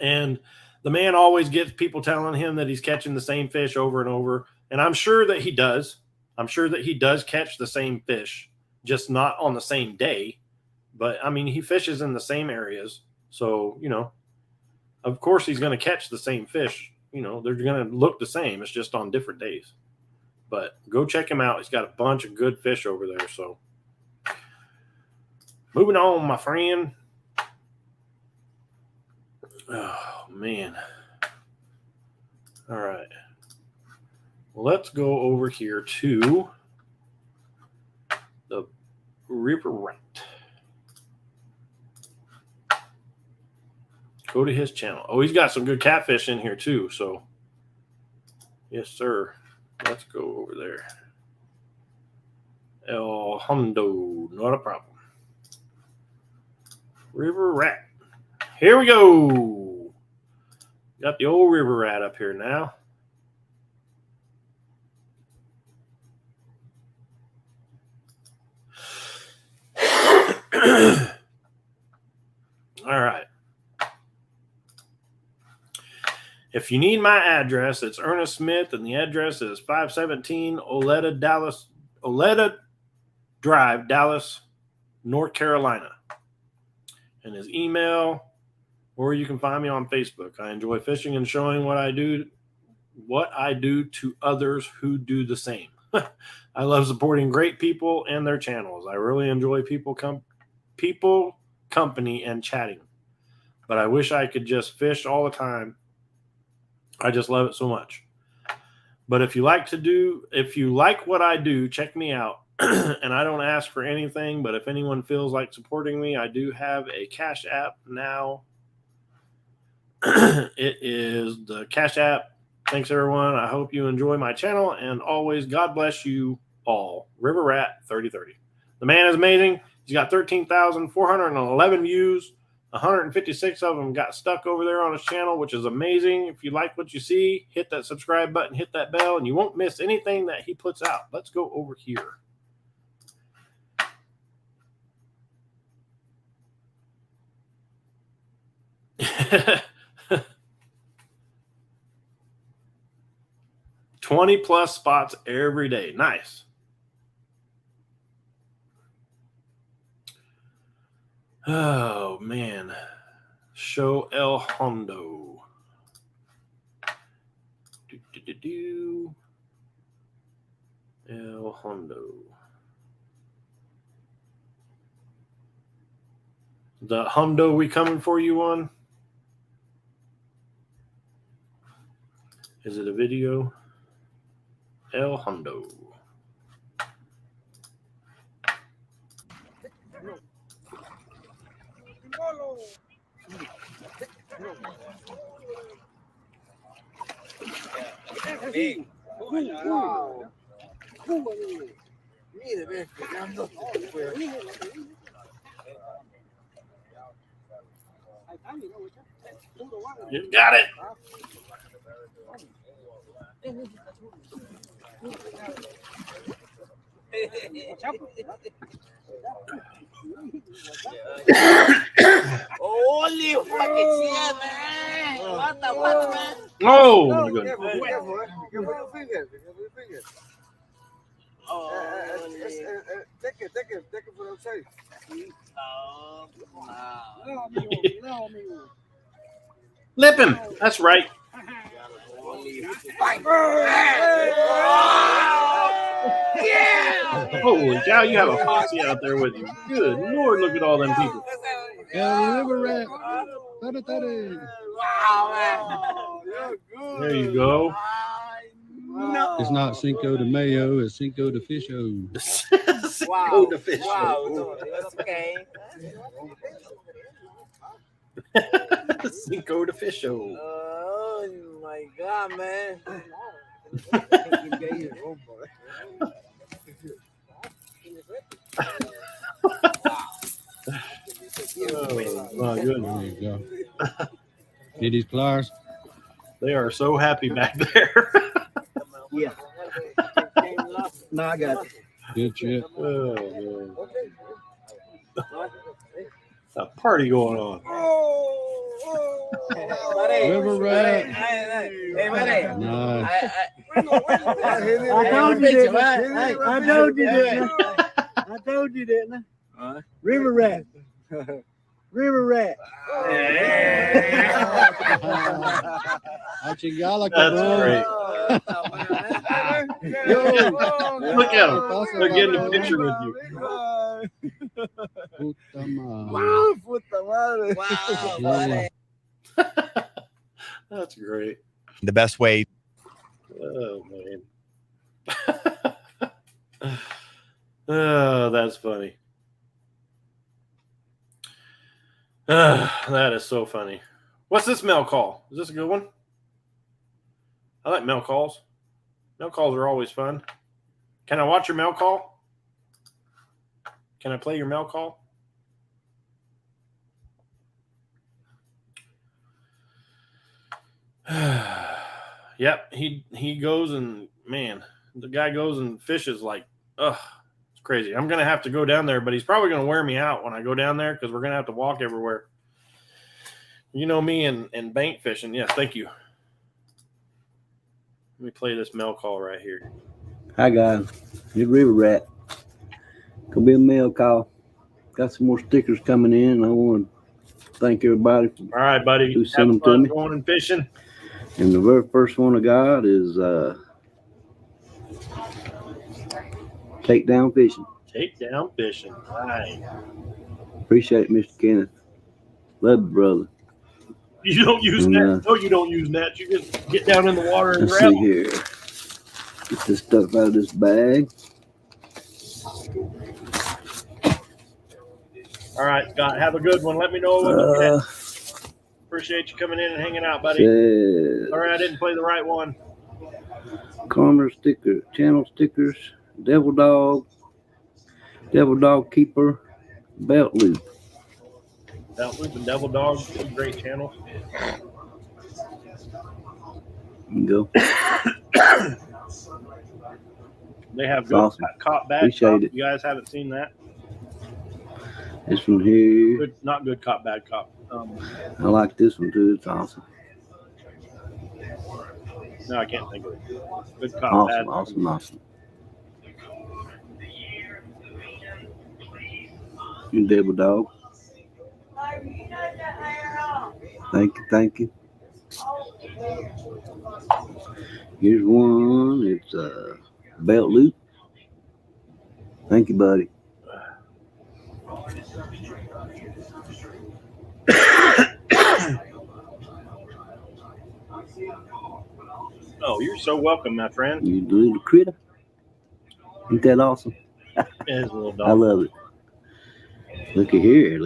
And the man always gets people telling him that he's catching the same fish over and over. And I'm sure that he does. I'm sure that he does catch the same fish, just not on the same day. But, I mean, he fishes in the same areas. So, you know, of course he's going to catch the same fish. You know, they're going to look the same. It's just on different days. But go check him out. He's got a bunch of good fish over there. So, moving on, my friend. Oh, man. All right. Well, let's go over here to the River Rat. Go to his channel. Oh, he's got some good catfish in here too. So, yes, sir. Let's go over there. El Hondo, not a problem. River Rat. Here we go. Got the old River Rat up here now. All right. If you need my address, it's Ernest Smith, and the address is 517 Oleta Drive, Dallas, North Carolina. And his email, or you can find me on Facebook. I enjoy fishing and showing what I do to others who do the same. I love supporting great people and their channels. I really enjoy people, company, and chatting. But I wish I could just fish all the time. I just love it so much. But if you like what I do, check me out. And I don't ask for anything, but if anyone feels like supporting me, I do have a Cash App now. It is the Cash App. Thanks, everyone. I hope you enjoy my channel, and always, God bless you all. River Rat 3030. The man is amazing. He's got 13,411 views. 156 of them got stuck over there on his channel, which is amazing. If you like what you see, hit that subscribe button, hit that bell, and you won't miss anything that he puts out. Let's go over here. +20 spots every day. Nice. Oh, man. Show El Hondo. El Hondo. The Hondo we coming for you on? Is it a video? El Hondo. You got it. Holy fucking shit, man! Oh my goodness. Take it for the safe. Lip him. That's right. Holy cow, you have a posse out there with you. Good Lord, look at all them people. River rat. There you go. It's not Cinco de Mayo, it's Cinco de Fisho. Cinco de Fish. Cinco de Fisho. Oh my God, man. Oh my goodness. There you go. Need these pliers? They are so happy back there. Yeah. No, I got it. Good shit. Oh, man. A party going on. River rat. Hey, buddy. Nice. I told you, didn't I? I told you, didn't I? I told you, didn't I? River rat. River rat. Achigala, That's cabrón. great. Look at him. They're getting a picture with you. Puta madre. Wow, buddy. That's great. The best way. Oh, man. Oh, that's funny. That is so funny. What's this mail call? Is this a good one? I like mail calls. Mail calls are always fun. Can I watch your mail call? Can I play your mail call? Yep, he goes and, man, the guy goes and fishes like, it's crazy. I'm going to have to go down there, but he's probably going to wear me out when I go down there because we're going to have to walk everywhere. You know me and bank fishing. Yes, thank you. Let me play this mail call right here. Hi guys, it's River Rat. Gonna be a mail call. Got some more stickers coming in, and I want to thank everybody. All right, buddy. Who sent Have them to fun me? going and fishing. And the very first one I got is Take Down Fishing. Take down fishing. Right. Appreciate it, Mr. Kenneth. Love you, brother. You don't use And, nets. No, you don't use nets. You just get down in the water and Let's grab see them. here. Get this stuff out of this bag. All right, Scott. Have a good one. Let me know when you get. Appreciate you coming in and hanging out, buddy. Says Sorry I didn't play the right one. Karma sticker, channel stickers, Devil Dog Keeper, Belt Loop. Belt Loop and Devil Dog, two great channels. You can go. They have That's good awesome. cop bad Appreciate cop. it. You guys haven't seen that? This one here. Good, not good cop, bad cop. I like this one too. It's awesome. No, I can't think of it. Good cop, bad. Awesome. You Devil Dog. Thank you. Here's one. It's Belt Loop. Thank you, buddy. Oh, you're so welcome, my friend. You little critter. Ain't that awesome? His little I dog. love it. Look at here.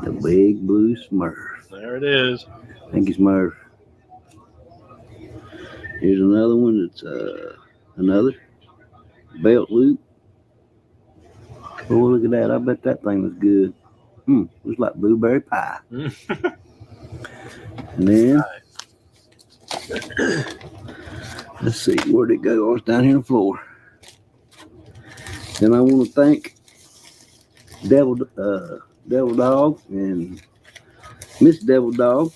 The big blue Smurf. There it is. Thank you, Smurf. Here's another one. It's another Belt Loop. Oh, look at that. I bet that thing was good. Looks like blueberry pie. And then, let's see, where'd it go? Oh, it's down here on the floor. Then I want to thank Devil Dog and Miss Devil Dog.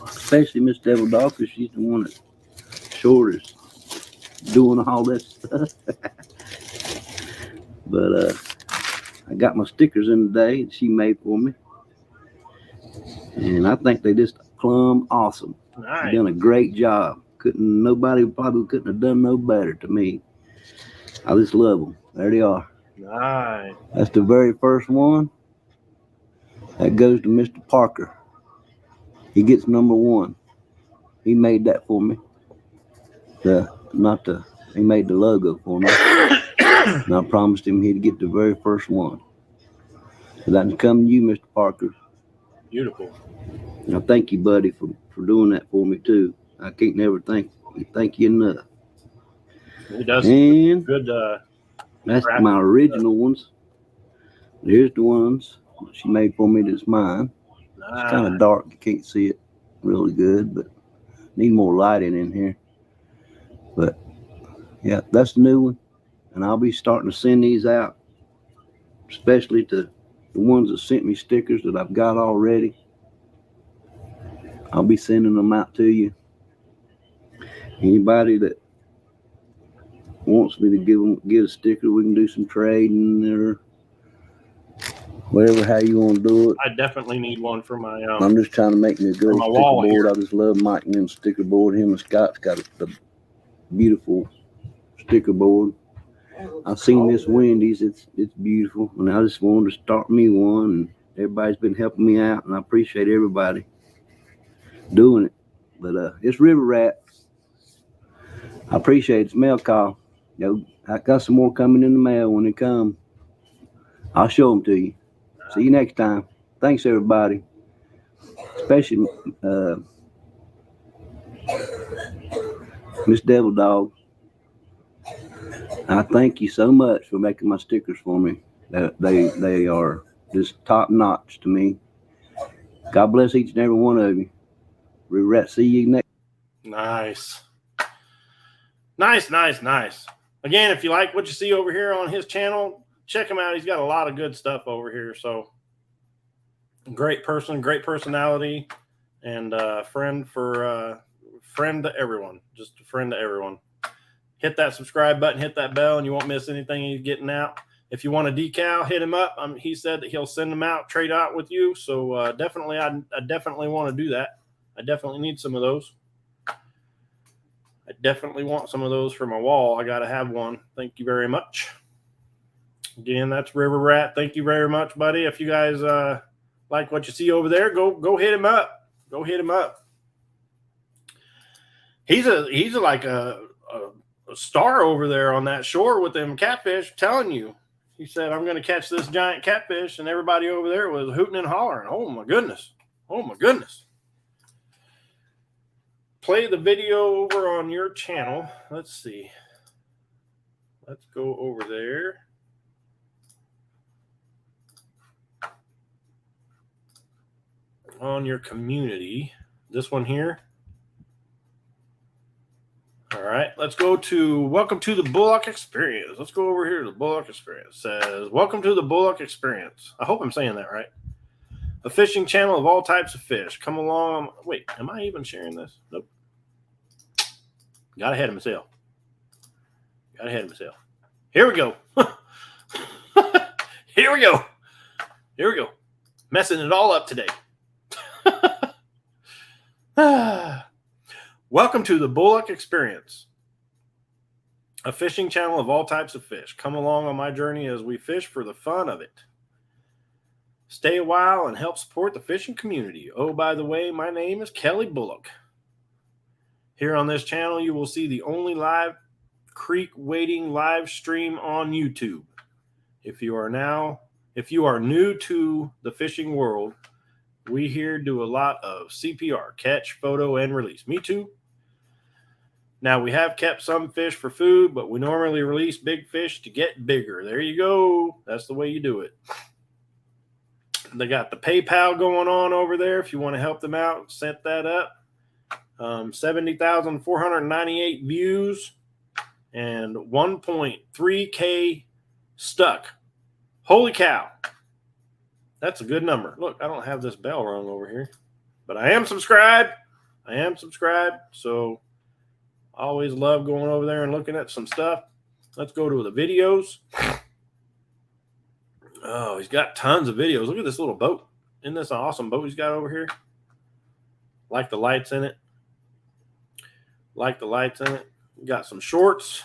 Especially Miss Devil Dog, because she's the one that sure is doing all that stuff. But I got my stickers in today that she made for me. And I think they just plumb awesome. Nice. Done a great job. Nobody probably couldn't have done no better to me. I just love them. There they are. Nice. That's the very first one. That goes to Mr. Parker. He gets number 1. He made that for me. He made the logo for me. And I promised him he'd get the very first one. So that's coming to you, Mr. Parker. Beautiful. And I thank you, buddy, for doing that for me too. I can't never thank you enough. He does And good. that's my original ones. Here's the ones she made for me that's mine. It's kind of dark. You can't see it really good, but need more lighting in here. But yeah, that's the new one. And I'll be starting to send these out, especially to the ones that sent me stickers that I've got already. I'll be sending them out to you. Anybody that wants me to get a sticker, we can do some trading or whatever, how you want to do it. I definitely need one for my. I'm just trying to make me a good my sticker wall board. here. I just love Mike and them sticker board. Him and Scott's got a beautiful sticker board. I've seen this Wendy's. It's beautiful, and I just wanted to start me one. And everybody's been helping me out, and I appreciate everybody doing it. But it's River Rat. I appreciate its mail call. I got some more coming in the mail. When they come, I'll show them to you. See you next time. Thanks, everybody. Especially Miss Devil Dog. I thank you so much for making my stickers for me. They are just top notch to me. God bless each and every one of you. River Rat, see you next. Nice. Nice. Again, if you like what you see over here on his channel, check him out. He's got a lot of good stuff over here. So great person, great personality, and friend to everyone. Just a friend to everyone. Hit that subscribe button, hit that bell, and you won't miss anything he's getting out. If you want a decal, hit him up. He said that he'll send them out, trade out with you. So definitely, I definitely want to do that. I definitely need some of those. I definitely want some of those for my wall. I got to have one. Thank you very much. Again, that's River Rat. Thank you very much, buddy. If you guys like what you see over there, go hit him up. Go hit him up. He's like a star over there on that shore with them catfish. I'm telling you. He said, I'm going to catch this giant catfish, and everybody over there was hooting and hollering. Oh, my goodness. Oh, my goodness. Play the video over on your channel. Let's see. Let's go over there. On your community. This one here. All right, let's go to welcome to the Bullock Experience. Let's go over here to the Bullock Experience. It says, welcome to the Bullock Experience. I hope I'm saying that right. A fishing channel of all types of fish. Come along. Wait, am I even sharing this? Nope. Got ahead of myself. Here we go. Here we go. Messing it all up today. Welcome to the Bullock Experience, a fishing channel of all types of fish. Come along on my journey as we fish for the fun of it. Stay a while and help support the fishing community. Oh, by the way, my name is Kelly Bullock. Here on this channel, you will see the only live creek wading live stream on YouTube. If you are new to the fishing world, we here do a lot of CPR, catch, photo, and release. Me too. Now, we have kept some fish for food, but we normally release big fish to get bigger. There you go. That's the way you do it. They got the PayPal going on over there. If you want to help them out, set that up. 70,498 views and 1.3K stuck. Holy cow. That's a good number. Look, I don't have this bell rung over here, but I am subscribed. So I always love going over there and looking at some stuff. Let's go to the videos. Oh, he's got tons of videos. Look at this little boat. Isn't this an awesome boat he's got over here? Like the lights in it. Got some shorts.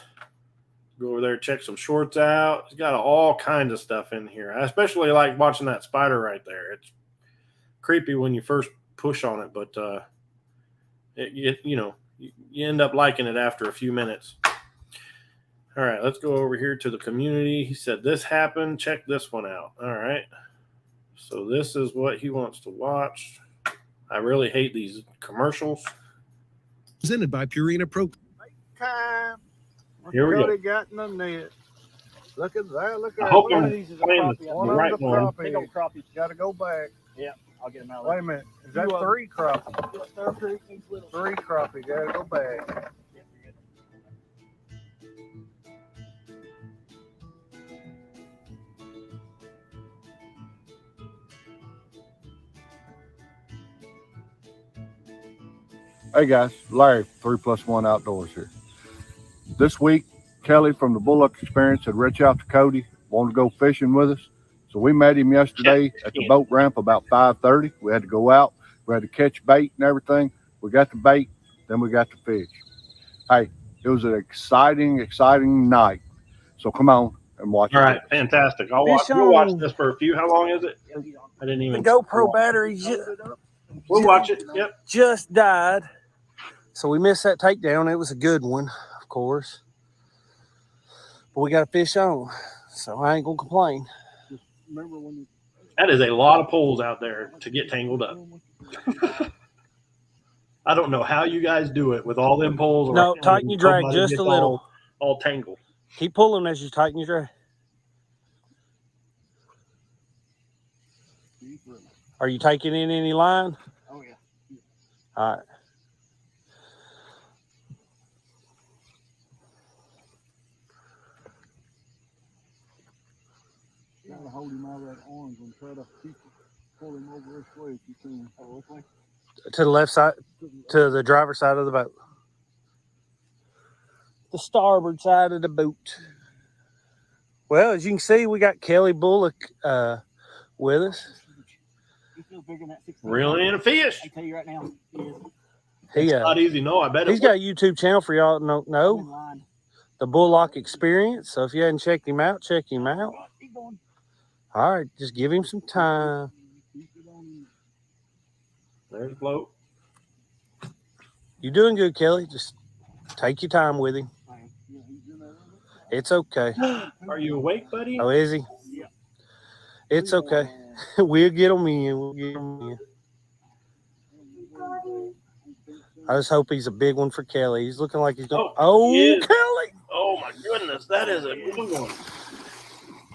Go over there, check some shorts out. He's got all kinds of stuff in here. I especially like watching that spider right there. It's creepy when you first push on it, but you end up liking it after a few minutes. All right, let's go over here to the community. He said this happened. Check this one out. All right. So this is what he wants to watch. I really hate these commercials. Presented by Purina Pro. Time. Here we go. Cody got in the net. Look at that. Look at I hope that. I'm One playing of the right the one. crappie. Got to go back. I'll get them out. Wait a minute. Is that 3 crappie? 3 crappie. Got to go back. Hey guys, Larry, 3+1 Outdoors here. This week, Kelly from the Bullock Experience had reached out to Cody, wanted to go fishing with us. So we met him yesterday at the boat ramp about 5:30. We had to go out. We had to catch bait and everything. We got the bait, then we got the fish. Hey, it was an exciting night. So come on and watch All it. right, fantastic. We'll watch this for a few. How long is it? I didn't even. The GoPro battery We'll watch it. Yep. just died. So we missed that takedown. It was a good one, of course. But we got a fish on. So I ain't going to complain. Remember when you That is a lot of poles out there to get tangled up. I don't know how you guys do it with all them poles. No, tighten your drag Somebody just gets a little. All tangled. Keep pulling as you tighten your drag. Are you taking in any line? Oh yeah. All right. Gotta hold him out of that orange and try to pull him over this way if you can. Oh, this way? To the left side, to the driver's side of the boat. The starboard side of the boat. Well, as you can see, we got Kelly Bullock with us. Reeling in a fish. I tell you right now, It's not eashy. No, I bet he's got a YouTube channel for y'all don't know. The Bullock Experience. So if you hadn't checked him out, check him out. All right, just give him some time. There's the float. You're doing good, Kelly. Just take your time with him. It's okay. Are you awake, buddy? Oh, is he? Yeah. It's okay. We'll get him in. I just hope he's a big one for Kelly. He's looking like he's going. Oh, he is. Kelly! Oh my goodness, that is a good one.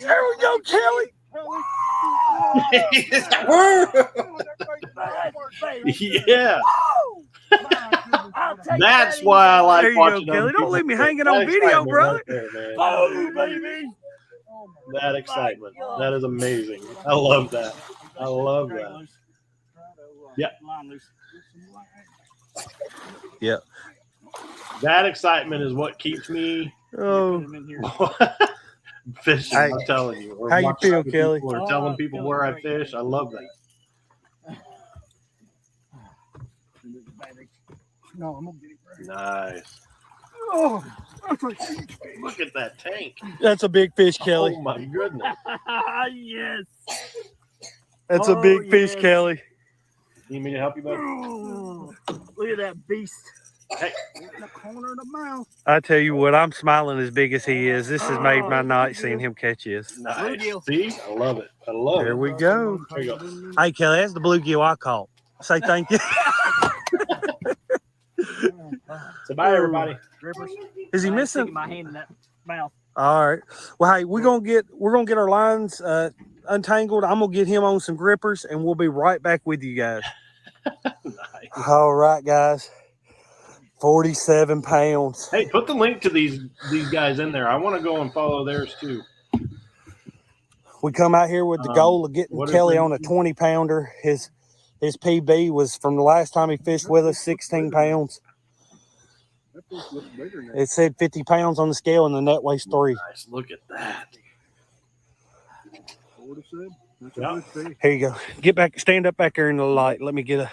There we go, Kelly. Yeah. That's why I like there you watching go, Kelly. other Don't leave me people hanging fish. on That video, excitement brother. right there, man. Oh, baby. That excitement. That is amazing. I love that. I love that. Yeah. Yeah. That excitement is what keeps me Oh. fishing. Hey, I'm telling you. Or how you watching feel, other Kelly? people or telling people where I fish. I love that. No, I'm gonna get it. Nice. Oh, Look at that tank. That's a big fish, Kelly. Oh my goodness. Yes. That's a big fish, Kelly. Need me to help you, buddy? Look at that beast. Hey. in the corner of the mouth. I tell you what, I'm smiling as big as he is. This has made my night seeing him catch his. Nice. See? I love it. I love it. There we go. There you go. Hey, Kelly, that's the bluegill I caught. Say thank you. So bye, everybody. Is he missing? My hand in that mouth. All right. Well, hey, we're gonna get our lines untangled. I'm gonna get him on some grippers, and we'll be right back with you guys. Nice. All right, guys. 47 pounds. Hey, put the link to these guys in there. I want to go and follow theirs too. We come out here with the goal of getting what is Kelly it? on a 20 pounder. His PB was from the last time he fished with us, 16 pounds. That fish looks bigger now. It said 50 pounds on the scale, and the net weighs 3. Nice. Look at that. 47. That's Yeah. a good fish. Here you go. Get back, stand up back there in the light. Let me get a.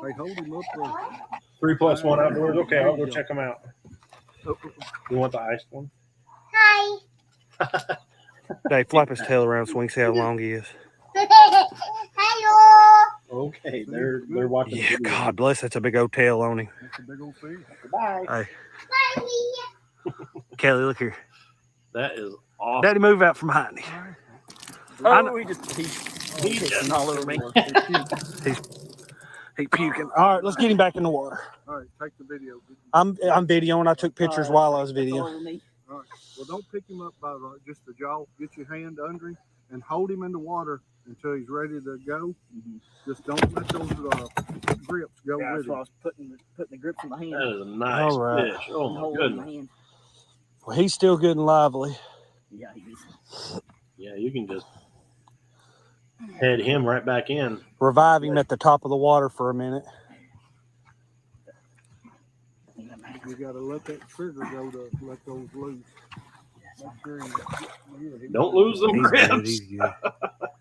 Hey, hold him up there. 3 plus 1 outdoors. Okay, I'll go check them out. You want the iced one? Hi. Dave, flap his tail around so we can see how long he is. Hello. Okay, they're watching. Yeah, God bless. That's a big old tail on him. That's a big old fish. Bye. Hey, Bye. Kelly, look here. That is awesome. Daddy, move out from behind me. I know- He's just all over me. He's puking. All right, let's get him back in the water. All right, take the video. I'm videoing. I took pictures while I was videoing. All right. Well, don't pick him up by just the jaw. Get your hand under him and hold him in the water until he's ready to go. Just don't let those grips go with him. putting the grips in my hand. That is a nice All right. fish. Oh my goodness. Well, he's still good and lively. Yeah, he is. Yeah, you can just head him right back in. Revive him at the top of the water for a minute. You got to let that trigger go to let those loose. Make sure Don't lose them He's good. grips. He's good.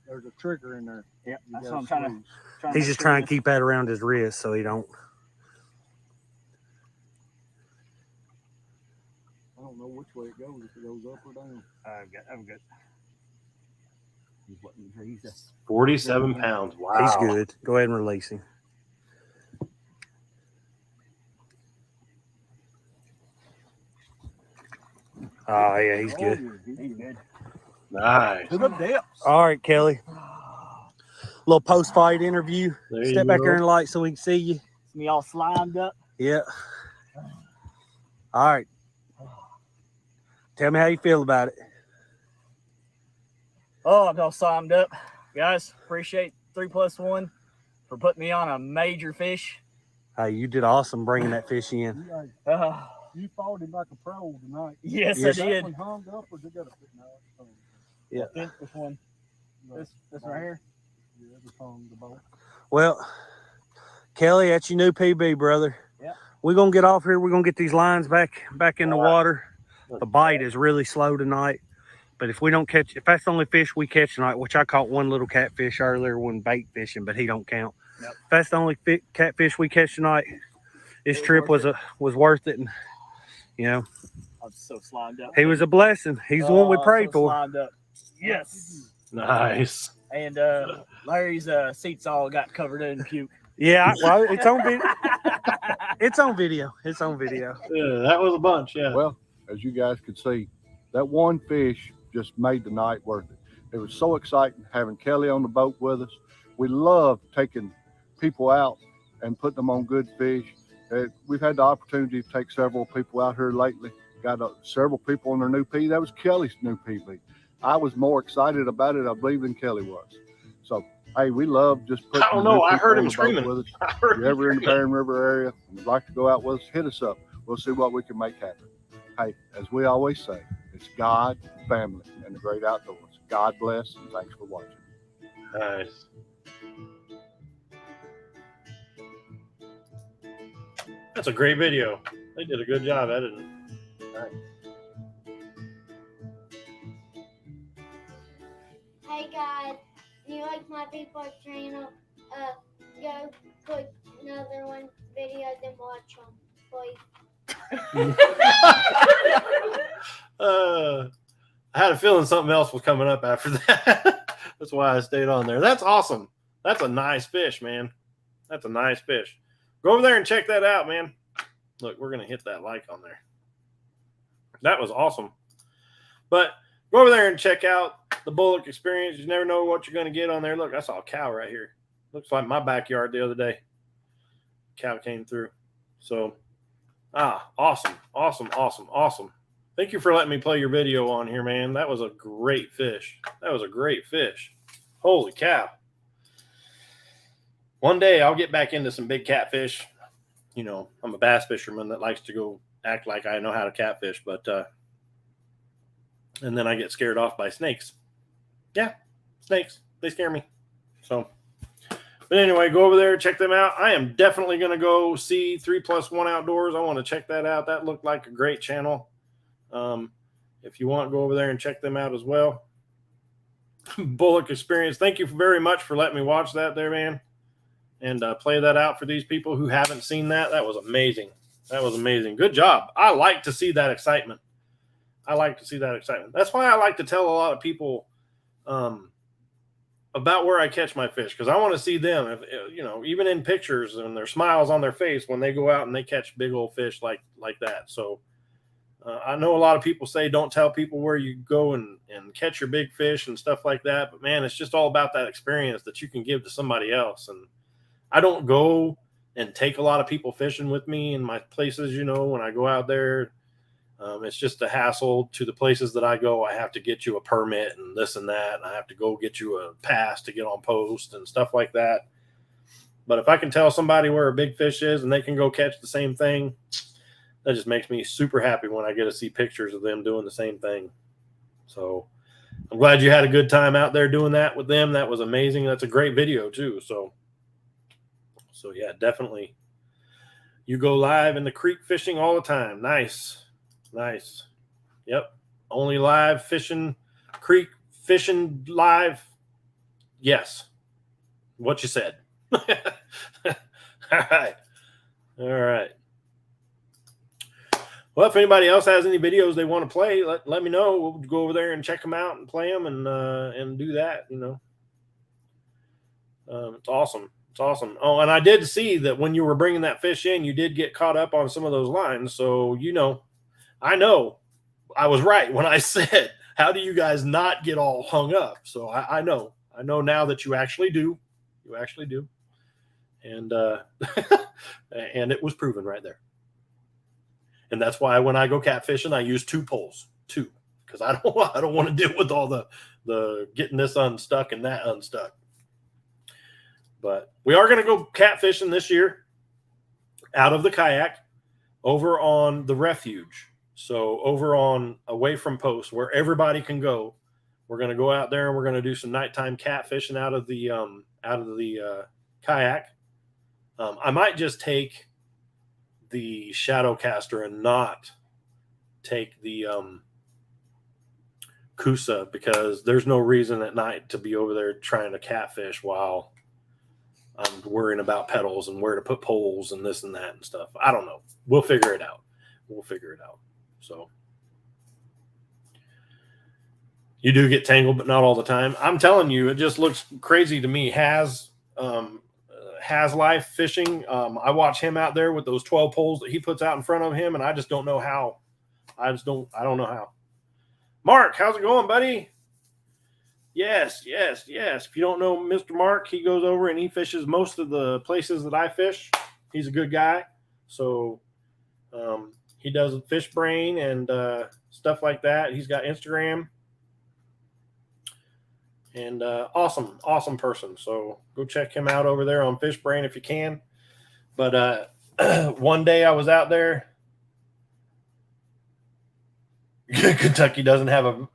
there's a trigger in there. Yeah, You that's gotta what I'm trying to. He's just trying to keep that around his wrist so he don't. I don't know which way it goes, if it goes up or down. I'm good. He's 47 pounds. Wow. He's good. Go ahead and release him. Oh yeah, he's good. He's good. Nice. Good depth. All right, Kelly. Little post-fight interview. There you Step back go. there in the light so we can see you. Me all slimed up. Yeah. All right. Tell me how you feel about it. Oh, I'm all slimed up. Guys, appreciate 3+1 for putting me on a major fish. Hey, you did awesome bringing that fish in. You fought him like a pro tonight. Yes, Yes. I That did. one hung up or they got a fit now? Yeah. This one. This right here. Yeah, it was hung the boat. Well, Kelly, that's your new PB, brother. Yeah. We're gonna get off here. We're gonna get these lines back in the All right. water. The bite is really slow tonight. But if we don't catch, if that's the only fish we catch tonight, which I caught one little catfish earlier when bait fishing, but he don't count. Yep. If that's the only catfish we catch tonight, this trip was worth it. And you know, I'm so slimed up. he was a blessing. He's the one we Oh, prayed so for. Slimed up. Yes. Nice. And Larry's seats all got covered in puke. Yeah, well, it's on video. It's on video. It's on video. Yeah, that was a bunch. Yeah. Well, as you guys could see, that one fish just made the night worth it. It was so exciting having Kelly on the boat with us. We love taking people out and putting them on good fish. We've had the opportunity to take several people out here lately. Got several people on their new PB. That was Kelly's new PB. I was more excited about it, I believe, than Kelly was. So, hey, we love just putting I don't know. new I people heard on him the boat screaming. with us. I heard If you're ever in the him Barren River area and would like to go out with us, hit us up. We'll see what we can make happen. Hey, as we always say, it's God, family, and the great outdoors. God bless, and thanks for watching. Nice. That's a great video. They did a good job editing. Nice. Hey guys, if you like my people channel, go put another one video, then watch them, please. I had a feeling something else was coming up after that. That's why I stayed on there. That's awesome. That's a nice fish, man. That's a nice fish. Go over there and check that out, man. Look, we're going to hit that like on there. That was awesome. But go over there and check out the Bullock Experience. You never know what you're going to get on there. Look, I saw a cow right here. Looks like my backyard the other day. Cow came through. So, awesome. Awesome, awesome, awesome. Thank you for letting me play your video on here, man. That was a great fish. That was a great fish. Holy cow. One day I'll get back into some big catfish. You know, I'm a bass fisherman that likes to go act like I know how to catfish, but And then I get scared off by snakes. Yeah, snakes. They scare me. So, but anyway, go over there, check them out. I am definitely going to go see 3+1 Outdoors. I want to check that out. That looked like a great channel. If you want, go over there and check them out as well. Bullock Experience. Thank you very much for letting me watch that there, man. And play that out for these people who haven't seen that. That was amazing. That was amazing. Good job. I like to see that excitement. I like to see that excitement. That's why I like to tell a lot of people about where I catch my fish, because I want to see them, if, you know, even in pictures, and their smiles on their face when they go out and they catch big old fish like that. So I know a lot of people say don't tell people where you go and catch your big fish and stuff like that. But, man, it's just all about that experience that you can give to somebody else. And I don't go and take a lot of people fishing with me in my places, you know, when I go out there. It's just a hassle. To the places that I go, I have to get you a permit and this and that. And I have to go get you a pass to get on post and stuff like that. But if I can tell somebody where a big fish is and they can go catch the same thing, that just makes me super happy when I get to see pictures of them doing the same thing. So I'm glad you had a good time out there doing that with them. That was amazing. That's a great video too. So yeah, definitely. You go live in the creek fishing all the time. Nice. Nice. Yep. Only live fishing, creek fishing live. Yes. What you said. All right. All right. Well, if anybody else has any videos they want to play, let me know. We'll go over there and check them out and play them and do that, you know. It's awesome. It's awesome. Oh, and I did see that when you were bringing that fish in, you did get caught up on some of those lines. So, you know, I know I was right when I said, how do you guys not get all hung up? So I know now that you actually do. You actually do. And, and it was proven right there. And that's why when I go catfishing, I use 2 poles, because I don't want to deal with all the getting this unstuck and that unstuck. But we are going to go catfishing this year out of the kayak over on the refuge. So over on away from post where everybody can go, we're going to go out there and we're going to do some nighttime catfishing out of the kayak. I might just take the Shadowcaster and not take the Coosa, because there's no reason at night to be over there trying to catfish while I'm worrying about pedals and where to put poles and this and that and stuff. I don't know. We'll figure it out. So you do get tangled, but not all the time. I'm telling you, it just looks crazy to me. Has Life Fishing. I watch him out there with those 12 poles that he puts out in front of him, and I just don't know how. I don't know how. Mark, how's it going, buddy? Yes. If you don't know Mr. Mark, he goes over and he fishes most of the places that I fish. He's a good guy. So he does Fish Brain and stuff like that. He's got Instagram. And awesome person. So go check him out over there on Fish Brain if you can. But one day I was out there. Kentucky doesn't have a.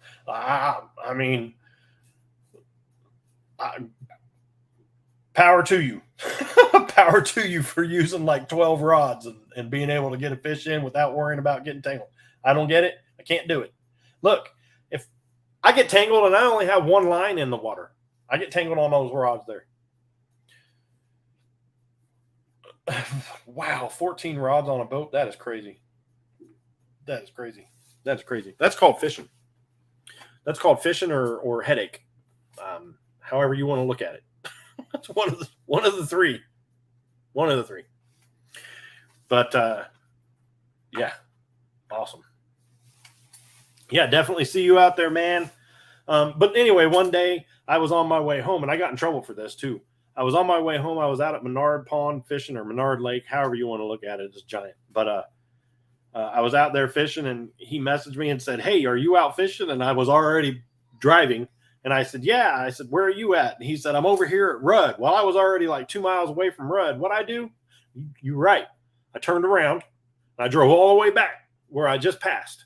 Power to you. Power to you for using like 12 rods and being able to get a fish in without worrying about getting tangled. I don't get it. I can't do it. Look, if I get tangled and I only have one line in the water, I get tangled on those rods there. Wow, 14 rods on a boat. That is crazy. That's called fishing. That's called fishing or headache. However you want to look at it. That's one of the three. But yeah, awesome. Yeah, definitely see you out there, man. But anyway, one day I was on my way home, and I got in trouble for this too. I was on my way home. I was out at Menard Pond fishing, or Menard Lake, however you want to look at it. It's giant. But I was out there fishing, and he messaged me and said, "Hey, are you out fishing?" And I was already driving. And I said, "Yeah." I said, "Where are you at?" And he said, "I'm over here at Rudd." Well, I was already like 2 miles away from Rudd. What'd I do? You're right. I turned around. And I drove all the way back where I just passed.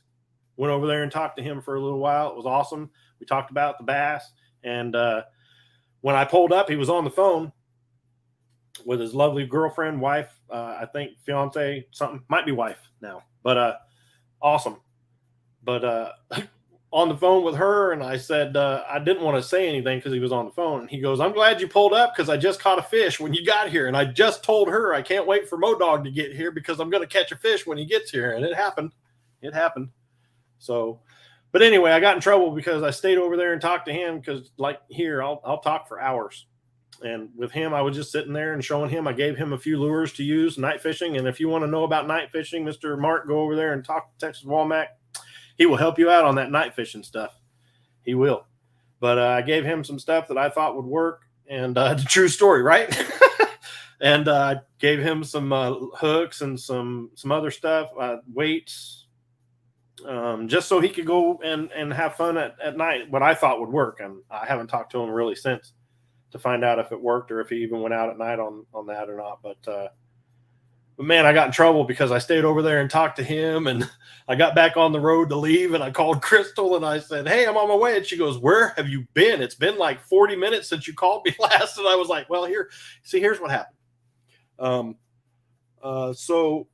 Went over there and talked to him for a little while. It was awesome. We talked about the bass. And when I pulled up, he was on the phone with his lovely girlfriend, wife, I think fiance, something, might be wife now, but awesome. But on the phone with her, and I said, I didn't want to say anything because he was on the phone. And he goes, I'm glad you pulled up because I just caught a fish when you got here. And I just told her I can't wait for MoDog to get here because I'm going to catch a fish when he gets here. And it happened. It happened. So, but anyway, I got in trouble because I stayed over there and talked to him because, like here, I'll talk for hours. And with him, I was just sitting there and showing him. I gave him a few lures to use, night fishing. And if you want to know about night fishing, Mr. Mark, go over there and talk to Texas Walmack. He will help you out on that night fishing stuff. He will. But I gave him some stuff that I thought would work. And the true story, right? And I gave him some hooks and some other stuff, weights, just so he could go and have fun at night, what I thought would work. And I haven't talked to him really since to find out if it worked or if he even went out at night on that or not. But man, I got in trouble because I stayed over there and talked to him, and I got back on the road to leave, and I called Crystal and I said, hey, I'm on my way. And she goes, where have you been? It's been like 40 minutes since you called me last. And I was like, well, here's what happened. So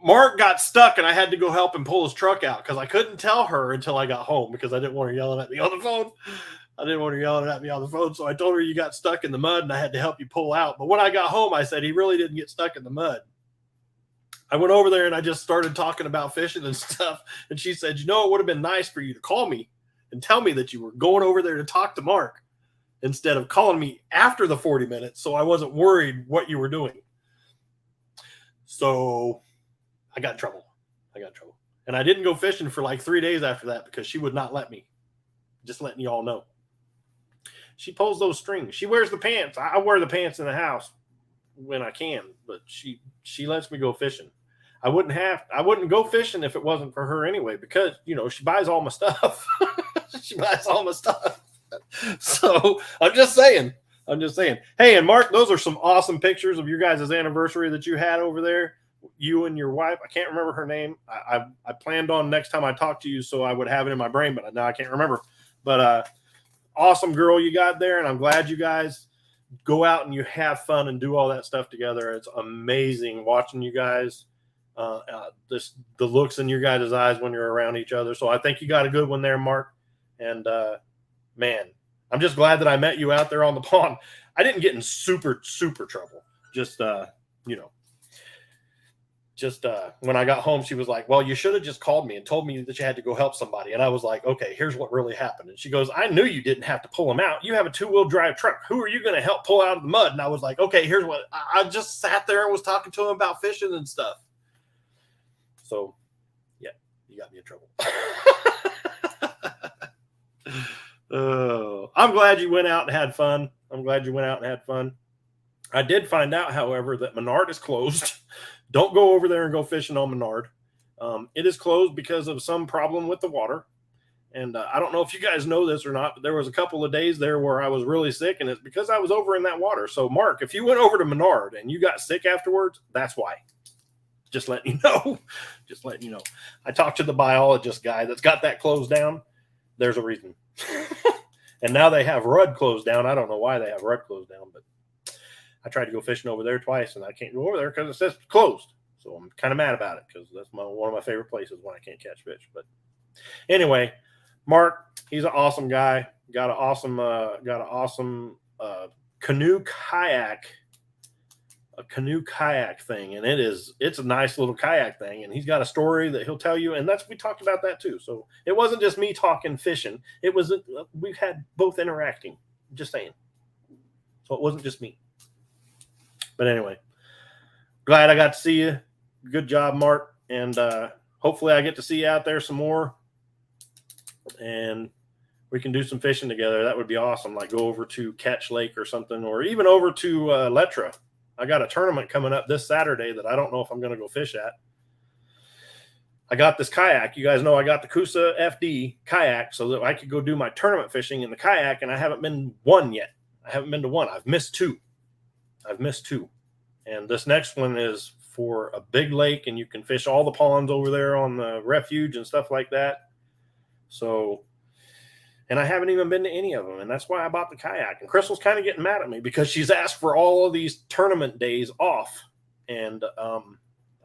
Mark got stuck and I had to go help him pull his truck out because I couldn't tell her until I got home because I didn't want her yelling at me on the phone. So I told her you got stuck in the mud and I had to help you pull out. But when I got home, I said he really didn't get stuck in the mud. I went over there and I just started talking about fishing and stuff. And she said, it would have been nice for you to call me and tell me that you were going over there to talk to Mark instead of calling me after the 40 minutes. So I wasn't worried what you were doing. So I got in trouble. And I didn't go fishing for like 3 days after that because she would not let me. Just letting you all know. She pulls those strings. She wears the pants. I wear the pants in the house when I can, but she lets me go fishing. I wouldn't go fishing if it wasn't for her anyway, because she buys all my stuff. So I'm just saying. Hey, and Mark, those are some awesome pictures of your guys' anniversary that you had over there. You and your wife. I can't remember her name. I planned on next time I talk to you so I would have it in my brain, but now I can't remember. But awesome girl you got there, and I'm glad you guys go out and you have fun and do all that stuff together. It's amazing watching you guys, the looks in your guys' eyes when you're around each other. So I think you got a good one there, Mark. And man, I'm just glad that I met you out there on the pond. I didn't get in super trouble. Just when I got home, she was like, well, you should have just called me and told me that you had to go help somebody. And I was like, okay, here's what really happened. And she goes, I knew you didn't have to pull them out. You have a 2-wheel drive truck. Who are you going to help pull out of the mud? And I was like, okay, here's what I just sat there and was talking to him about fishing and stuff. So yeah, you got me in trouble. I'm glad you went out and had fun. I did find out, however, that Menard is closed. Don't go over there and go fishing on Menard. It is closed because of some problem with the water. And I don't know if you guys know this or not, but there was a couple of days there where I was really sick, and it's because I was over in that water. So, Mark, if you went over to Menard and you got sick afterwards, that's why. Just letting you know. I talked to the biologist guy that's got that closed down. There's a reason. And now they have Rudd closed down. I don't know why they have Rudd closed down, but I tried to go fishing over there twice, and I can't go over there because it says closed. So I'm kind of mad about it because that's one of my favorite places when I can't catch fish. But anyway, Mark, he's an awesome guy. Got an awesome canoe kayak thing, and it's a nice little kayak thing. And he's got a story that he'll tell you, and we talked about that too. So it wasn't just me talking fishing. It was we've had both interacting. Just saying. So it wasn't just me. But anyway, glad I got to see you. Good job, Mark. And hopefully I get to see you out there some more. And we can do some fishing together. That would be awesome. Like go over to Catch Lake or something, or even over to Letra. I got a tournament coming up this Saturday that I don't know if I'm going to go fish at. I got this kayak. You guys know I got the Coosa FD kayak so that I could go do my tournament fishing in the kayak, and I haven't been one yet. I've missed two. And this next one is for a big lake, and you can fish all the ponds over there on the refuge and stuff like that. So, and I haven't even been to any of them, and that's why I bought the kayak. And Crystal's kind of getting mad at me because she's asked for all of these tournament days off, and I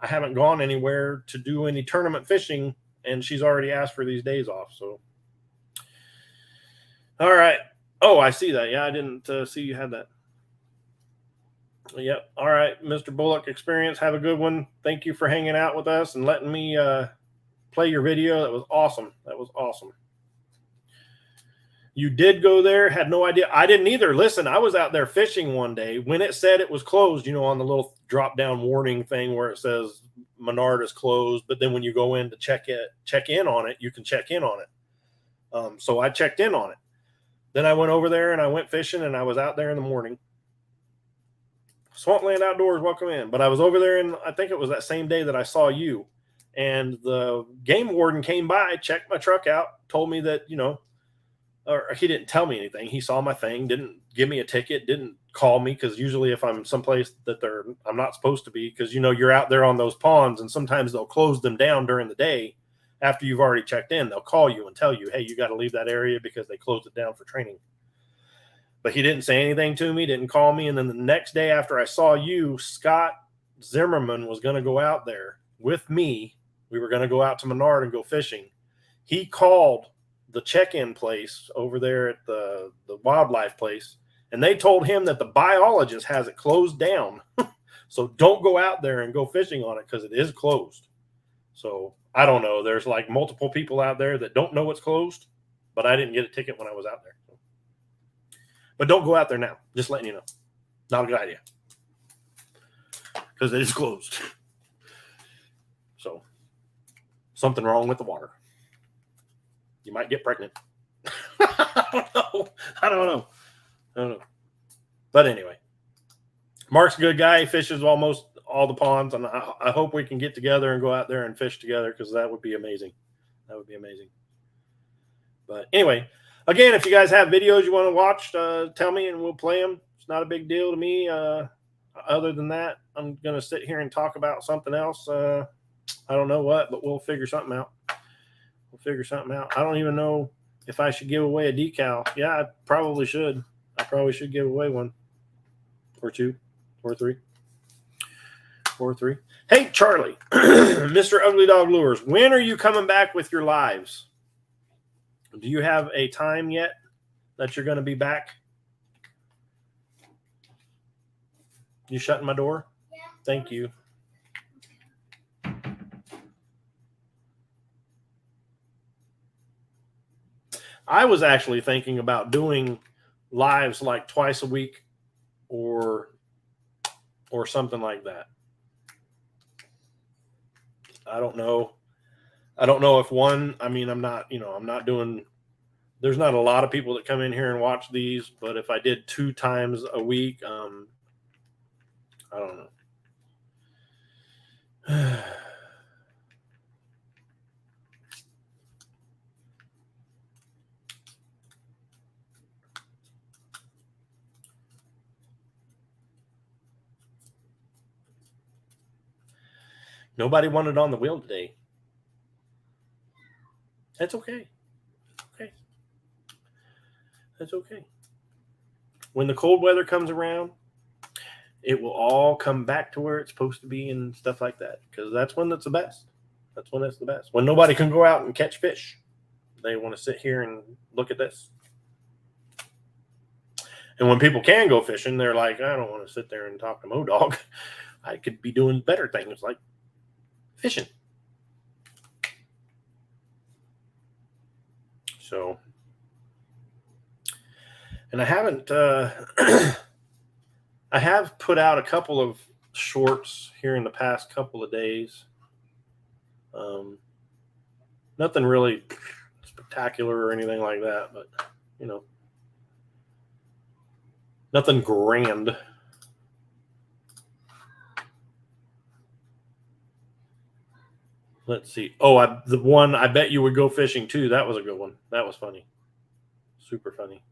haven't gone anywhere to do any tournament fishing, and she's already asked for these days off. So, all right. Oh, I see that. Yeah, I didn't see you had that. Yep. All right, Mr. Bullock Experience. Have a good one. Thank you for hanging out with us and letting me play your video. That was awesome. That was awesome. You did go there. Had no idea. I didn't either. Listen, I was out there fishing one day when it said it was closed, you know, on the little drop down warning thing where it says Menard is closed. But then when you go in to check in on it, you can check in on it. So I checked in on it. Then I went over there and I went fishing, and I was out there in the morning. Swampland Outdoors, welcome in. But I was over there, and I think it was that same day that I saw you. And the game warden came by, checked my truck out, told me that, you know, or he didn't tell me anything. He saw my thing, didn't give me a ticket, didn't call me, because usually if I'm someplace that I'm not supposed to be, because, you know, you're out there on those ponds, and sometimes they'll close them down during the day after you've already checked in. They'll call you and tell you, hey, you got to leave that area because they closed it down for training. But he didn't say anything to me, didn't call me. And then the next day after I saw you, Scott Zimmerman was going to go out there with me. We were going to go out to Menard and go fishing. He called the check-in place over there at the wildlife place, and they told him that the biologist has it closed down. So don't go out there and go fishing on it because it is closed. So I don't know. There's like multiple people out there that don't know it's closed, but I didn't get a ticket when I was out there. But don't go out there now. Just letting you know. Not a good idea. Because it is closed. So, something wrong with the water. You might get pregnant. I don't know. But anyway. Mark's a good guy. He fishes almost all the ponds. And I hope we can get together and go out there and fish together, because that would be amazing. That would be amazing. But anyway. Again, if you guys have videos you want to watch, tell me and we'll play them. It's not a big deal to me. Other than that, I'm going to sit here and talk about something else. I don't know what, but we'll figure something out. I don't even know if I should give away a decal. Yeah, I probably should. I probably should give away one or two or three. Hey, Charlie, Mr. Ugly Dog Lures, when are you coming back with your lives? Do you have a time yet that you're going to be back? You shutting my door? Yeah. Thank you. I was actually thinking about doing lives like twice a week or something like that. I don't know if one, I mean, I'm not doing, there's not a lot of people that come in here and watch these, but if I did 2 times a week, I don't know. Nobody wanted on the wheel today. That's okay. That's okay. When the cold weather comes around, it will all come back to where it's supposed to be and stuff like that. Because that's when it's the best. That's when it's the best. When nobody can go out and catch fish. They want to sit here and look at this. And when people can go fishing, they're like, I don't want to sit there and talk to Mo-Dog. I could be doing better things like fishing. So, and I haven't, I have put out a couple of shorts here in the past couple of days. Nothing really spectacular or anything like that, but, you know, nothing grand. Let's see. Oh, the one I bet you would go fishing too. That was a good one. That was funny. Super funny.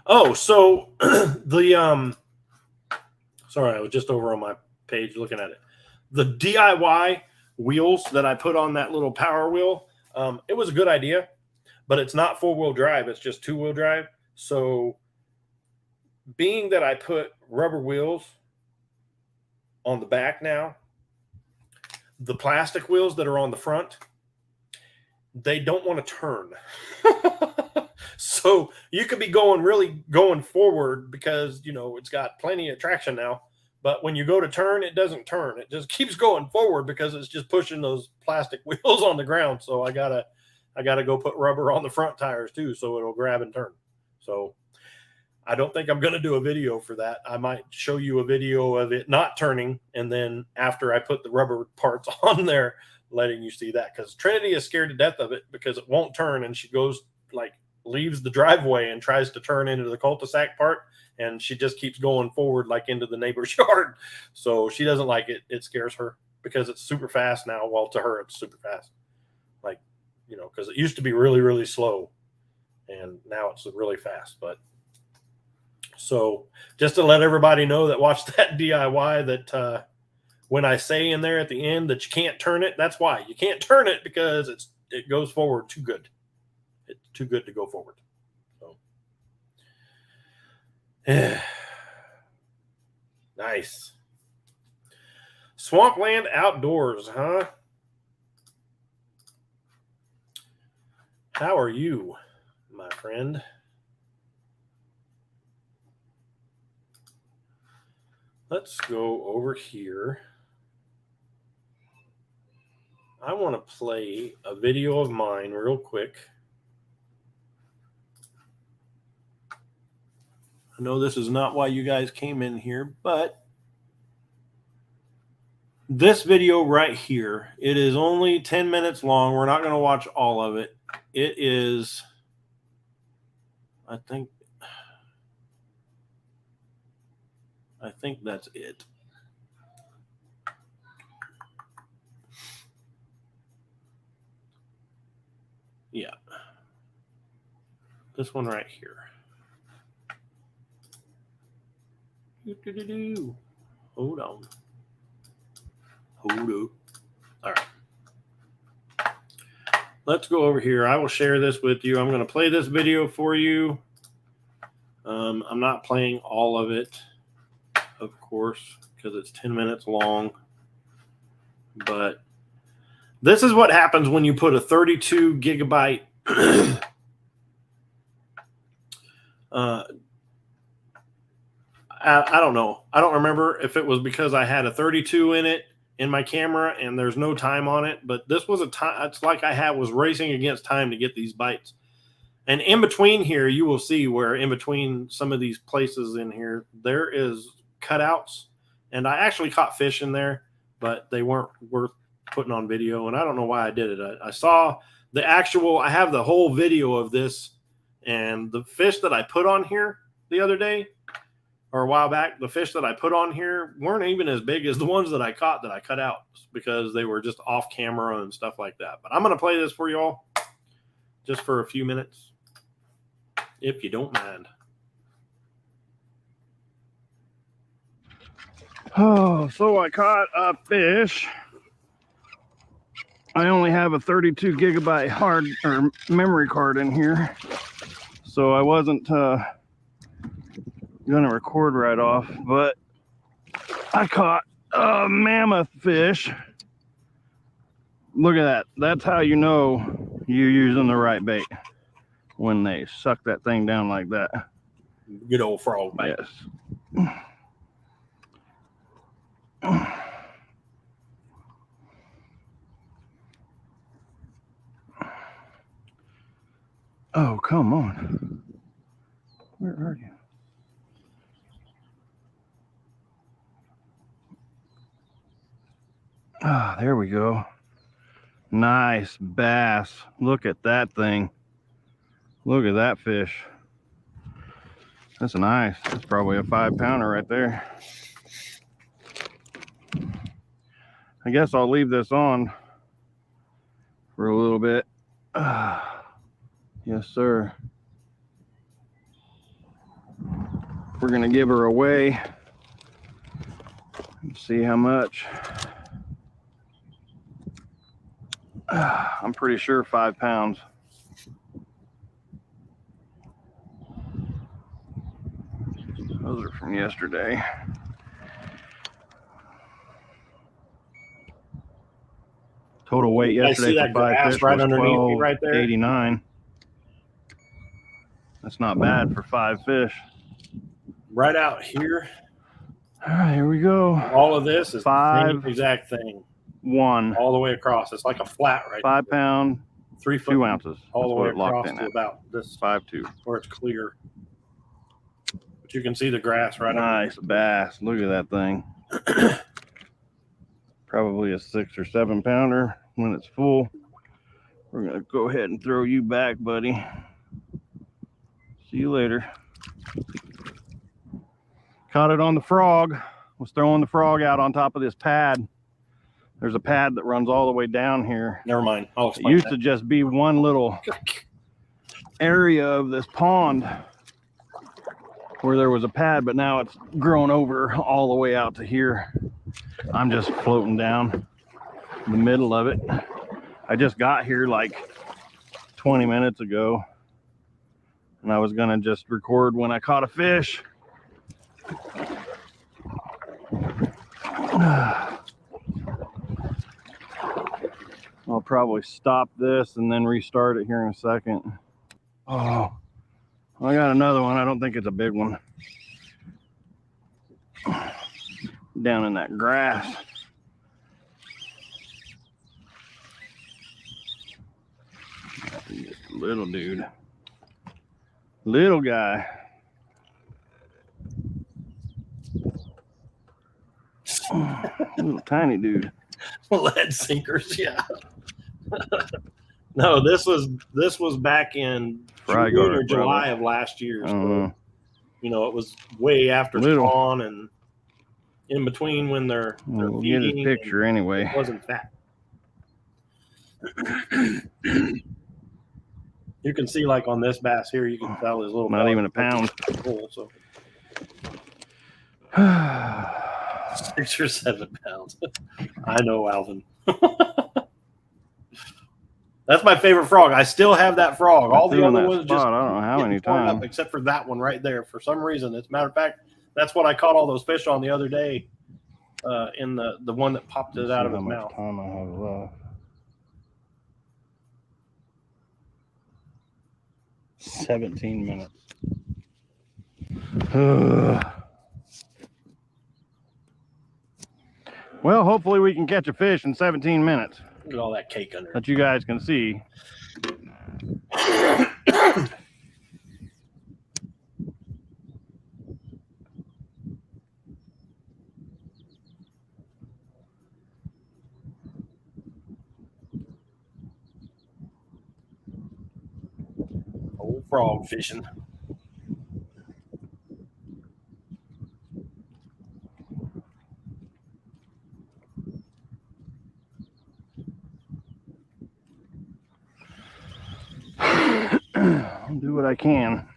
Oh, so the sorry, I was just over on my page looking at it. The DIY wheels that I put on that little power wheel, it was a good idea, but it's not 4-wheel drive, it's just 2-wheel drive. So being that I put rubber wheels on the back now, the plastic wheels that are on the front, they don't want to turn. So you could be going forward because, you know, it's got plenty of traction now. But when you go to turn, it doesn't turn. It just keeps going forward because it's just pushing those plastic wheels on the ground. So I gotta go put rubber on the front tires too, so it'll grab and turn. So I don't think I'm going to do a video for that. I might show you a video of it not turning, and then after I put the rubber parts on there, letting you see that, because Trinity is scared to death of it because it won't turn, and she goes like leaves the driveway and tries to turn into the cul-de-sac part, and she just keeps going forward like into the neighbor's yard. So she doesn't like it. It scares her because it's super fast now. Well, to her, it's super fast. Like, you know, because it used to be really, really slow, and now it's really fast. But so just to let everybody know that watch that DIY that when I say in there at the end that you can't turn it, that's why. You can't turn it because it goes forward too good. It's too good to go forward. So nice. Swampland Outdoors, huh? How are you, my friend? Let's go over here. I want to play a video of mine real quick. I know this is not why you guys came in here, but this video right here, it is only 10 minutes long. We're not going to watch all of it. It is, I think that's it. Yeah. This one right here. Hold on. Hold up. All right. Let's go over here. I will share this with you. I'm going to play this video for you. I'm not playing all of it, of course, because it's 10 minutes long. But this is what happens when you put a 32 gigabyte I don't know. I don't remember if it was because I had a 32 in it in my camera and there's no time on it, but this was a time. It's like I was racing against time to get these bites. And in between here, you will see where in between some of these places in here, there is cutouts. And I actually caught fish in there, but they weren't worth putting on video. And I don't know why I did it. I saw the actual, I have the whole video of this, and the fish that I put on here the other day, or a while back, the fish that I put on here weren't even as big as the ones that I caught that I cut out because they were just off camera and stuff like that. But I'm going to play this for you all just for a few minutes, if you don't mind. Oh, so I caught a fish. I only have a 32 gigabyte hard or memory card in here, so I wasn't gonna record right off, but I caught a mammoth fish. Look at that. That's how you know you're using the right bait, when they suck that thing down like that. Good old frog bait. Yes. Oh, come on. Where are you? Ah, there we go. Nice bass. Look at that thing. Look at that fish. That's nice. That's probably a 5-pounder right there. I guess I'll leave this on for a little bit. Yes, sir. We're gonna give her away. Let's see how much. I'm pretty sure 5 pounds. Those are from yesterday. Total weight I see yesterday that for 5 grass fish right was underneath me right there. 12.89. That's not bad for 5 fish. Right out here, All right, here we go. all of this is the 5, same exact thing 1, all the way across. It's like a flat right 5 pound, 3 foot 2 ounces. all That's the what way it locked across in to at. about this 5.2. where it's clear. But you can see the grass right Nice bass. Look at that thing. Probably a 6 or 7 pounder when it's full. We're gonna go ahead and throw you back, buddy. See you later. Caught it on the frog. Was throwing the frog out on top of this pad. There's a pad that runs all the way down here. Never mind. I'll It explain used that. to just be one little area of this pond where there was a pad, but now it's grown over all the way out to here. I'm just floating down the middle of it. I just got here like 20 minutes ago, and I was gonna just record when I caught a fish. I'll probably stop this and then restart it here in a second. Oh, I got another one. I don't think it's a big one. Down in that grass. Just a little dude. Little guy. Little tiny dude. Lead sinkers, yeah. No, this was back in Fry June garter, or July brother. of last year. I So, don't know. you know, it was way after Little. spawn and in between when they're We'll get his feeding. picture anyway. It wasn't fat. You can see, like on this bass here, you can tell his little. Not belly even a pound. is full, so 6 or 7 pounds. I know, Alvin. That's my favorite frog. I still have that frog. All the Doing other that ones spot, just I don't know how getting many torn up, times. except for that one right there. For some reason, as a matter of fact, that's what I caught all those fish on the other day. In the one that popped it Let's out see of how his much mouth. time I have left. 17 minutes. Well, hopefully we can catch a fish in 17 minutes Look at all that cake under. that you guys can see. Old frog fishing. I'll do what I can.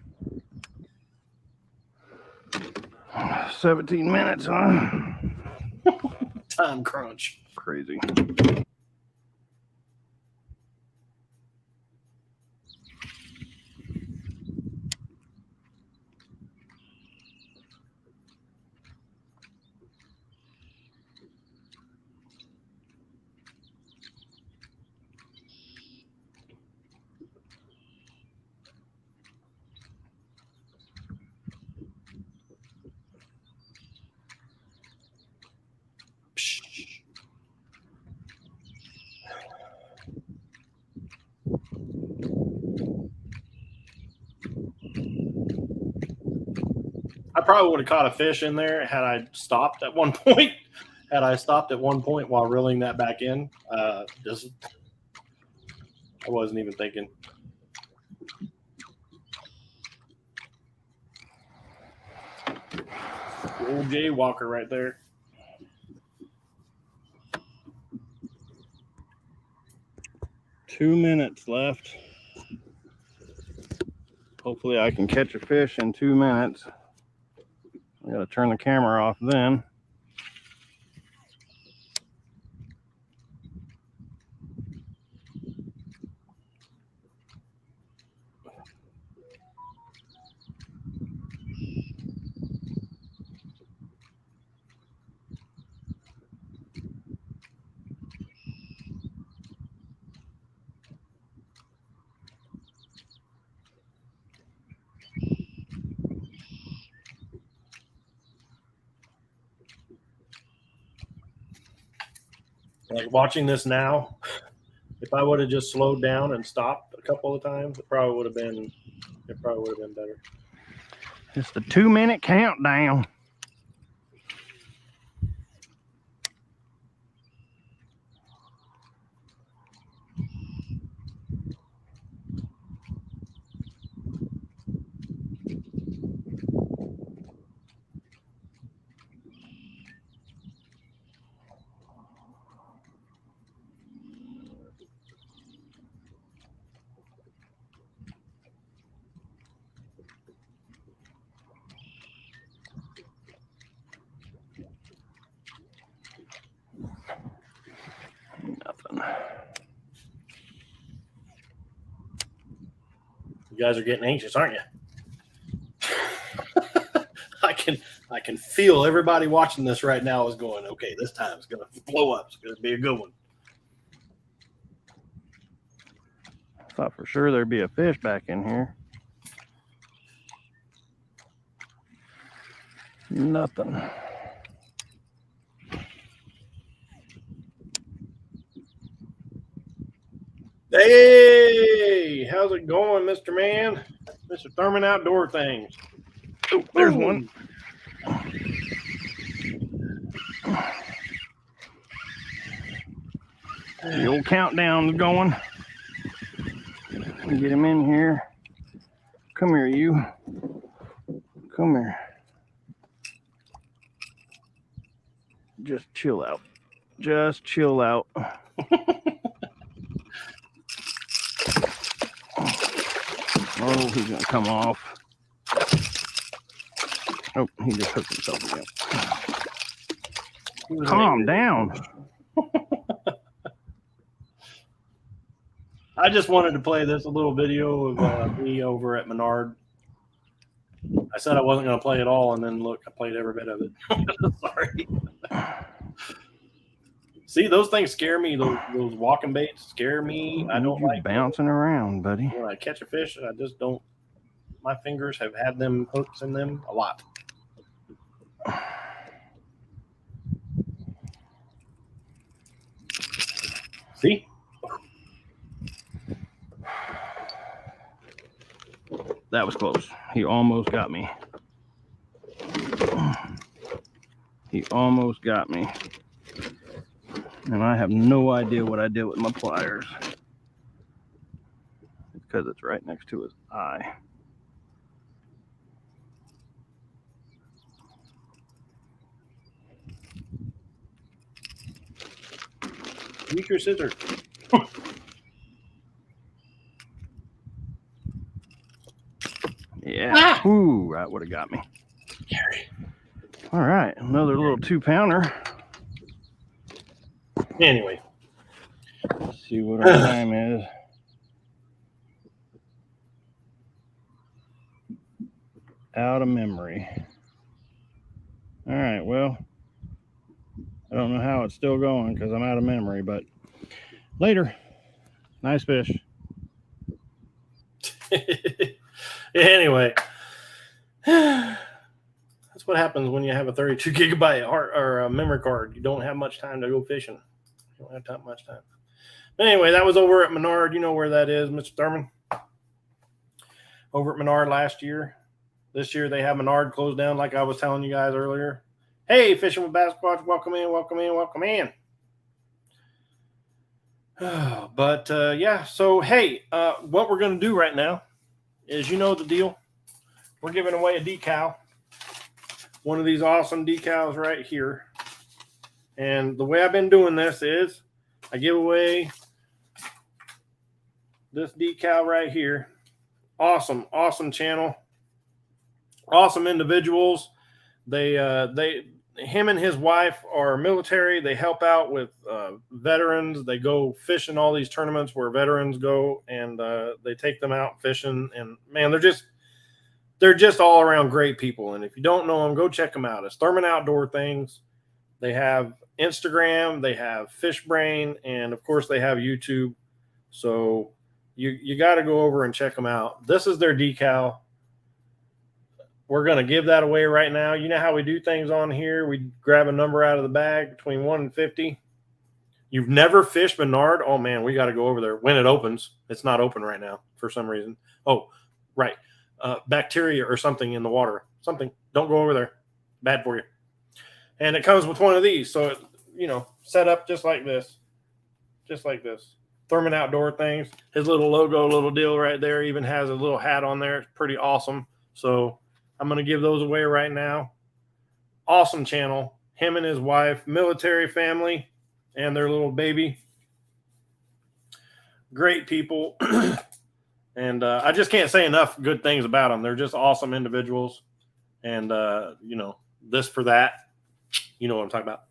17 minutes, huh? Time crunch. Crazy. I probably would have caught a fish in there had I stopped at one point. Had I stopped at one point while reeling that back in, just I wasn't even thinking. Old Jay Walker right there. Two minutes left. Hopefully I can catch a fish in 2 minutes. I gotta turn the camera off then. Like watching this now, if I would have just slowed down and stopped a couple of times, it probably would have been better. Just a 2-minute countdown. Nothing. You guys are getting anxious, aren't you? I can feel everybody watching this right now is going, okay, this time it's gonna blow up. It's gonna be a good one. I thought for sure there'd be a fish back in here. Nothing. Hey, how's it going, Mr. Man? Mr. Thurman Outdoor Things. Oh, there's one. The old countdown's going. Get him in here. Come here, you. Come here. Just chill out. Just chill out. Oh, he's gonna come off. Oh, he just hooked himself again. Calm down. I just wanted to play this a little video of me over at Menard. I said I wasn't going to play it all, and then look, I played every bit of it. Sorry. See, those things scare me. Those walking baits scare me. I don't like bouncing around, buddy. When I catch a fish, I just don't. My fingers have had them hooks in them a lot. See? That was close. He almost got me. He almost got me. And I have no idea what I did with my pliers. It's because it's right next to his eye. Use your scissors. Yeah. Ah! Ooh, that would have got me. Gary. All right, another little 2-pounder. Anyway. Let's see what our time is. Out of memory. All right, well, I don't know how it's still going because I'm out of memory, but later. Nice fish. Anyway, that's what happens when you have a 32 gigabyte or a memory card. You don't have much time to go fishing. You don't have much time. But anyway, that was over at Menard. You know where that is, Mr. Thurman. Over at Menard last year. This year they have Menard closed down, like I was telling you guys earlier. Hey, Fishing with Bass Squatch, welcome in, welcome in, welcome in. But yeah, so hey, what we're going to do right now is, you know the deal. We're giving away a decal. One of these awesome decals right here. And the way I've been doing this is I give away this decal right here. Awesome, awesome channel. Awesome individuals Him and his wife are military. They help out with veterans. They go fishing all these tournaments where veterans go, and they take them out fishing. And man, they're just all around great people. And if you don't know them, go check them out. It's Thurman Outdoor Things. They have Instagram, they have Fishbrain, and of course they have YouTube. So you got to go over and check them out. This is their decal. We're going to give that away right now. You know how we do things on here? We grab a number out of the bag between 1 and 50. You've never fished Menard? Oh, man, we got to go over there when it opens. It's not open right now for some reason. Oh, right. Bacteria or something in the water. Something. Don't go over there. Bad for you. And it comes with one of these. So, it, set up just like this. Just like this. Thurman Outdoor Things. His little logo, little deal right there. Even has a little hat on there. It's pretty awesome. So I'm going to give those away right now. Awesome channel. Him and his wife, military family, and their little baby. Great people. And I just can't say enough good things about them. They're just awesome individuals. And, this for that. You know what I'm talking about.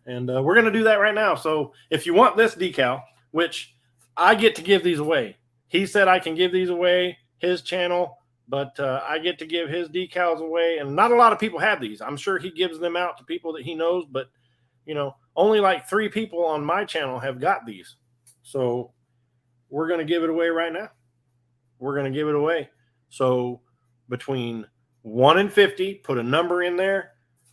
And we're going to do that right now. So if you want this decal, which I get to give these away. He said I can give these away, his channel, but I get to give his decals away. And not a lot of people have these. I'm sure he gives them out to people that he knows, but, only like 3 people on my channel have got these. So we're going to give it away right now. We're going to give it away. So between 1 and 50, put a number in there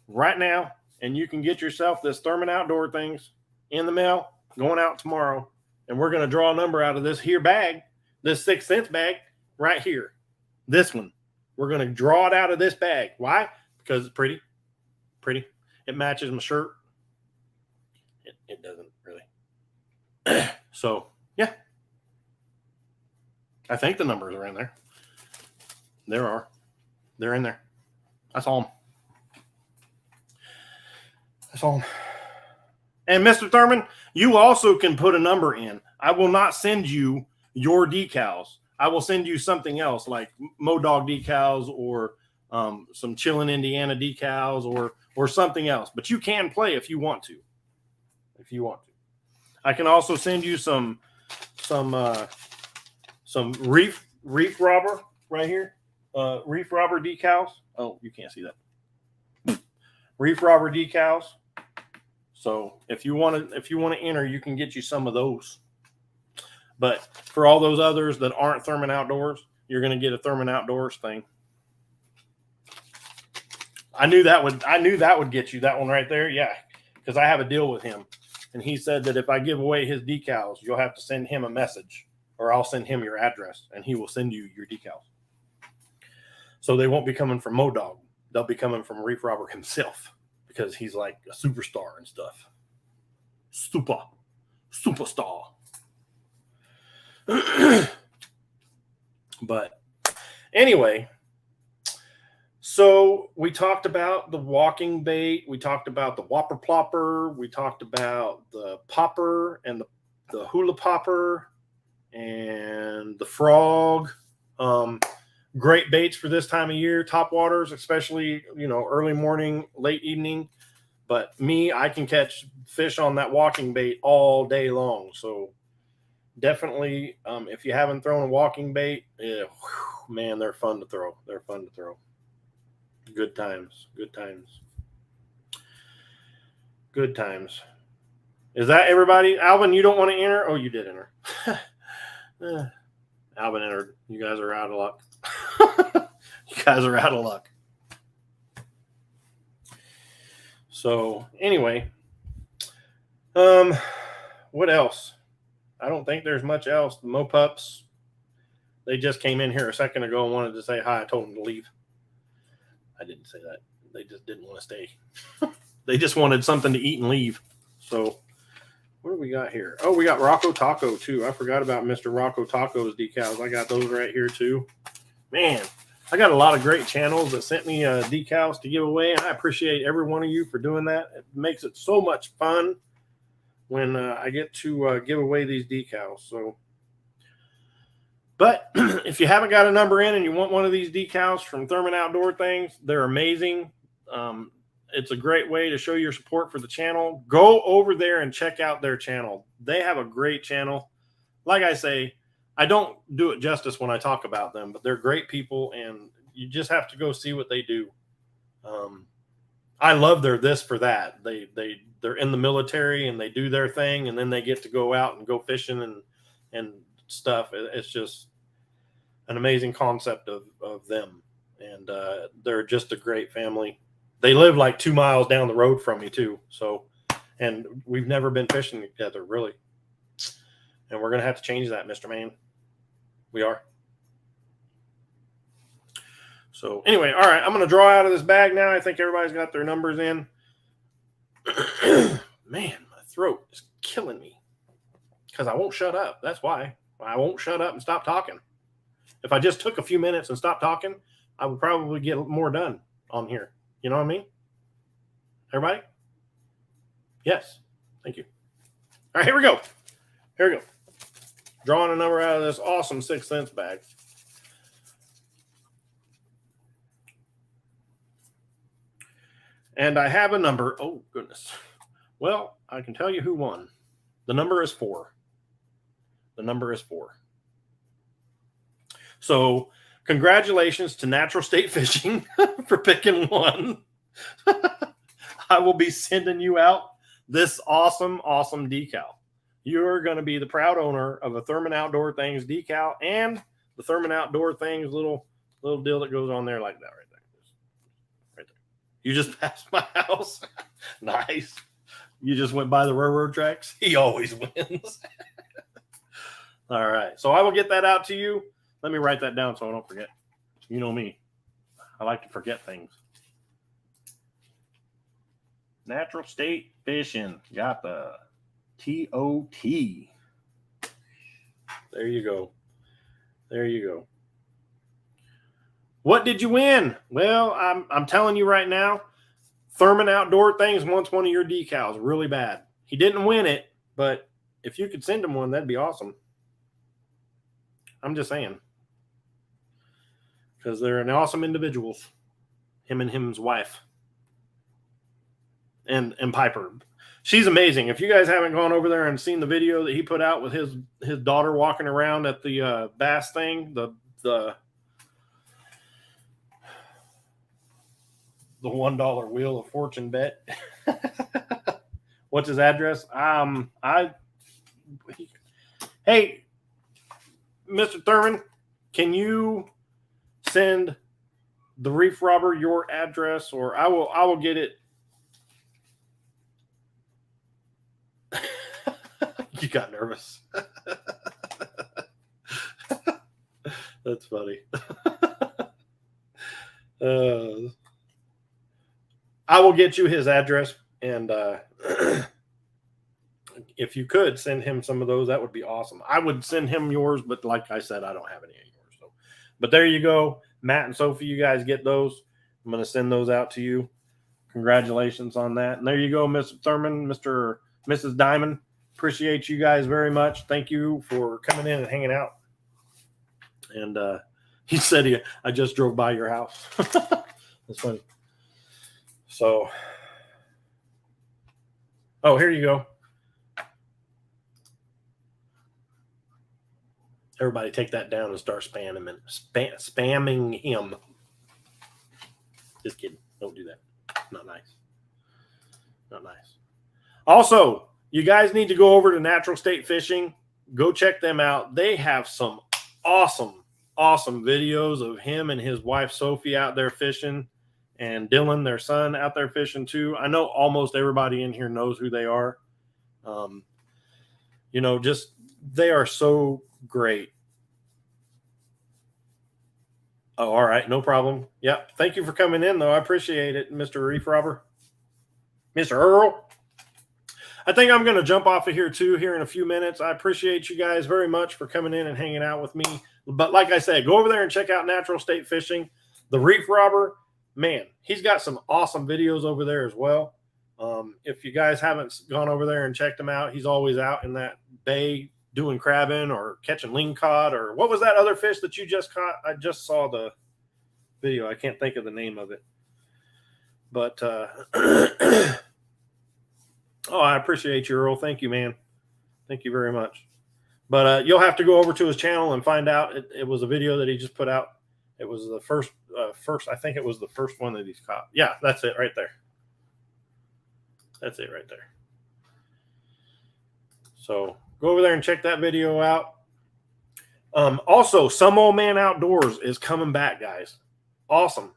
right now, and you can get yourself this Thurman Outdoor Things in the mail going out tomorrow. And we're going to draw a number out of this here bag, this 6th Sense bag right here. This one. We're going to draw it out of this bag. Why? Because it's pretty. Pretty. It matches my shirt. It doesn't really. So, yeah. I think the numbers are in there. There are. They're in there. I saw them. And Mr. Thurman, you also can put a number in. I will not send you your decals. I will send you something else like Modog decals or some Chillin' Indiana decals or something else. But you can play if you want to. I can also send you some reef robber right here. Reef robber decals. Oh, you can't see that. Reef robber decals. So if you want to enter, you can get you some of those. But for all those others that aren't Thurman Outdoors, you're going to get a Thurman Outdoors thing. I knew that would get you that one right there. Yeah, because I have a deal with him, and he said that if I give away his decals, you'll have to send him a message, or I'll send him your address, and he will send you your decals. So they won't be coming from Modog; they'll be coming from Reef Robber himself. Because he's like a superstar and stuff. Superstar. But anyway, so we talked about the walking bait. We talked about the whopper plopper. We talked about the popper and the hula popper and the frog. Great baits for this time of year, top waters, especially, early morning, late evening. But I can catch fish on that walking bait all day long. So definitely, if you haven't thrown a walking bait, man, they're fun to throw. Good times. Is that everybody? Alvin, you don't want to enter? Oh, you did enter. Alvin entered. You guys are out of luck. So anyway, what else? I don't think there's much else. The Mopups, they just came in here a second ago and wanted to say hi. I told them to leave. I didn't say that. They just didn't want to stay. They just wanted something to eat and leave. So what do we got here? Oh, we got Rocco Taco too. I forgot about Mr. Rocco Taco's decals. I got those right here too. Man, I got a lot of great channels that sent me decals to give away, and I appreciate every one of you for doing that. It makes it so much fun when I get to give away these decals. So, but if you haven't got a number in and you want one of these decals from Thurman Outdoor Things, they're amazing. It's a great way to show your support for the channel. Go over there and check out their channel. They have a great channel. Like I say, I don't do it justice when I talk about them, but they're great people, and you just have to go see what they do. I love their this for that. They're in the military and they do their thing, and then they get to go out and go fishing and stuff. It's just an amazing concept of them, and they're just a great family. They live like 2 miles down the road from me too. So, and we've never been fishing together really. And we're going to have to change that, Mr. Man. We are. So anyway, all right, I'm going to draw out of this bag now. I think everybody's got their numbers in. Man, my throat is killing me because I won't shut up. That's why I won't shut up and stop talking. If I just took a few minutes and stopped talking, I would probably get more done on here. You know what I mean? Everybody? Yes. Thank you. All right, here we go. Here we go. Drawing a number out of this awesome 6 cents bag. And I have a number. Oh, goodness. Well, I can tell you who won. The number is 4. The number is 4. So, congratulations to Natural State Fishing for picking 1. I will be sending you out this awesome, awesome decal. You're going to be the proud owner of a Thurman Outdoor Things decal and the Thurman Outdoor Things little deal that goes on there like that right there. Right there. You just passed my house. Nice. You just went by the railroad tracks. He always wins. All right. So I will get that out to you. Let me write that down so I don't forget. You know me. I like to forget things. Natural State Fishing. Got the TOT. There you go. There you go. What did you win? Well, I'm telling you right now, Thurman Outdoor Things wants one of your decals really bad. He didn't win it, but if you could send him one, that'd be awesome. I'm just saying. Because they're an awesome individuals. Him and his wife. And Piper. She's amazing. If you guys haven't gone over there and seen the video that he put out with his daughter walking around at the bass thing, the $1 Wheel of Fortune bet. What's his address? Hey, Mr. Thurman, can you send the Reef Robber your address, or I will get it. You got nervous. That's funny. I will get you his address, and if you could send him some of those, that would be awesome. I would send him yours, but like I said, I don't have any of yours. So, but there you go, Matt and Sophie. You guys get those. I'm going to send those out to you. Congratulations on that. And there you go, Mr. Thurman, Mrs. Diamond. Appreciate you guys very much. Thank you for coming in and hanging out. And he said, I just drove by your house. That's funny. So, here you go. Everybody take that down and start spamming him. Just kidding. Don't do that. Not nice. Not nice. Also, you guys need to go over to Natural State Fishing. Go check them out. They have some awesome, awesome videos of him and his wife, Sophie, out there fishing, and Dylan, their son, out there fishing too. I know almost everybody in here knows who they are. They are so great. Oh, all right. No problem. Yep. Thank you for coming in, though. I appreciate it, Mr. Reef Robber. Mr. Earl. I think I'm going to jump off of here, too, here in a few minutes. I appreciate you guys very much for coming in and hanging out with me. But like I said, go over there and check out Natural State Fishing. The Reef Robber, man, he's got some awesome videos over there as well. If you guys haven't gone over there and checked him out, he's always out in that bay doing crabbing or catching lingcod, or what was that other fish that you just caught? I just saw the video. I can't think of the name of it. But oh, I appreciate you, Earl. Thank you, man. Thank you very much. But you'll have to go over to his channel and find out. It was a video that he just put out. It was the first. I think it was the first one that he's caught. Yeah, that's it right there. That's it right there. So go over there and check that video out. Also, Some Old Man Outdoors is coming back, guys. Awesome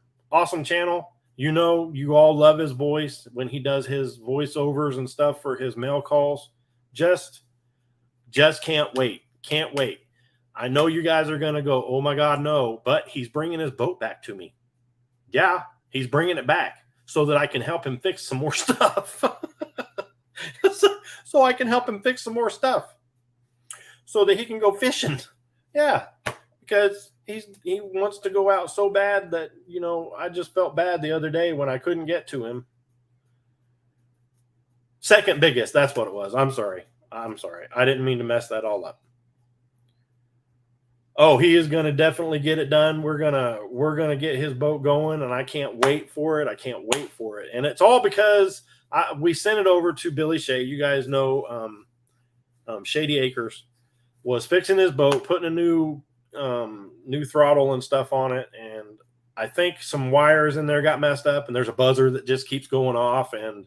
channel. You know, you all love his voice when he does his voiceovers and stuff for his mail calls. Just can't wait. Can't wait. I know you guys are going to go, oh my God, no, but he's bringing his boat back to me. Yeah, he's bringing it back so that I can help him fix some more stuff. So I can help him fix some more stuff so that he can go fishing. Yeah, because he wants to go out so bad that, you know, I just felt bad the other day when I couldn't get to him. Second biggest, that's what it was. I'm sorry. I didn't mean to mess that all up. Oh, he is going to definitely get it done. We're going to get his boat going, and I can't wait for it. And it's all because we sent it over to Billy Shea. You guys know Shady Acres was fixing his boat, putting a new throttle and stuff on it, and I think some wires in there got messed up, and there's a buzzer that just keeps going off, and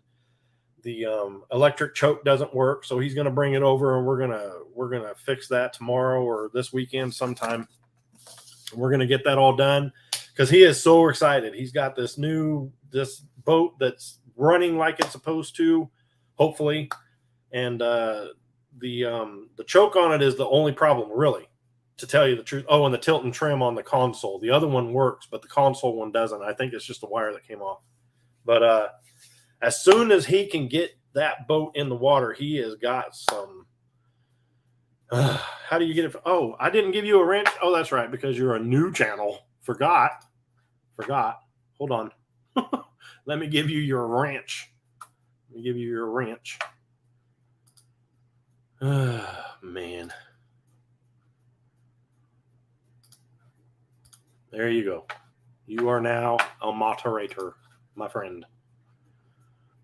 the electric choke doesn't work. So he's going to bring it over, and we're gonna fix that tomorrow or this weekend sometime. We're going to get that all done because he is so excited. He's got this boat that's running like it's supposed to, hopefully, and the choke on it is the only problem, really, to tell you the truth. Oh, and the tilt and trim on the console. The other one works, but the console one doesn't. I think it's just a wire that came off. But as soon as he can get that boat in the water, he has got some. How do you get it? Oh, I didn't give you a wrench. Oh, that's right, because you're a new channel. Forgot. Hold on. Let me give you your wrench. Man. There you go. You are now a moderator, my friend.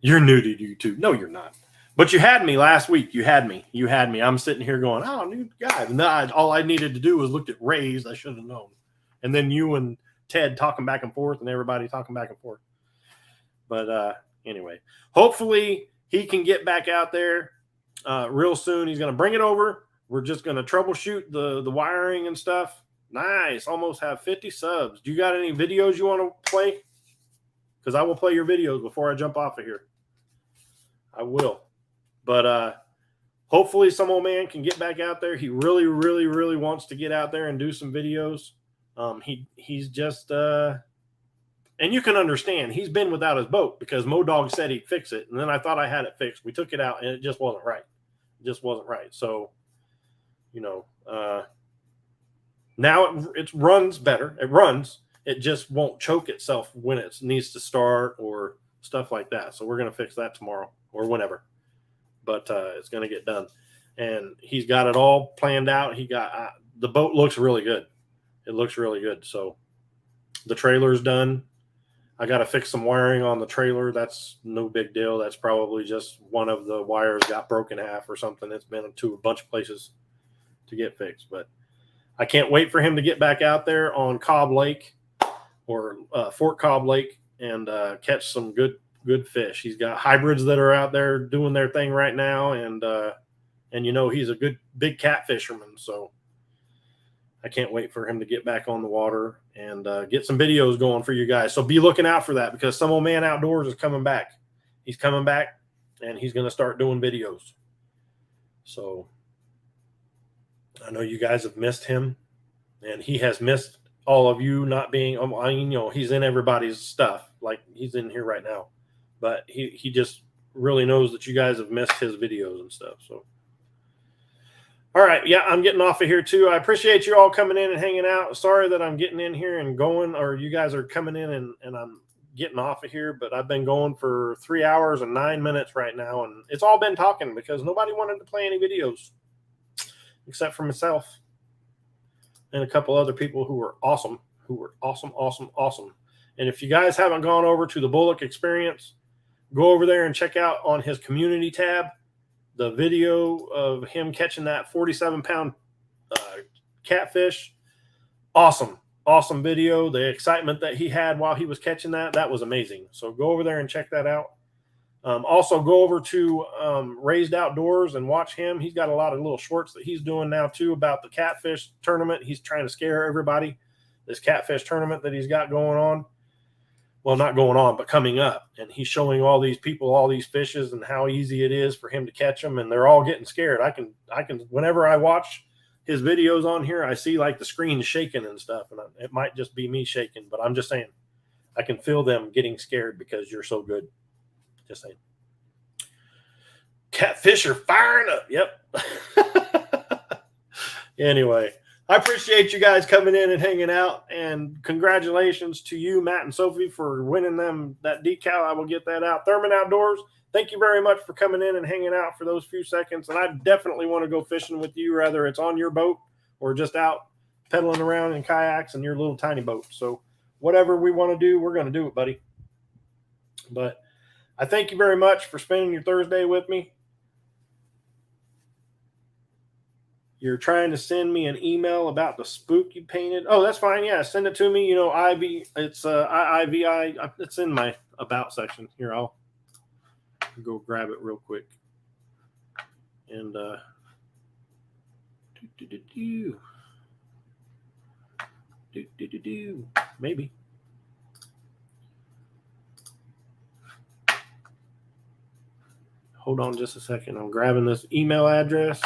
You're new to YouTube. No, you're not. But you had me last week. You had me. I'm sitting here going, oh, new guy. No, all I needed to do was look at Ray's. I should have known. And then you and Ted talking back and forth and everybody talking back and forth. But anyway, hopefully he can get back out there real soon. He's going to bring it over. We're just going to troubleshoot the wiring and stuff. Nice. Almost have 50 subs. Do you got any videos you want to play? Because I will play your videos before I jump off of here. I will. But hopefully some old man can get back out there. He really, really, really wants to get out there and do some videos. He's just and you can understand he's been without his boat because MoDog said he'd fix it, and then I thought I had it fixed. We took it out and it just wasn't right. So, you know, now it runs better. It just won't choke itself when it needs to start or stuff like that. So we're going to fix that tomorrow or whenever. But it's going to get done. And he's got it all planned out. The boat looks really good. It looks really good. So the trailer's done. I got to fix some wiring on the trailer. That's no big deal. That's probably just one of the wires got broken half or something. It's been to a bunch of places to get fixed. But I can't wait for him to get back out there on Cobb Lake or Fort Cobb Lake and catch some good fish. He's got hybrids that are out there doing their thing right now, and you know he's a good big cat fisherman. So I can't wait for him to get back on the water and get some videos going for you guys. So be looking out for that because Some Old Man Outdoors is coming back. He's coming back, and he's going to start doing videos. So I know you guys have missed him, and he has missed all of you not being. I mean, you know, he's in everybody's stuff, like he's in here right now. But he just really knows that you guys have missed his videos and stuff. So, all right. Yeah, I'm getting off of here too. I appreciate you all coming in and hanging out. Sorry that I'm getting in here and going, or you guys are coming in and I'm getting off of here. But I've been going for 3 hours and 9 minutes right now. And it's all been talking because nobody wanted to play any videos except for myself and a couple other people who were awesome. And if you guys haven't gone over to the Bullock Experience, go over there and check out on his community tab the video of him catching that 47-pound catfish. Awesome video. The excitement that he had while he was catching that was amazing. So go over there and check that out. Also go over to Raised Outdoors and watch him. He's got a lot of little shorts that he's doing now too about the catfish tournament. He's trying to scare everybody. This catfish tournament that he's got going on. Well, not going on, but coming up. And he's showing all these people all these fishes and how easy it is for him to catch them. And they're all getting scared. I can whenever I watch his videos on here, I see like the screen shaking and stuff. And it might just be me shaking, but I'm just saying I can feel them getting scared because you're so good. Just saying. Catfish are firing up. Yep. Anyway, I appreciate you guys coming in and hanging out, and congratulations to you, Matt and Sophie, for winning them that decal. I will get that out. Thurman Outdoors, thank you very much for coming in and hanging out for those few seconds. And I definitely want to go fishing with you, whether it's on your boat or just out pedaling around in kayaks in your little tiny boat. So whatever we want to do, we're going to do it, buddy. But I thank you very much for spending your Thursday with me. You're trying to send me an email about the spook you painted. Oh, that's fine. Yeah, send it to me. You know, it's IIVI. It's in my about section. Here, I'll go grab it real quick. And maybe. Hold on just a second. I'm grabbing this email address.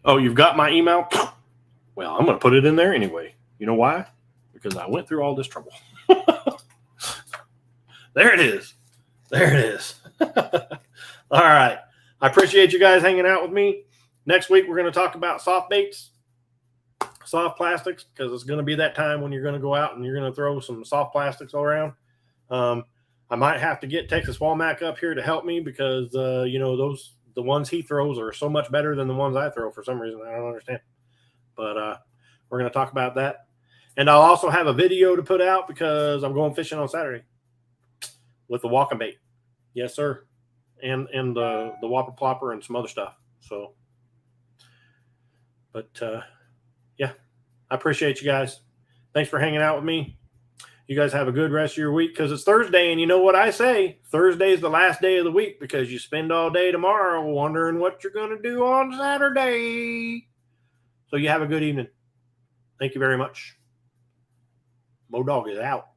Oh, you've got my email? Well, I'm going to put it in there anyway. You know why? Because I went through all this trouble. There it is. There it is. All right. I appreciate you guys hanging out with me. Next week, we're going to talk about soft baits, soft plastics, because it's going to be that time when you're going to go out and you're going to throw some soft plastics all around. I might have to get Texas Walmack up here to help me because, you know, the ones he throws are so much better than the ones I throw for some reason. I don't understand. But we're going to talk about that. And I'll also have a video to put out because I'm going fishing on Saturday with the walking bait. Yes, sir. And the Whopper Plopper and some other stuff. So, but yeah, I appreciate you guys. Thanks for hanging out with me. You guys have a good rest of your week because it's Thursday. And you know what I say? Thursday is the last day of the week because you spend all day tomorrow wondering what you're going to do on Saturday. So you have a good evening. Thank you very much. Mo Dog is out.